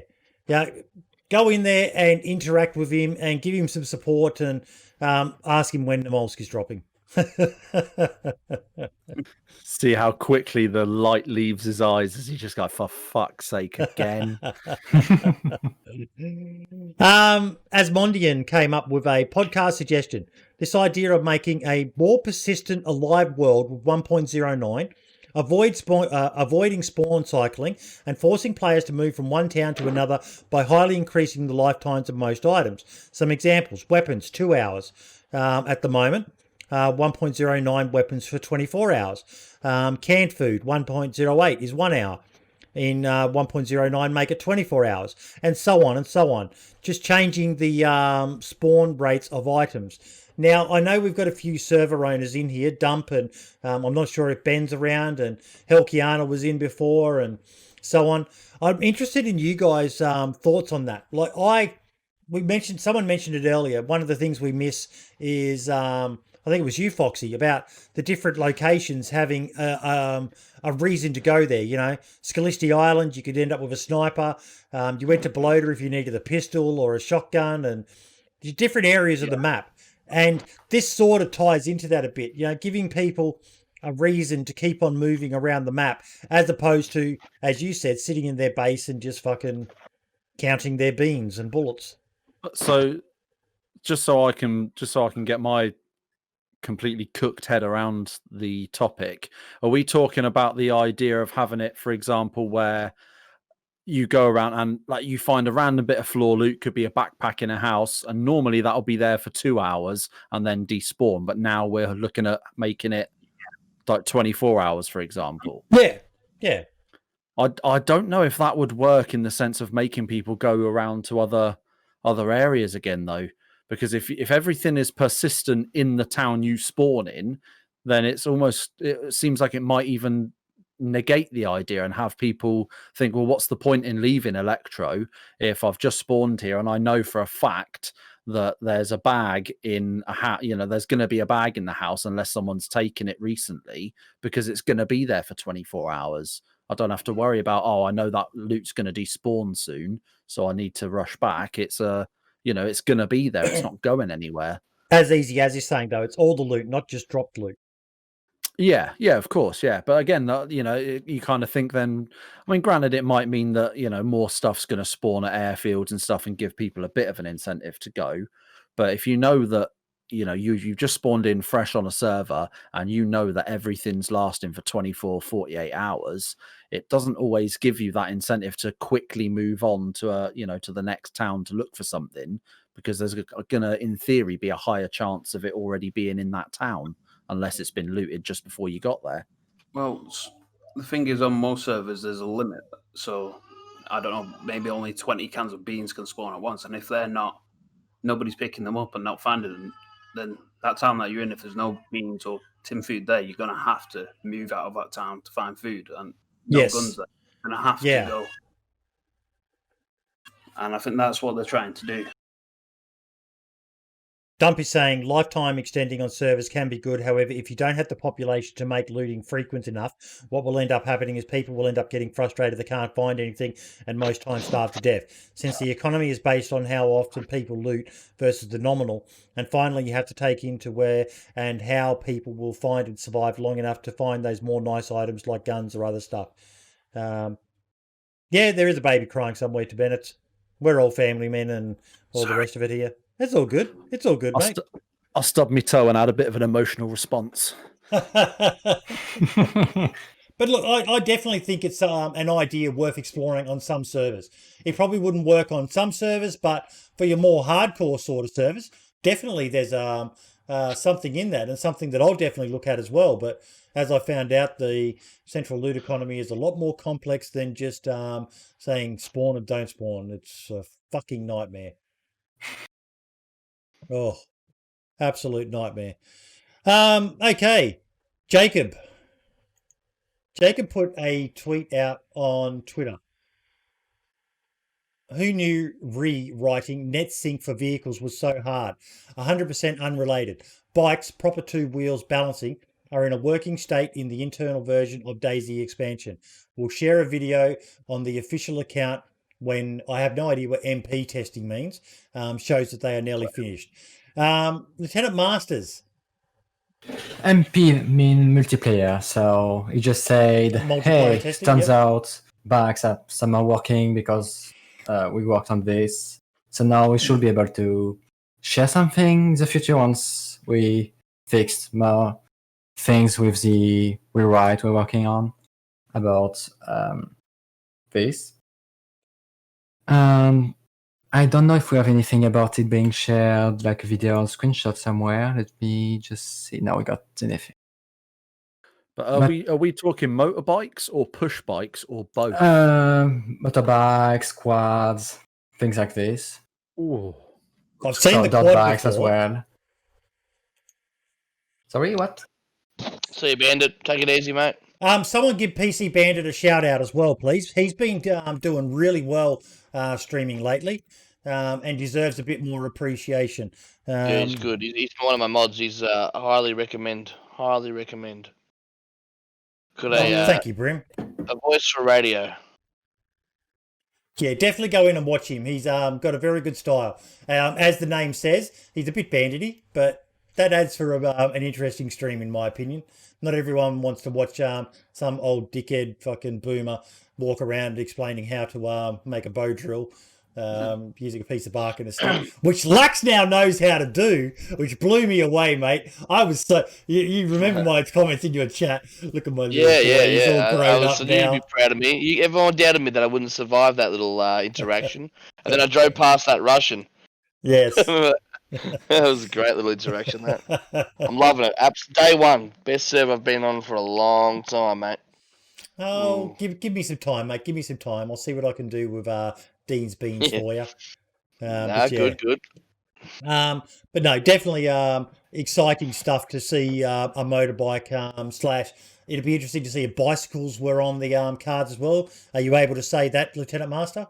Speaker 3: go in there and interact with him and give him some support and ask him when Namolski's dropping.
Speaker 2: See how quickly the light leaves his eyes as he just got, for fuck's sake, again.
Speaker 3: Asmondian came up with a podcast suggestion. This idea of making a more persistent alive world with 1.09, avoiding spawn cycling, and forcing players to move from one town to another by highly increasing the lifetimes of most items. Some examples: weapons, 2 hours at the moment. 1.09 weapons for 24 hours. Canned food, 1.08 is 1 hour. In 1.09, make it 24 hours, and so on and so on. Just changing the spawn rates of items. Now, I know we've got a few server owners in here, Dump, and I'm not sure if Ben's around, and Helkiana was in before, and so on. I'm interested in you guys' thoughts on that. Like someone mentioned it earlier. One of the things we miss is, I think it was you, Foxy, about the different locations having a reason to go there. Scalisti Island, you could end up with a sniper. You went to Bloater if you needed a pistol or a shotgun, and different areas of the map. And this sort of ties into that a bit, giving people a reason to keep on moving around the map, as opposed to, as you said, sitting in their base and just fucking counting their beans and bullets.
Speaker 2: So, just so I can get my completely cooked head around the topic, are we talking about the idea of having it, for example, where you go around and you find a random bit of floor loot, could be a backpack in a house, and normally that'll be there for 2 hours and then despawn, but now we're looking at making it like 24 hours, for example.
Speaker 3: Yeah.
Speaker 2: I don't know if that would work in the sense of making people go around to other areas again, though, because if everything is persistent in the town you spawn in, then it seems like it might even negate the idea and have people think, well, what's the point in leaving Electro if I've just spawned here and I know for a fact that there's a bag in a hat, there's going to be a bag in the house unless someone's taken it recently, because it's going to be there for 24 hours. I don't have to worry about, I know that loot's going to despawn soon, so I need to rush back. It's it's going to be there. It's not going anywhere.
Speaker 3: As easy as you're saying, though, it's all the loot, not just dropped loot.
Speaker 2: Yeah, of course, yeah. But again, you kind of think then, I mean, granted, it might mean that, more stuff's going to spawn at airfields and stuff and give people a bit of an incentive to go. But if you know that, you've just spawned in fresh on a server and you know that everything's lasting for 24, 48 hours, it doesn't always give you that incentive to quickly move on to to the next town to look for something, because there's going to, in theory, be a higher chance of it already being in that town, unless it's been looted just before you got there.
Speaker 5: Well, the thing is, on most servers, there's a limit. So, I don't know, maybe only 20 cans of beans can spawn at once. And if nobody's picking them up and not finding them, then that town that you're in, if there's no beans or tin food there, you're going to have to move out of that town to find food. And no guns there. You're going to have to go. And I think that's what they're trying to do.
Speaker 3: Dump is saying lifetime extending on servers can be good. However, if you don't have the population to make looting frequent enough, what will end up happening is people will end up getting frustrated. They can't find anything and most times starve to death. Since the economy is based on how often people loot versus the nominal. And finally, you have to take into where and how people will find and survive long enough to find those more nice items like guns or other stuff. Yeah, there is a baby crying somewhere to Bennett. We're all family men and all the rest of it here. It's all good. It's all good, mate.
Speaker 2: I stubbed my toe and had a bit of an emotional response.
Speaker 3: But look, I definitely think it's an idea worth exploring on some servers. It probably wouldn't work on some servers, but for your more hardcore sort of servers, definitely there's something in that, and something that I'll definitely look at as well. But as I found out, the central loot economy is a lot more complex than just saying spawn and don't spawn. It's a fucking nightmare. Oh, absolute nightmare. Okay, Jacob put a tweet out on Twitter. Who knew rewriting NetSync for vehicles was so hard? 100% unrelated. Bikes, proper 2 wheels balancing are in a working state in the internal version of DayZ expansion. We'll share a video on the official account when I have no idea what MP testing means, shows that they are nearly finished. Lieutenant Masters.
Speaker 4: MP mean multiplayer, so he just said, hey,
Speaker 3: testing,
Speaker 4: turns out backs up, some are working because we worked on this. So now we should be able to share something in the future once we fixed more things with the rewrite we're working on about this. I don't know if we have anything about it being shared, like a video or screenshot somewhere. Let me just see. No, we got anything.
Speaker 2: But are we talking motorbikes or push bikes or both?
Speaker 4: Motorbikes, quads, things like this.
Speaker 2: Ooh.
Speaker 3: I've seen the quad
Speaker 4: bikes
Speaker 3: before.
Speaker 4: as well. Sorry, what?
Speaker 1: See you, Bandit. Take it easy, mate.
Speaker 3: Someone give PC Bandit a shout out as well, please. He's been doing really well streaming lately, and deserves a bit more appreciation.
Speaker 1: Yeah, he's good. He's one of my mods. He's highly recommend. Highly recommend.
Speaker 3: Thank you, Brim.
Speaker 1: A voice for radio.
Speaker 3: Yeah, definitely go in and watch him. He's got a very good style. As the name says, he's a bit bandity, but that adds for an interesting stream, in my opinion. Not everyone wants to watch some old dickhead fucking boomer walk around explaining how to make a bow drill using a piece of bark and a stick, which Lux now knows how to do, which blew me away, mate. I was so... You remember my comments in your chat? Look at my little boy. He's all grown up now.
Speaker 1: You'd be proud of me. Everyone doubted me that I wouldn't survive that little interaction. And then I drove past that Russian.
Speaker 3: Yes.
Speaker 1: That was a great little interaction. That I'm loving it. Day one, best serve I've been on for a long time, mate.
Speaker 3: Oh, give me some time, mate. Give me some time. I'll see what I can do with Dean's Beans for you.
Speaker 1: Good.
Speaker 3: But no, definitely exciting stuff to see a motorbike slash. It'd be interesting to see if bicycles were on the cards as well. Are you able to say that, Lieutenant Master?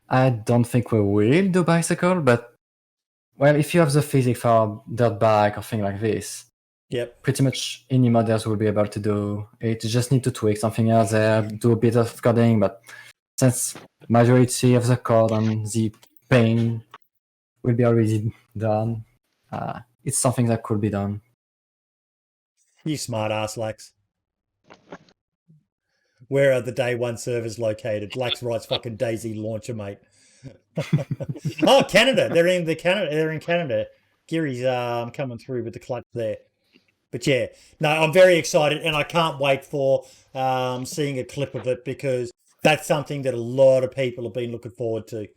Speaker 4: I don't think we will do bicycle, but well, if you have the physics for dirt bike or thing like this,
Speaker 3: yep,
Speaker 4: pretty much any modders will be able to do it. You just need to tweak something else there, do a bit of coding, but since majority of the code and the paint will be already done, it's something that could be done.
Speaker 3: You smart ass, Lax. Where are the day one servers located? Lax writes fucking DayZ launcher, mate. Oh, Canada. They're in Canada. They're in Canada. Gary's coming through with the clutch there. But yeah, no, I'm very excited, and I can't wait for seeing a clip of it, because that's something that a lot of people have been looking forward to.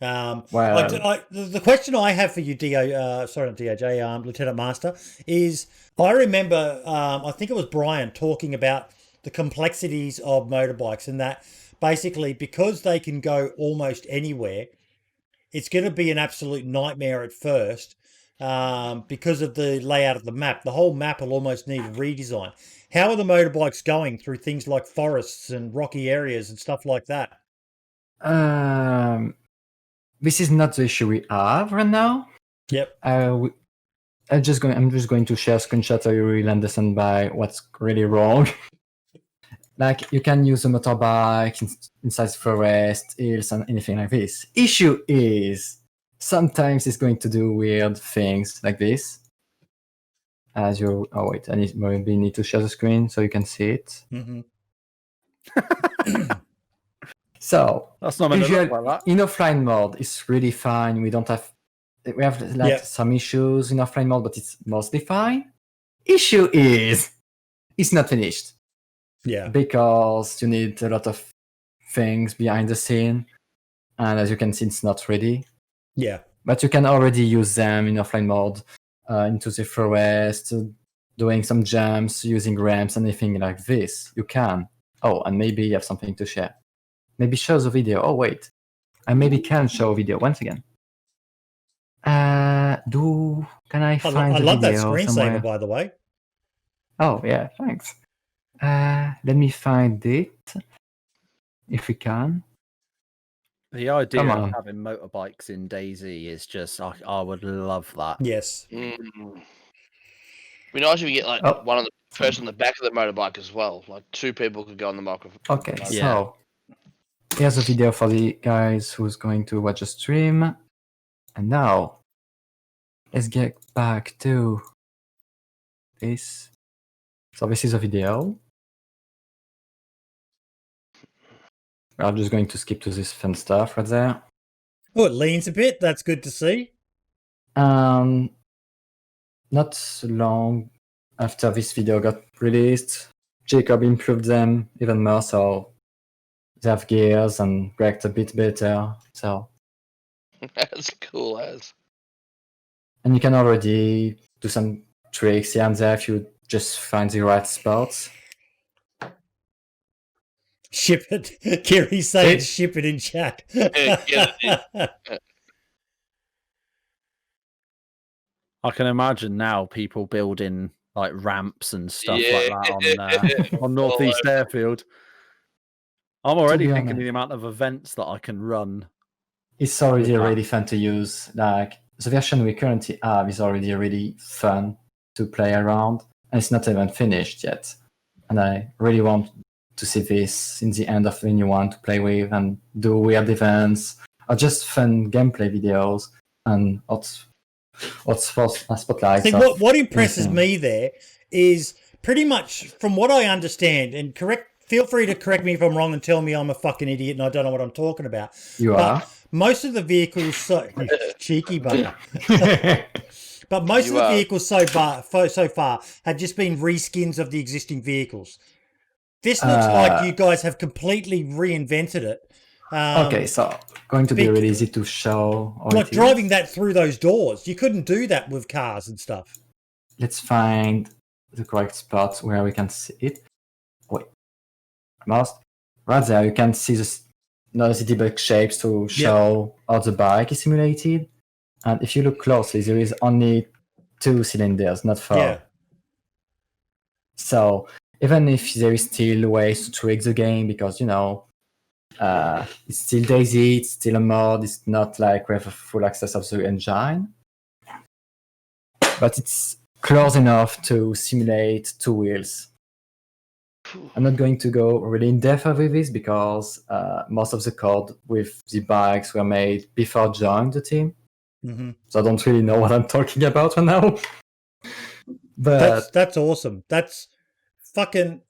Speaker 3: The question I have for you, Lieutenant Master, is I remember, I think it was Brian talking about the complexities of motorbikes, and that basically because they can go almost anywhere, it's going to be an absolute nightmare at first because of the layout of the map. The whole map will almost need a redesign. How are the motorbikes going through things like forests and rocky areas and stuff like that?
Speaker 4: This is not the issue we have right now.
Speaker 3: Yep.
Speaker 4: I'm just going to share a screenshot so you really understand by what's really wrong. Like, you can use a motorbike inside forest, hills, and anything like this. Issue is, sometimes it's going to do weird things like this. I maybe need to share the screen so you can see it.
Speaker 3: Mm-hmm.
Speaker 4: So,
Speaker 2: that's not like that.
Speaker 4: In offline mode, it's really fine. We have some issues in offline mode, but it's mostly fine. Issue is, it's not finished.
Speaker 3: Yeah.
Speaker 4: Because you need a lot of things behind the scene, and as you can see, it's not ready.
Speaker 3: Yeah.
Speaker 4: But you can already use them in offline mode, into the forest, doing some jumps, using ramps, anything like this. You can. Oh, and maybe you have something to share. Maybe show the video. Oh, wait. I maybe can show a video once again. Can I find the video? I
Speaker 3: love that screensaver,
Speaker 4: somewhere?
Speaker 3: by the way.
Speaker 4: Oh, yeah, thanks. Let me find it, if we can.
Speaker 2: The idea of having motorbikes in DayZ is just, I would love that.
Speaker 3: Yes.
Speaker 1: It'd be nice if you get one of the person on the back of the motorbike as well. Like 2 people could go on the microphone.
Speaker 4: Okay, so here's a video for the guys who's going to watch a stream. And now, let's get back to this. So this is a video. I'm just going to skip to this fun stuff right there.
Speaker 3: Oh, it leans a bit. That's good to see.
Speaker 4: Not long after this video got released, Jacob improved them even more, so they have gears and react a bit better. So
Speaker 1: that's cool as.
Speaker 4: And you can already do some tricks here and there if you just find the right spots.
Speaker 3: Ship it. Kiri's saying ship it in chat.
Speaker 2: I can imagine now people building like ramps and stuff like that on Northeast Airfield. I'm already thinking of the amount of events that I can run.
Speaker 4: It's already really fun to use. Like, the version we currently have is already really fun to play around, and it's not even finished yet. And I really want to see this in the end of the new one to play with and do weird events or just fun gameplay videos and spotlights.
Speaker 3: See, what impresses me there is pretty much, from what I understand, and feel free to correct me if I'm wrong and tell me I'm a fucking idiot and I don't know what I'm talking about.
Speaker 4: You are.
Speaker 3: Most of the vehicles, cheeky bugger. But most of the vehicles so far have just been reskins of the existing vehicles. This looks like you guys have completely reinvented it
Speaker 4: Okay, so going to be really easy to show.
Speaker 3: Like driving that through those doors. You couldn't do that with cars and stuff.
Speaker 4: Let's find the correct spot where we can see it. Wait, most right there you can see the debug shapes to show how the bike is simulated. And if you look closely, there is only 2 cylinders, not 4.
Speaker 3: Yeah.
Speaker 4: So even if there is still ways to tweak the game, because it's still DayZ, it's still a mod, it's not like we have a full access of the engine, but it's close enough to simulate 2 wheels. I'm not going to go really in depth with this because most of the code with the bikes were made before I joined the team.
Speaker 3: Mm-hmm.
Speaker 4: So I don't really know what I'm talking about right now. But
Speaker 3: that's awesome. That's fucking.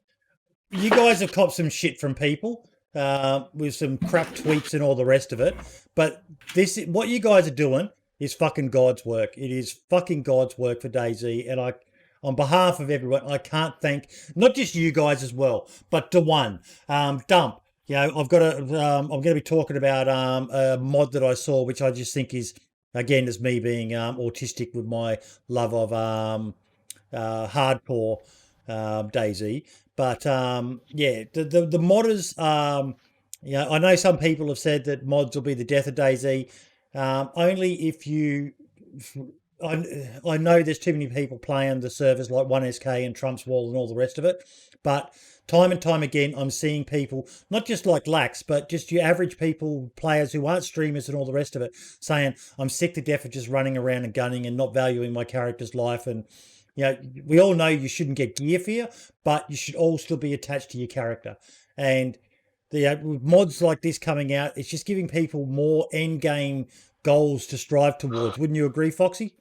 Speaker 3: You guys have copped some shit from people with some crap tweets and all the rest of it. But what you guys are doing is fucking God's work. It is fucking God's work for DayZ, and on behalf of everyone, I can't thank not just you guys as well, but Daone, Dump. I've got I'm going to be talking about a mod that I saw, which I just think is, again, as me being autistic with my love of hardcore DayZ. But the modders, I know some people have said that mods will be the death of DayZ. Only if you. I know there's too many people playing the servers like 1SK and Trump's Wall and all the rest of it, but time and time again, I'm seeing people, not just like Lax, but just your average people, players who aren't streamers and all the rest of it, saying, I'm sick to death of just running around and gunning and not valuing my character's life. And, we all know you shouldn't get gear fear, but you should all still be attached to your character. And with mods like this coming out, it's just giving people more end game goals to strive towards. Wouldn't you agree, Foxy?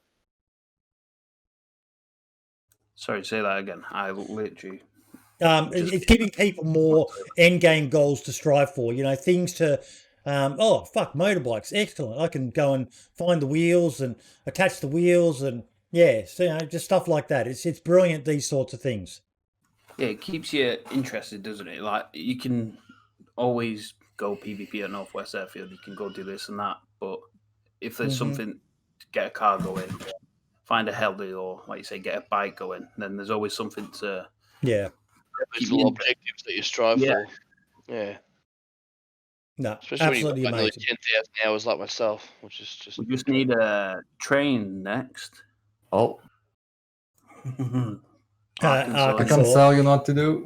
Speaker 5: Sorry, say that again. I literally.
Speaker 3: It's giving people more end game goals to strive for. Things to. Motorbikes, excellent. I can go and find the wheels and attach the wheels and just stuff like that. It's brilliant. These sorts of things.
Speaker 5: Yeah, it keeps you interested, doesn't it? Like you can always go PvP at Northwest Airfield. You can go do this and that, but if there's something to get a car going, find a heli, or like you say, get a bike going, then there's always something to
Speaker 1: little objectives that you strive for. Yeah.
Speaker 3: No,
Speaker 1: especially
Speaker 3: absolutely
Speaker 1: when you've got
Speaker 3: amazing.
Speaker 1: nearly 10,000 hours like myself, which is just.
Speaker 5: We just need a train next.
Speaker 4: Oh.
Speaker 3: Arkansas,
Speaker 4: you know what to do.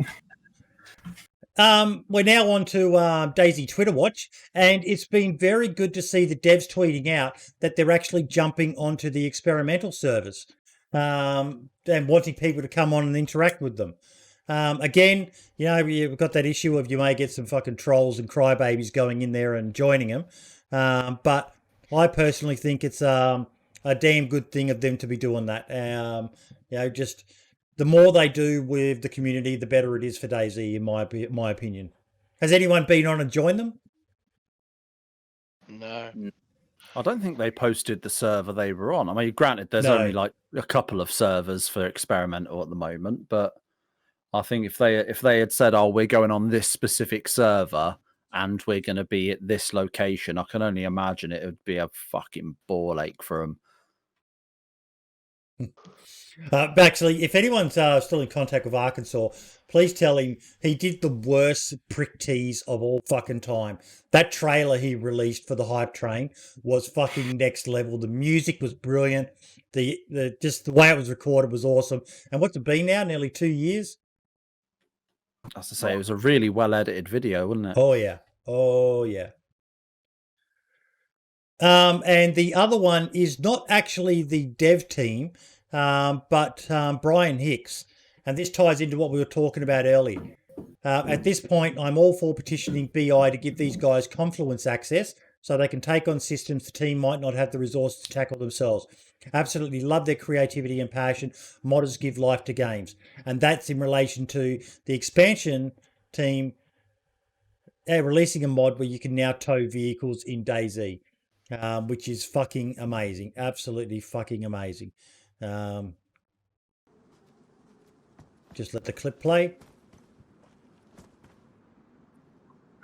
Speaker 3: We're now on to DayZ Twitter Watch, and it's been very good to see the devs tweeting out that they're actually jumping onto the experimental servers and wanting people to come on and interact with them. Again, you've got that issue of you may get some fucking trolls and crybabies going in there and joining them. But I personally think it's a damn good thing of them to be doing that. Just the more they do with the community, the better it is for DayZ, in my opinion. Has anyone been on and joined them?
Speaker 1: No.
Speaker 2: I don't think they posted the server they were on. I mean, granted, there's only like a couple of servers for experimental at the moment, but I think if they had said, "Oh, we're going on this specific server and we're going to be at this location," I can only imagine it would be a fucking ball ache for them.
Speaker 3: Actually, if anyone's still in contact with Arkansas, please tell him he did the worst prick tease of all fucking time. That trailer he released for the hype train was fucking next level. The music was brilliant. Just the way it was recorded was awesome. And what's it been now? Nearly 2 years?
Speaker 2: As I say, it was a really well edited video, wasn't it?
Speaker 3: Oh yeah. Oh yeah. And the other one is not actually the dev team, but Brian Hicks. And this ties into what we were talking about earlier. At this point, I'm all for petitioning BI to give these guys Confluence access so they can take on systems the team might not have the resources to tackle themselves. Absolutely love their creativity and passion. Modders give life to games. And that's in relation to the expansion team releasing a mod where you can now tow vehicles in DayZ. Which is fucking amazing. Absolutely fucking amazing. Just let the clip play.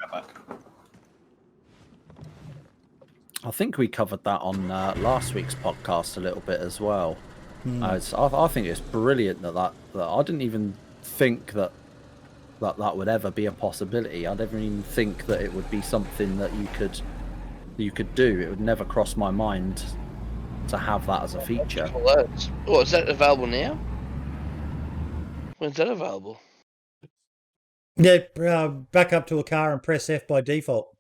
Speaker 5: Right back.
Speaker 2: I think we covered that on last week's podcast a little bit as well. I think it's brilliant that I didn't even think that would ever be a possibility. I didn't even think that it would be something that you could do. It would never cross my mind to have that as a feature.
Speaker 1: Oh, is that available now? When's that available?
Speaker 3: Yeah, back up to a car and press F by default.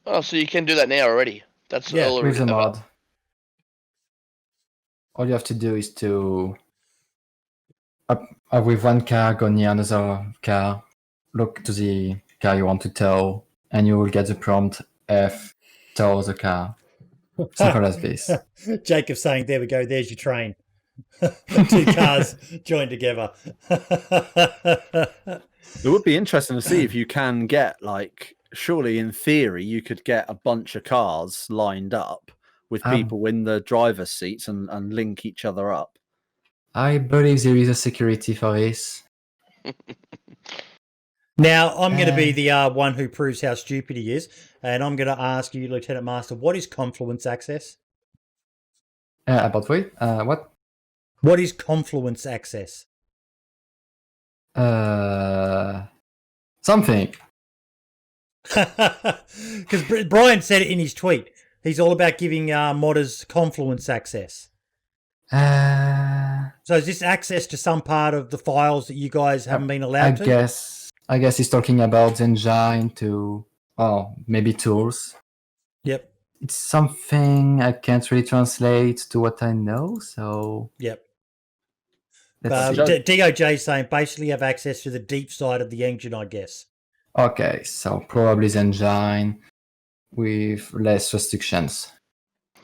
Speaker 1: Oh, so you can do that now already. That's
Speaker 3: Yeah,
Speaker 1: already
Speaker 4: With the
Speaker 1: available.
Speaker 4: mod. All you have to do is to with one car go near another car, look to the car you want to tow, and you will get the prompt F tow the car. Simple as this.
Speaker 3: Jacob saying, "There we go. There's your train." Two cars joined together.
Speaker 2: It would be interesting to see if you can get, like, surely in theory you could get a bunch of cars lined up with people in the driver's seats and link each other up.
Speaker 4: I believe there is a security for this.
Speaker 3: Now, I'm going to be the one who proves how stupid he is, and I'm going to ask you, Lieutenant Master, what is Confluence Access?
Speaker 4: About what?
Speaker 3: What is Confluence Access?
Speaker 4: Something.
Speaker 3: Because Brian said it in his tweet. He's all about giving modders Confluence access. So is this access to some part of the files that you guys haven't been allowed to?
Speaker 4: I guess he's talking about the engine to, maybe tools.
Speaker 3: Yep.
Speaker 4: It's something I can't really translate to what I know, so...
Speaker 3: Yep.
Speaker 4: DOJ
Speaker 3: is saying basically have access to the deep side of the engine, I guess.
Speaker 4: Okay, so probably the engine with less restrictions.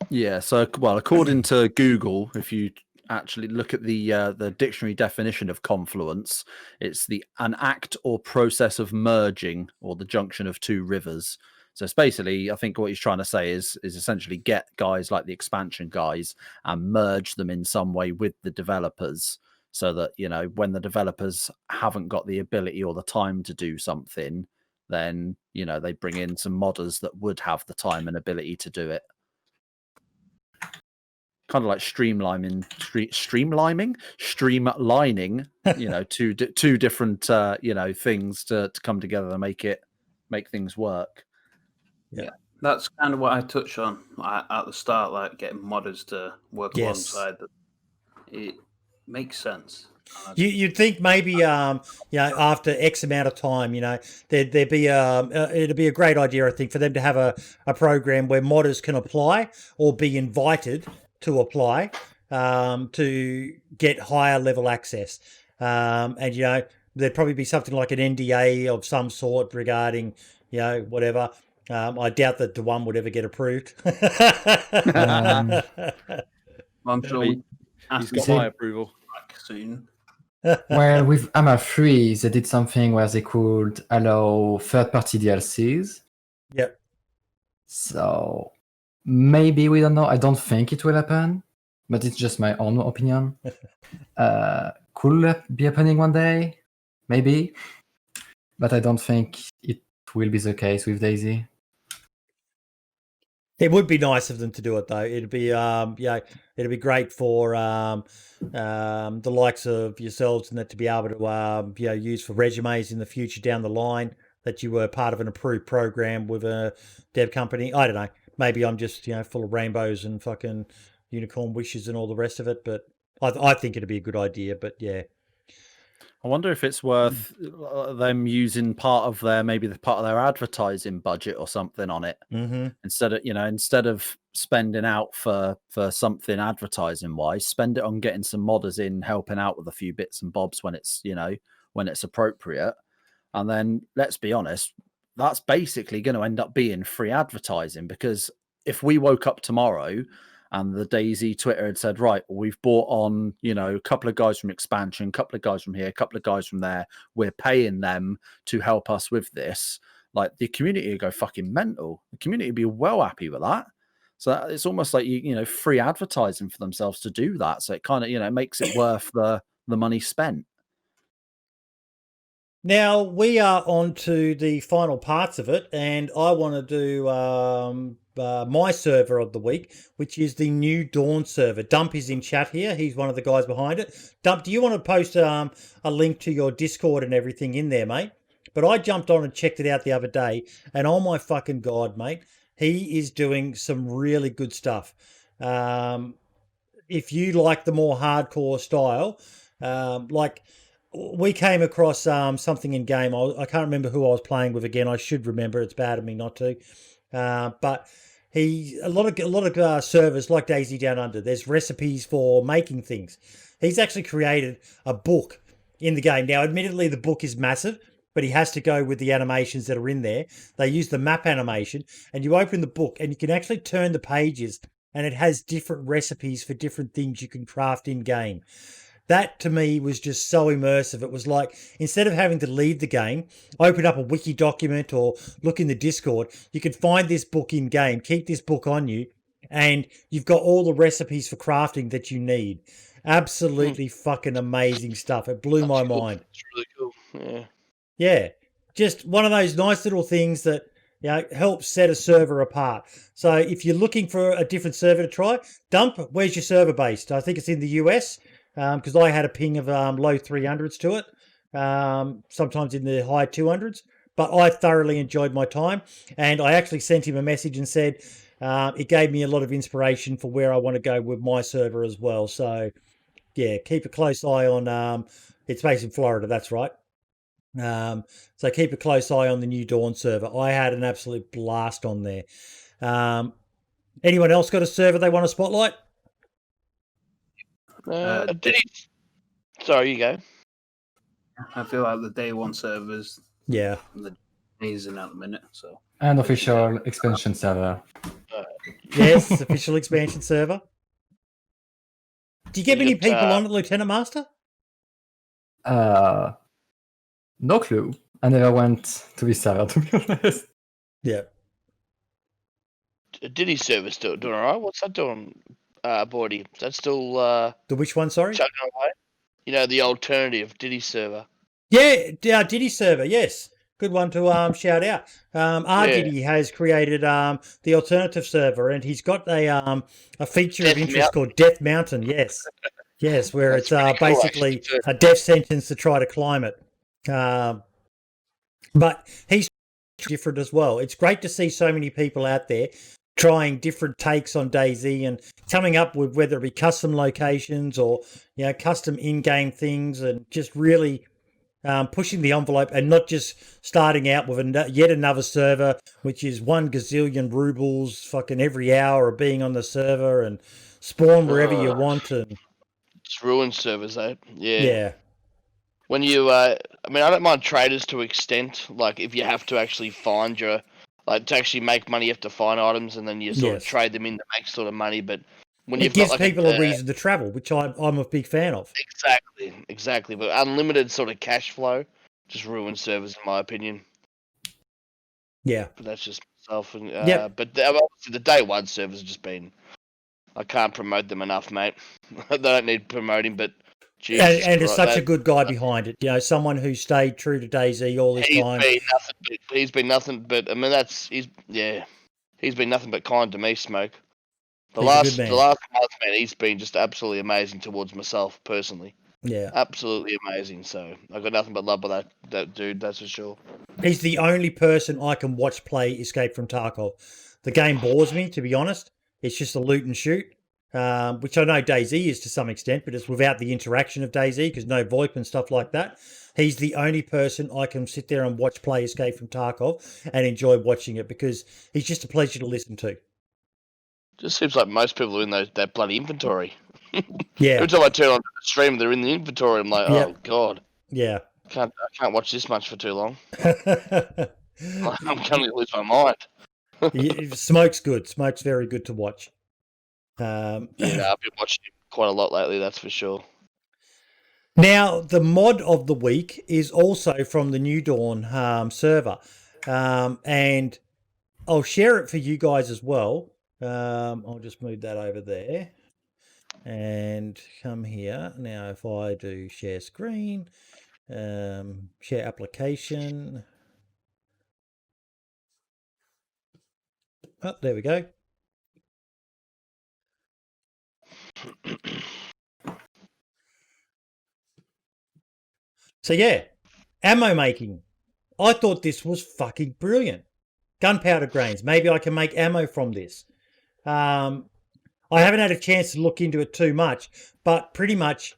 Speaker 2: Yeah, so, well, according to Google, if you actually look at the dictionary definition of confluence, it's an act or process of merging or the junction of two rivers. So it's basically, I think what he's trying to say is essentially get guys like the expansion guys and merge them in some way with the developers, so that, you know, when the developers haven't got the ability or the time to do something, then, you know, they bring in some modders that would have the time and ability to do it. Kind of like streamlining, you know, two different, you know, things to come together and make things work.
Speaker 5: Yeah, that's kind of what I touched on at the start, like getting modders to work alongside them. It makes sense.
Speaker 3: You'd think maybe, you know, after X amount of time, you know, there'd be it'd be a great idea, I think, for them to have a program where modders can apply or be invited to apply to get higher level access. And, you know, there'd probably be something like an NDA of some sort regarding, you know, whatever. I doubt that the one would ever get approved.
Speaker 5: I'm sure
Speaker 2: he's got my approval
Speaker 5: soon.
Speaker 4: Well, with AMA 3, they did something where they could allow third-party DLCs.
Speaker 3: Yep.
Speaker 4: So maybe, we don't know. I don't think it will happen, but it's just my own opinion. Could be happening one day, maybe, but I don't think it will be the case with DayZ.
Speaker 3: It would be nice of them to do it, though. It'd be, it'd be great for the likes of yourselves and that to be able to, use for resumes in the future down the line, that you were part of an approved program with a dev company. I don't know. Maybe I'm just, full of rainbows and fucking unicorn wishes and all the rest of it. But I think it'd be a good idea. But yeah.
Speaker 2: I wonder if it's worth them using part of their advertising budget or something on it, instead of spending out for something advertising wise, spend it on getting some modders in, helping out with a few bits and bobs when it's appropriate. And then let's be honest, that's basically going to end up being free advertising, because if we woke up tomorrow and the DayZ Twitter had said, right, we've brought on, a couple of guys from expansion, a couple of guys from here, a couple of guys from there, we're paying them to help us with this, like, the community would go fucking mental. The community would be well happy with that. So it's almost like, free advertising for themselves to do that. So it kind of, makes it worth the money spent.
Speaker 3: Now we are on to the final parts of it, and I want to do my server of the week, which is the new Dawn server. Dump is in chat here. He's one of the guys behind it. Dump, do you want to post a link to your Discord and everything in there, mate? But I jumped on and checked it out the other day, and oh my fucking God, mate, he is doing some really good stuff. If you like the more hardcore style, like we came across something in game. I can't remember who I was playing with again. I should remember. It's bad of me not to. But a lot of servers like DayZ Down Under. There's recipes for making things. He's actually created a book in the game. Now, admittedly, the book is massive, but he has to go with the animations that are in there. They use the map animation, and you open the book, and you can actually turn the pages, and it has different recipes for different things you can craft in game. That to me was just so immersive. It was like, instead of having to leave the game, open up a wiki document or look in the Discord, you can find this book in game, keep this book on you, and you've got all the recipes for crafting that you need. Absolutely fucking amazing stuff. It blew my mind.
Speaker 1: It's really cool. Yeah.
Speaker 3: Yeah. Just one of those nice little things that helps set a server apart. So if you're looking for a different server to try, Dump, where's your server based? I think it's in the US. Because I had a ping of low 300s to it, sometimes in the high 200s. But I thoroughly enjoyed my time, and I actually sent him a message and said it gave me a lot of inspiration for where I want to go with my server as well. So, yeah, keep a close eye on. It's based in Florida, that's right. So keep a close eye on the new Dawn server. I had an absolute blast on there. Anyone else got a server they want to spotlight?
Speaker 1: Sorry, you go.
Speaker 5: I feel like the day one servers.
Speaker 3: Yeah.
Speaker 5: The amazing at the minute. So.
Speaker 4: And official expansion server.
Speaker 3: Yes, official expansion server. Do you get many people on it, Lieutenant Master?
Speaker 4: No clue. I never went to this server, to be honest.
Speaker 3: Yeah.
Speaker 1: Diddy server still doing alright? What's that doing, Bordy? Is that still
Speaker 3: the which one, sorry?
Speaker 1: chugging away? You know, the alternative Diddy server.
Speaker 3: Yeah, Diddy server, yes. Good one to shout out. Diddy has created the alternative server, and he's got a feature
Speaker 1: Death
Speaker 3: of interest
Speaker 1: Mountain.
Speaker 3: called Death Mountain, yes. Yes, where
Speaker 1: That's
Speaker 3: it's
Speaker 1: pretty cool,
Speaker 3: basically
Speaker 1: actually, too.
Speaker 3: a death sentence to try to climb it. But he's different as well. It's great to see so many people out there trying different takes on DayZ and coming up with whether it be custom locations or custom in-game things, and just really pushing the envelope and not just starting out with yet another server which is 1 gazillion rubles fucking every hour of being on the server and spawn wherever you want. And
Speaker 1: it's ruined servers, eh?
Speaker 3: yeah.
Speaker 1: When you, I don't mind traders to extent. Like, if you have to actually find to actually make money, you have to find items and then you sort of trade them in to make sort of money. But when
Speaker 3: it gives people a reason to travel, which I'm a big fan of.
Speaker 1: Exactly. But unlimited sort of cash flow just ruins servers, in my opinion.
Speaker 3: Yeah.
Speaker 1: But that's just myself. And, But obviously the day one servers have just been. I can't promote them enough, mate. They don't need promoting, but.
Speaker 3: And there's such a good guy behind it. Someone who stayed true to DayZ all this time.
Speaker 1: He's been nothing but. I mean, he's been nothing but kind to me, Smoke. The last month, man, he's been just absolutely amazing towards myself personally.
Speaker 3: Yeah,
Speaker 1: absolutely amazing. So I've got nothing but love for that dude. That's for sure.
Speaker 3: He's the only person I can watch play Escape from Tarkov. The game bores me, to be honest. It's just a loot and shoot. Which I know DayZ is to some extent, but it's without the interaction of DayZ because no VoIP and stuff like that. He's the only person I can sit there and watch play Escape from Tarkov and enjoy watching it because he's just a pleasure to listen to.
Speaker 1: Just seems like most people are in that bloody inventory.
Speaker 3: Yeah.
Speaker 1: Every time I turn on the stream, they're in the inventory. I'm like, oh god.
Speaker 3: Yeah.
Speaker 1: I can't watch this much for too long. I'm going to lose my mind.
Speaker 3: Smoke's good. Smoke's very good to watch.
Speaker 1: I've been watching him quite a lot lately, that's for sure.
Speaker 3: Now, the mod of the week is also from the New Dawn server. And I'll share it for you guys as well. I'll just move that over there and come here. Now, if I do share screen, Share application. Oh, there we go. So yeah, ammo making. I thought this was fucking brilliant. Gunpowder grains. Maybe I can make ammo from this. I haven't had a chance to look into it too much, but pretty much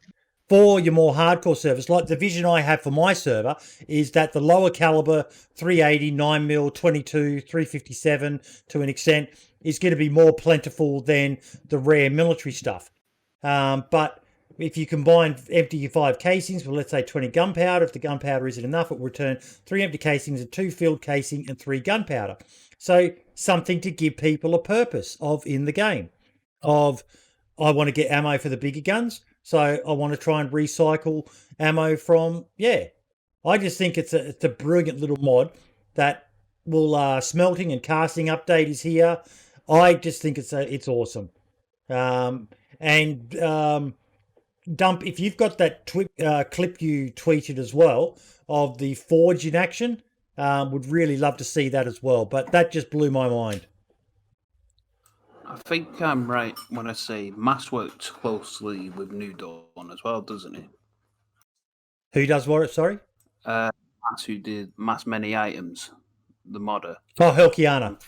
Speaker 3: for your more hardcore servers, like the vision I have for my server is that the lower caliber 380, 9mm, 22, 357 to an extent is going to be more plentiful than the rare military stuff. But if you combine empty 5 casings with, let's say, 20 gunpowder, if the gunpowder isn't enough, it will return 3 empty casings, a 2 filled casing, and 3 gunpowder. So something to give people a purpose of in the game. Of, I want to get ammo for the bigger guns, so I want to try and recycle ammo from, I just think it's a brilliant little mod that will, smelting and casting update is here. I just think it's awesome. Dump, if you've got that clip you tweeted as well of the Forge in action, would really love to see that as well. But that just blew my mind.
Speaker 5: I think I'm right when I say Mass works closely with New Dawn as well, doesn't he?
Speaker 3: Who does what? Sorry?
Speaker 5: Mass, who did Mass Many Items, the modder.
Speaker 3: Oh, Helkiana.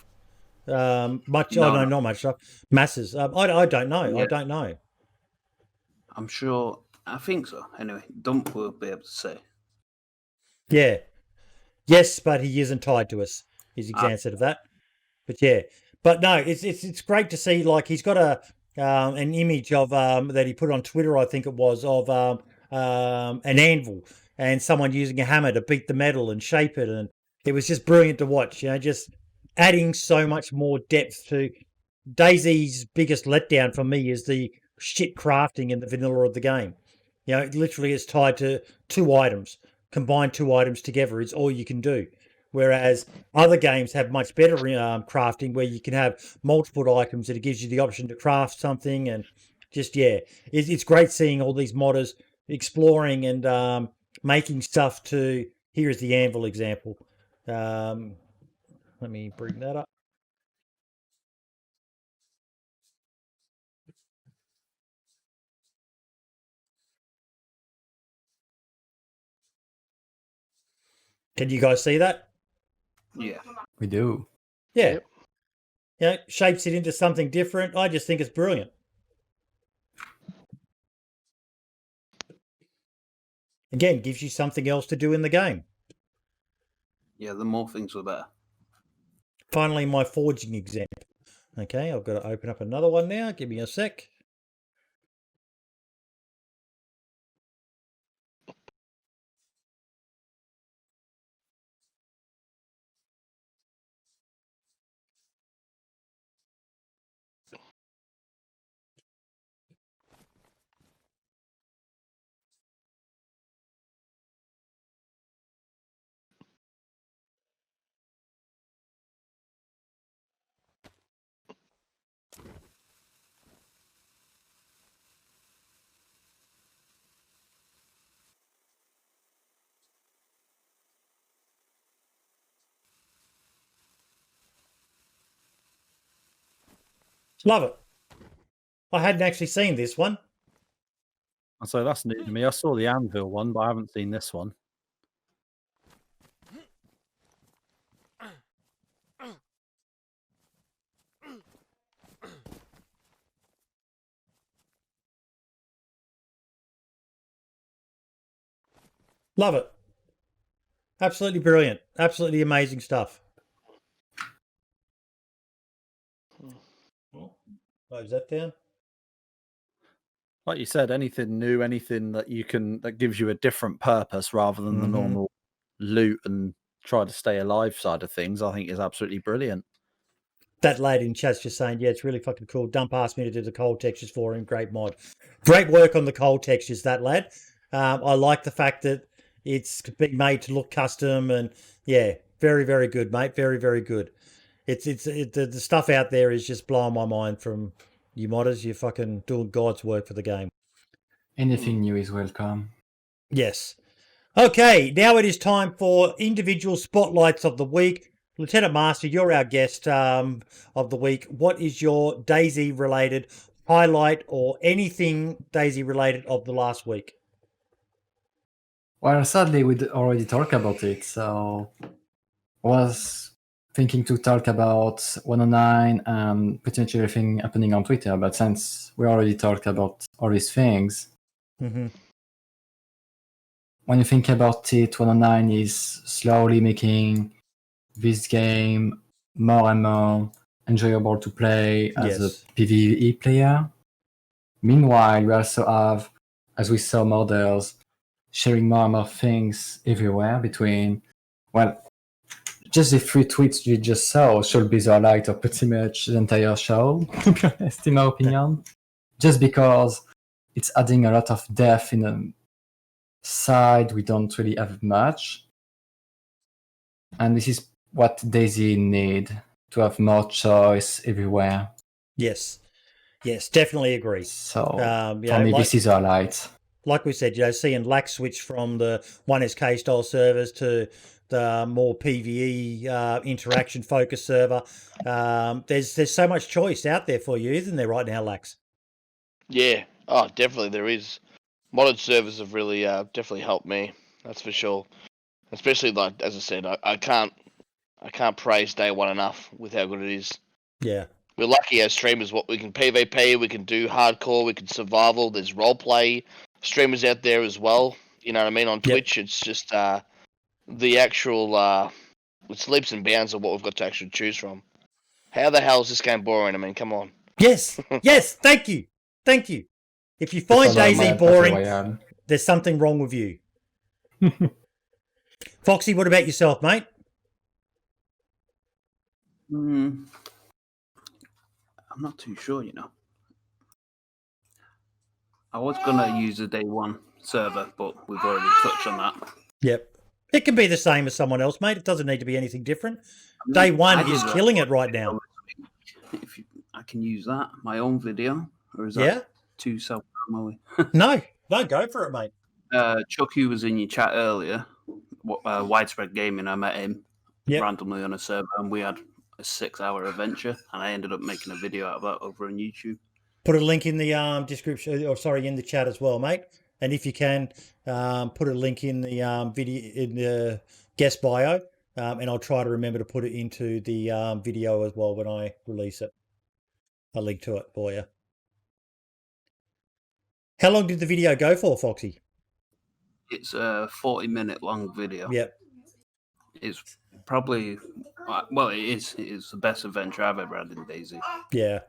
Speaker 3: Much?
Speaker 5: No,
Speaker 3: oh, no,
Speaker 5: no.
Speaker 3: not much stuff. Masses. I don't know.
Speaker 5: Yeah.
Speaker 3: I don't know.
Speaker 5: I'm sure. I think so. Anyway, Dump will be able to say.
Speaker 3: Yeah. Yes, but he isn't tied to us. Is the answer to that. But yeah. But no, it's great to see. Like he's got an image of that he put on Twitter, I think it was, of an anvil and someone using a hammer to beat the metal and shape it, and it was just brilliant to watch. You know, just adding so much more depth to DayZ's biggest letdown for me is the shit crafting in the vanilla of the game. You know, it literally is tied to 2 items. Combine 2 items together is all you can do. Whereas other games have much better crafting where you can have multiple items and it gives you the option to craft something. And just, it's great seeing all these modders exploring and making stuff to, here's the anvil example. Let me bring that up. Can you guys see that?
Speaker 5: Yeah.
Speaker 4: We do.
Speaker 3: Yeah. You know, shapes it into something different. I just think it's brilliant. Again, gives you something else to do in the game.
Speaker 5: Yeah, the more things the better.
Speaker 3: Finally, my forging example. Okay, I've got to open up another one now. Give me a sec. Love it. I hadn't actually seen this one.
Speaker 2: So that's new to me. I saw the anvil one, but I haven't seen this one.
Speaker 3: Love it. Absolutely brilliant. Absolutely amazing stuff. Close that down.
Speaker 2: Like you said, anything new, anything that you can that gives you a different purpose rather than the normal loot and try to stay alive side of things, I think is absolutely brilliant.
Speaker 3: That lad in chat's just saying, yeah, it's really fucking cool. Dump asked me to do the cold textures for him. Great mod. Great work on the cold textures, that lad. I like the fact that it's being made to look custom and yeah, very, very good, mate. Very, very good. The stuff out there is just blowing my mind from you modders. You're fucking doing God's work for the game.
Speaker 4: Anything new is welcome.
Speaker 3: Yes. Okay, now it is time for individual spotlights of the week. Lieutenant Master, you're our guest of the week. What is your DayZ related highlight or anything DayZ related of the last week?
Speaker 4: Well, sadly, we already talked about it, so I was thinking to talk about 109 and potentially everything happening on Twitter, but since we already talked about all these things, when you think about it, 109 is slowly making this game more and more enjoyable to play as a PvE player. Meanwhile, we also have, as we saw, models sharing more and more things everywhere between, well, just the 3 tweets you just saw should be the highlight of pretty much the entire show, to be honest, in my opinion. Just because it's adding a lot of depth in a side we don't really have much. And this is what DayZ need, to have more choice everywhere.
Speaker 3: Yes, definitely agree.
Speaker 4: So
Speaker 3: for
Speaker 4: me, this is a highlight.
Speaker 3: Like we said, seeing Lax switch from the 1SK style servers to the more PvE interaction focused server. There's so much choice out there for you, isn't there, right now, Lax?
Speaker 1: Yeah, oh, definitely there is. Modded servers have really definitely helped me. That's for sure. Especially like as I said, I can't praise Day One enough with how good it is.
Speaker 3: Yeah.
Speaker 1: We're lucky as streamers. What we can PvP, we can do hardcore, we can survival. There's roleplay streamers out there as well. You know what I mean? On Twitch, it's just the actual it's leaps and bounds of what we've got to actually choose from. How the hell is this game boring? I mean, come on.
Speaker 3: Yes. Thank you. If you find DayZ boring, there's something wrong with you. Foxy, what about yourself, mate?
Speaker 5: I'm not too sure, you know. I was going to use a Day One server, but we've already touched on that.
Speaker 3: Yep. It can be the same as someone else, mate. It doesn't need to be anything different. Day One is killing it right now.
Speaker 5: I can use that, my own video, or is that too self-promoting?
Speaker 3: No, go for it, mate.
Speaker 5: Chucky was in your chat earlier. Widespread Gaming, I met him randomly on a server, and we had a 6-hour adventure, and I ended up making a video out of that over on YouTube.
Speaker 3: Put a link in the description, in the chat as well, mate. And if you can, put a link in the video in the guest bio, and I'll try to remember to put it into the video as well when I release it. I'll link to it for you. How long did the video go for, Foxy?
Speaker 5: It's a 40-minute long video.
Speaker 3: Yep.
Speaker 5: It's probably, well, it is the best adventure I've ever had in DayZ.
Speaker 3: Yeah.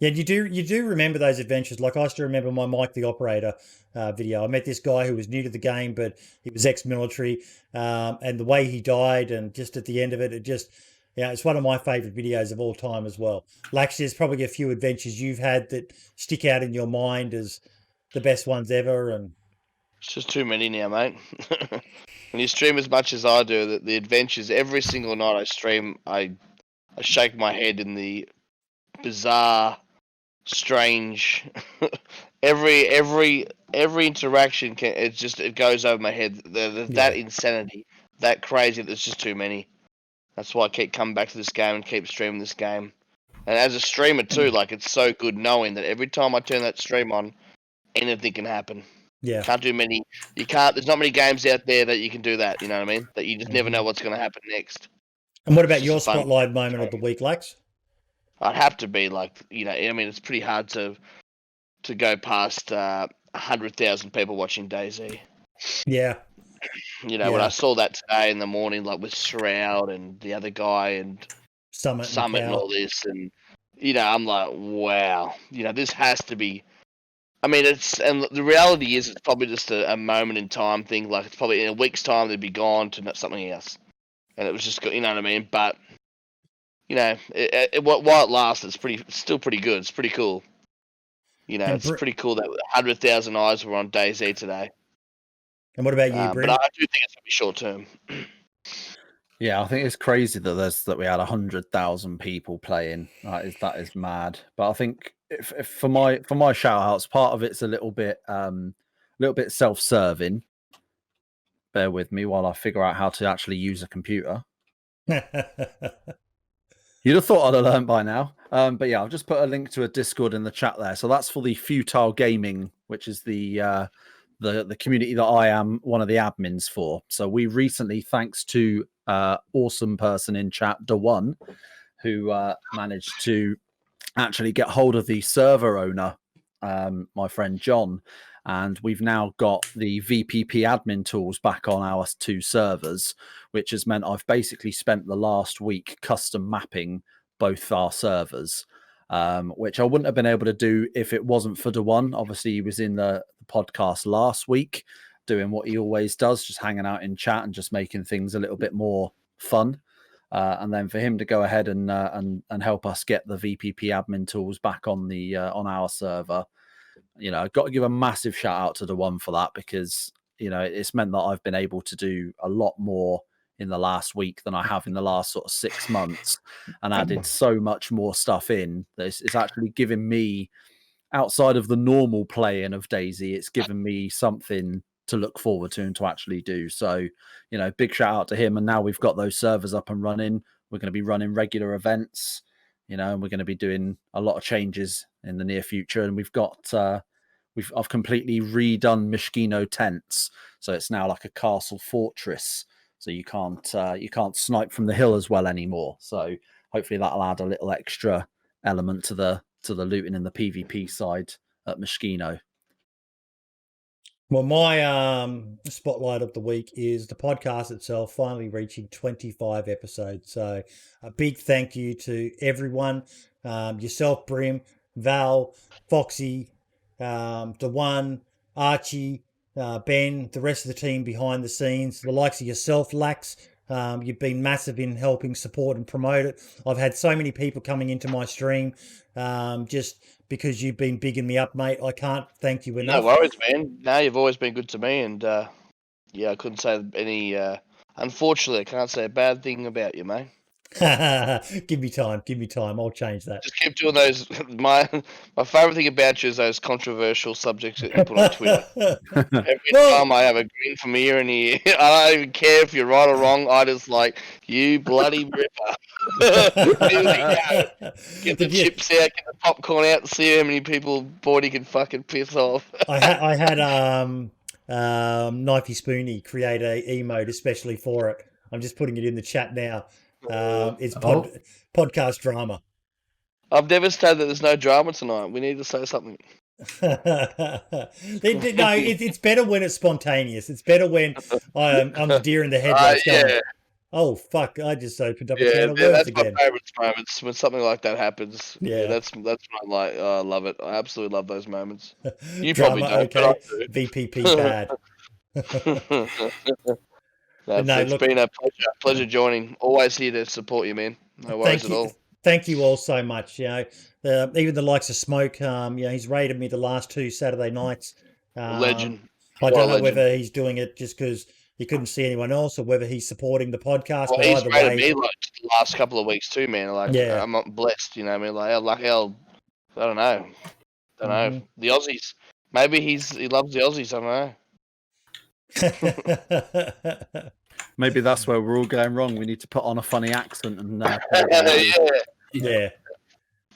Speaker 3: Yeah, you do remember those adventures. Like I still remember my Mike the Operator video. I met this guy who was new to the game, but he was ex-military, and the way he died, and just at the end of it, it's one of my favourite videos of all time as well. Lax, there's probably a few adventures you've had that stick out in your mind as the best ones ever, and
Speaker 1: it's just too many now, mate. When you stream as much as I do, the adventures every single night I stream, I shake my head in the bizarre, strange. every interaction it goes over my head. That insanity, that crazy. There's just too many. That's why I keep coming back to this game and keep streaming this game. And as a streamer too, like it's so good knowing that every time I turn that stream on, anything can happen.
Speaker 3: Yeah.
Speaker 1: Can't do many. You can't. There's not many games out there that you can do that. You know what I mean? That you just never know what's going to happen next.
Speaker 3: And what about your spotlight moment of the week, Lax?
Speaker 1: I'd have to be like, you know, I mean, it's pretty hard to go past 100,000 people watching DayZ.
Speaker 3: Yeah.
Speaker 1: You know, when I saw that today in the morning, like with Shroud and the other guy and
Speaker 3: Summit
Speaker 1: and all this, and you know, I'm like, wow, you know, this has to be. I mean, and the reality is, it's probably just a moment in time thing. Like, it's probably in a week's time they'd be gone to something else, and it was just, you know what I mean. But you know, while it lasts, it's still pretty good. It's pretty cool. You know, it's pretty cool that 100,000 eyes were on DayZ today.
Speaker 3: And what about you, Brim?
Speaker 1: But I do think it's going to be short term.
Speaker 2: Yeah, I think it's crazy that we had 100,000 people playing. That is mad. But I think if for my shout outs, part of it's a little bit self-serving, bear with me while I figure out how to actually use a computer. You'd have thought I'd have learned by now. But yeah, I've just put a link to a Discord in the chat there. So that's for the Futile Gaming, which is the community that I am one of the admins for. So we recently, thanks to awesome person in chat, Daone, who managed to actually get hold of the server owner, my friend John, and we've now got the VPP admin tools back on our 2 servers, which has meant I've basically spent the last week custom mapping both our servers, which I wouldn't have been able to do if it wasn't for Daone. Obviously, he was in the podcast last week doing what he always does, just hanging out in chat and just making things a little bit more fun. And then for him to go ahead and help us get the VPP admin tools back on the on our server, I've got to give a massive shout out to Daone for that, because it's meant that I've been able to do a lot more in the last week than I have in the last sort of 6 months, and added so much more stuff in that it's actually given me, outside of the normal playing of DayZ, it's given me something to look forward to and to actually do. So, big shout out to him. And now we've got those servers up and running. We're going to be running regular events, and we're going to be doing a lot of changes in the near future. And we've got, I've completely redone Mishkino tents. So it's now like a castle fortress. So you can't snipe from the hill as well anymore. So hopefully that'll add a little extra element to the looting and the PvP side at Mishkino.
Speaker 3: Well, my spotlight of the week is the podcast itself finally reaching 25 episodes. So a big thank you to everyone, yourself, Brim, Val, Foxy, Daone, Archie, Ben, the rest of the team behind the scenes, the likes of yourself, Lax. You've been massive in helping support and promote it. I've had so many people coming into my stream just because you've been bigging me up, mate. I can't thank you enough.
Speaker 1: No worries, man. No, you've always been good to me, and yeah, I couldn't say any. Unfortunately, I can't say a bad thing about you, mate.
Speaker 3: Give me time. I'll change that.
Speaker 1: Just keep doing those. My favorite thing about you is those controversial subjects that you put on Twitter. Every time I have a grin from ear and ear. I don't even care if you're right or wrong. I just like, you bloody ripper. Get the chips out, get the popcorn out, and see how many people Bordy can fucking piss off.
Speaker 3: I had Knifey Spoony create a emote especially for it. I'm just putting it in the chat now. It's podcast drama.
Speaker 1: I'm devastated that there's no drama tonight. We need to say something.
Speaker 3: No, it's better when it's spontaneous. It's better when I'm the deer in the headlights going, oh, fuck, I just opened up a can of worms again.
Speaker 1: That's my favourite moments, when something like that happens. Yeah, that's what I like. I love it. I absolutely love those moments. You
Speaker 3: drama,
Speaker 1: probably don't,
Speaker 3: okay. VPP bad.
Speaker 1: It's been a pleasure joining. Always here to support you, man. No worries at all.
Speaker 3: Thank you all so much. Even the likes of Smoke, he's raided me the last 2 Saturday nights.
Speaker 1: Legend.
Speaker 3: I don't know whether he's doing it just because he couldn't see anyone else, or whether he's supporting the podcast.
Speaker 1: Well, he's raided me like the last couple of weeks too, man. Like, I'm blessed, you know. I mean, like I don't know. The Aussies. Maybe he loves the Aussies. I don't know.
Speaker 2: Maybe that's where we're all going wrong. We need to put on a funny accent and
Speaker 3: yeah.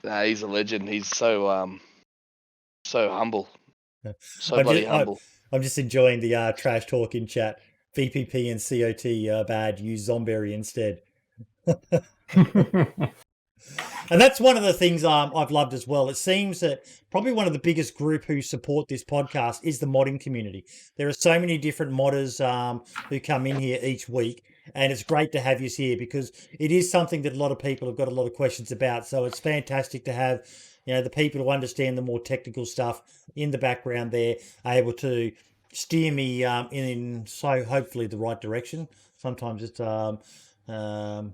Speaker 1: Nah, he's a legend. He's so humble, so bloody humble.
Speaker 3: I'm just enjoying the trash talk in chat. VPP and COT bad. Use Zomberry instead. And that's one of the things I've loved as well. It seems that probably one of the biggest group who support this podcast is the modding community. There are so many different modders who come in here each week, and it's great to have you here because it is something that a lot of people have got a lot of questions about. So it's fantastic to have the people who understand the more technical stuff in the background there, able to steer me in so hopefully the right direction. Sometimes it's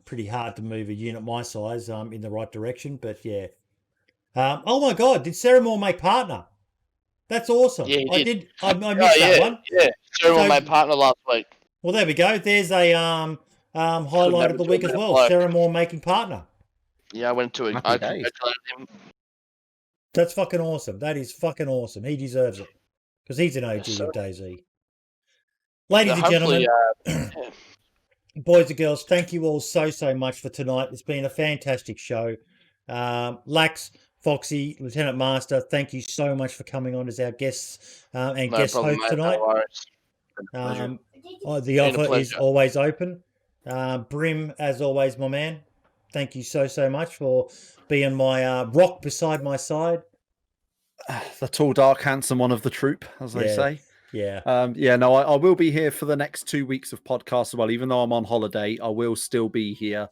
Speaker 3: pretty hard to move a unit my size in the right direction, but yeah. Oh my God! Did Ceramore make partner? That's awesome.
Speaker 1: Yeah,
Speaker 3: I missed that one.
Speaker 1: Yeah, Ceramore made partner last week.
Speaker 3: Well, there we go. There's a highlight of the week as well. Ceramore making partner.
Speaker 1: Yeah, I went to it. I congratulated him.
Speaker 3: That's fucking awesome. That is fucking awesome. He deserves it because he's an OG of DayZ. Ladies and
Speaker 1: hopefully,
Speaker 3: gentlemen, boys and girls, thank you all so much for tonight. It's been a fantastic show. Lax, Foxy, Lieutenant Master, thank you so much for coming on as our guests and
Speaker 1: no
Speaker 3: guest
Speaker 1: problem,
Speaker 3: host
Speaker 1: mate,
Speaker 3: tonight.
Speaker 1: no worries.
Speaker 3: The offer is always open. Brim, as always, my man, thank you so much for being my rock beside my side.
Speaker 2: The tall, dark, handsome one of the troop, as they say.
Speaker 3: Yeah.
Speaker 2: I will be here for the next 2 weeks of podcasts as well. Even though I'm on holiday, I will still be here.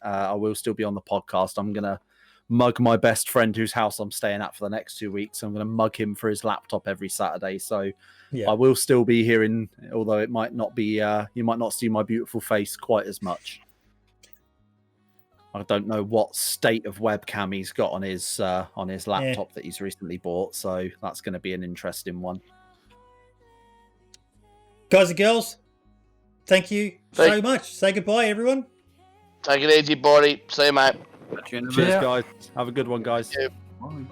Speaker 2: I will still be on the podcast. I'm gonna mug my best friend whose house I'm staying at for the next 2 weeks. I'm gonna mug him for his laptop every Saturday. So I will still be here. Although it might not be, you might not see my beautiful face quite as much. I don't know what state of webcam he's got on his laptop that he's recently bought. So that's going to be an interesting one.
Speaker 3: Guys and girls, thank you so much. Say goodbye, everyone.
Speaker 1: Take it easy, buddy. See you, mate.
Speaker 2: Cheers, guys. Have a good one, guys.
Speaker 1: Yeah.
Speaker 5: Bye.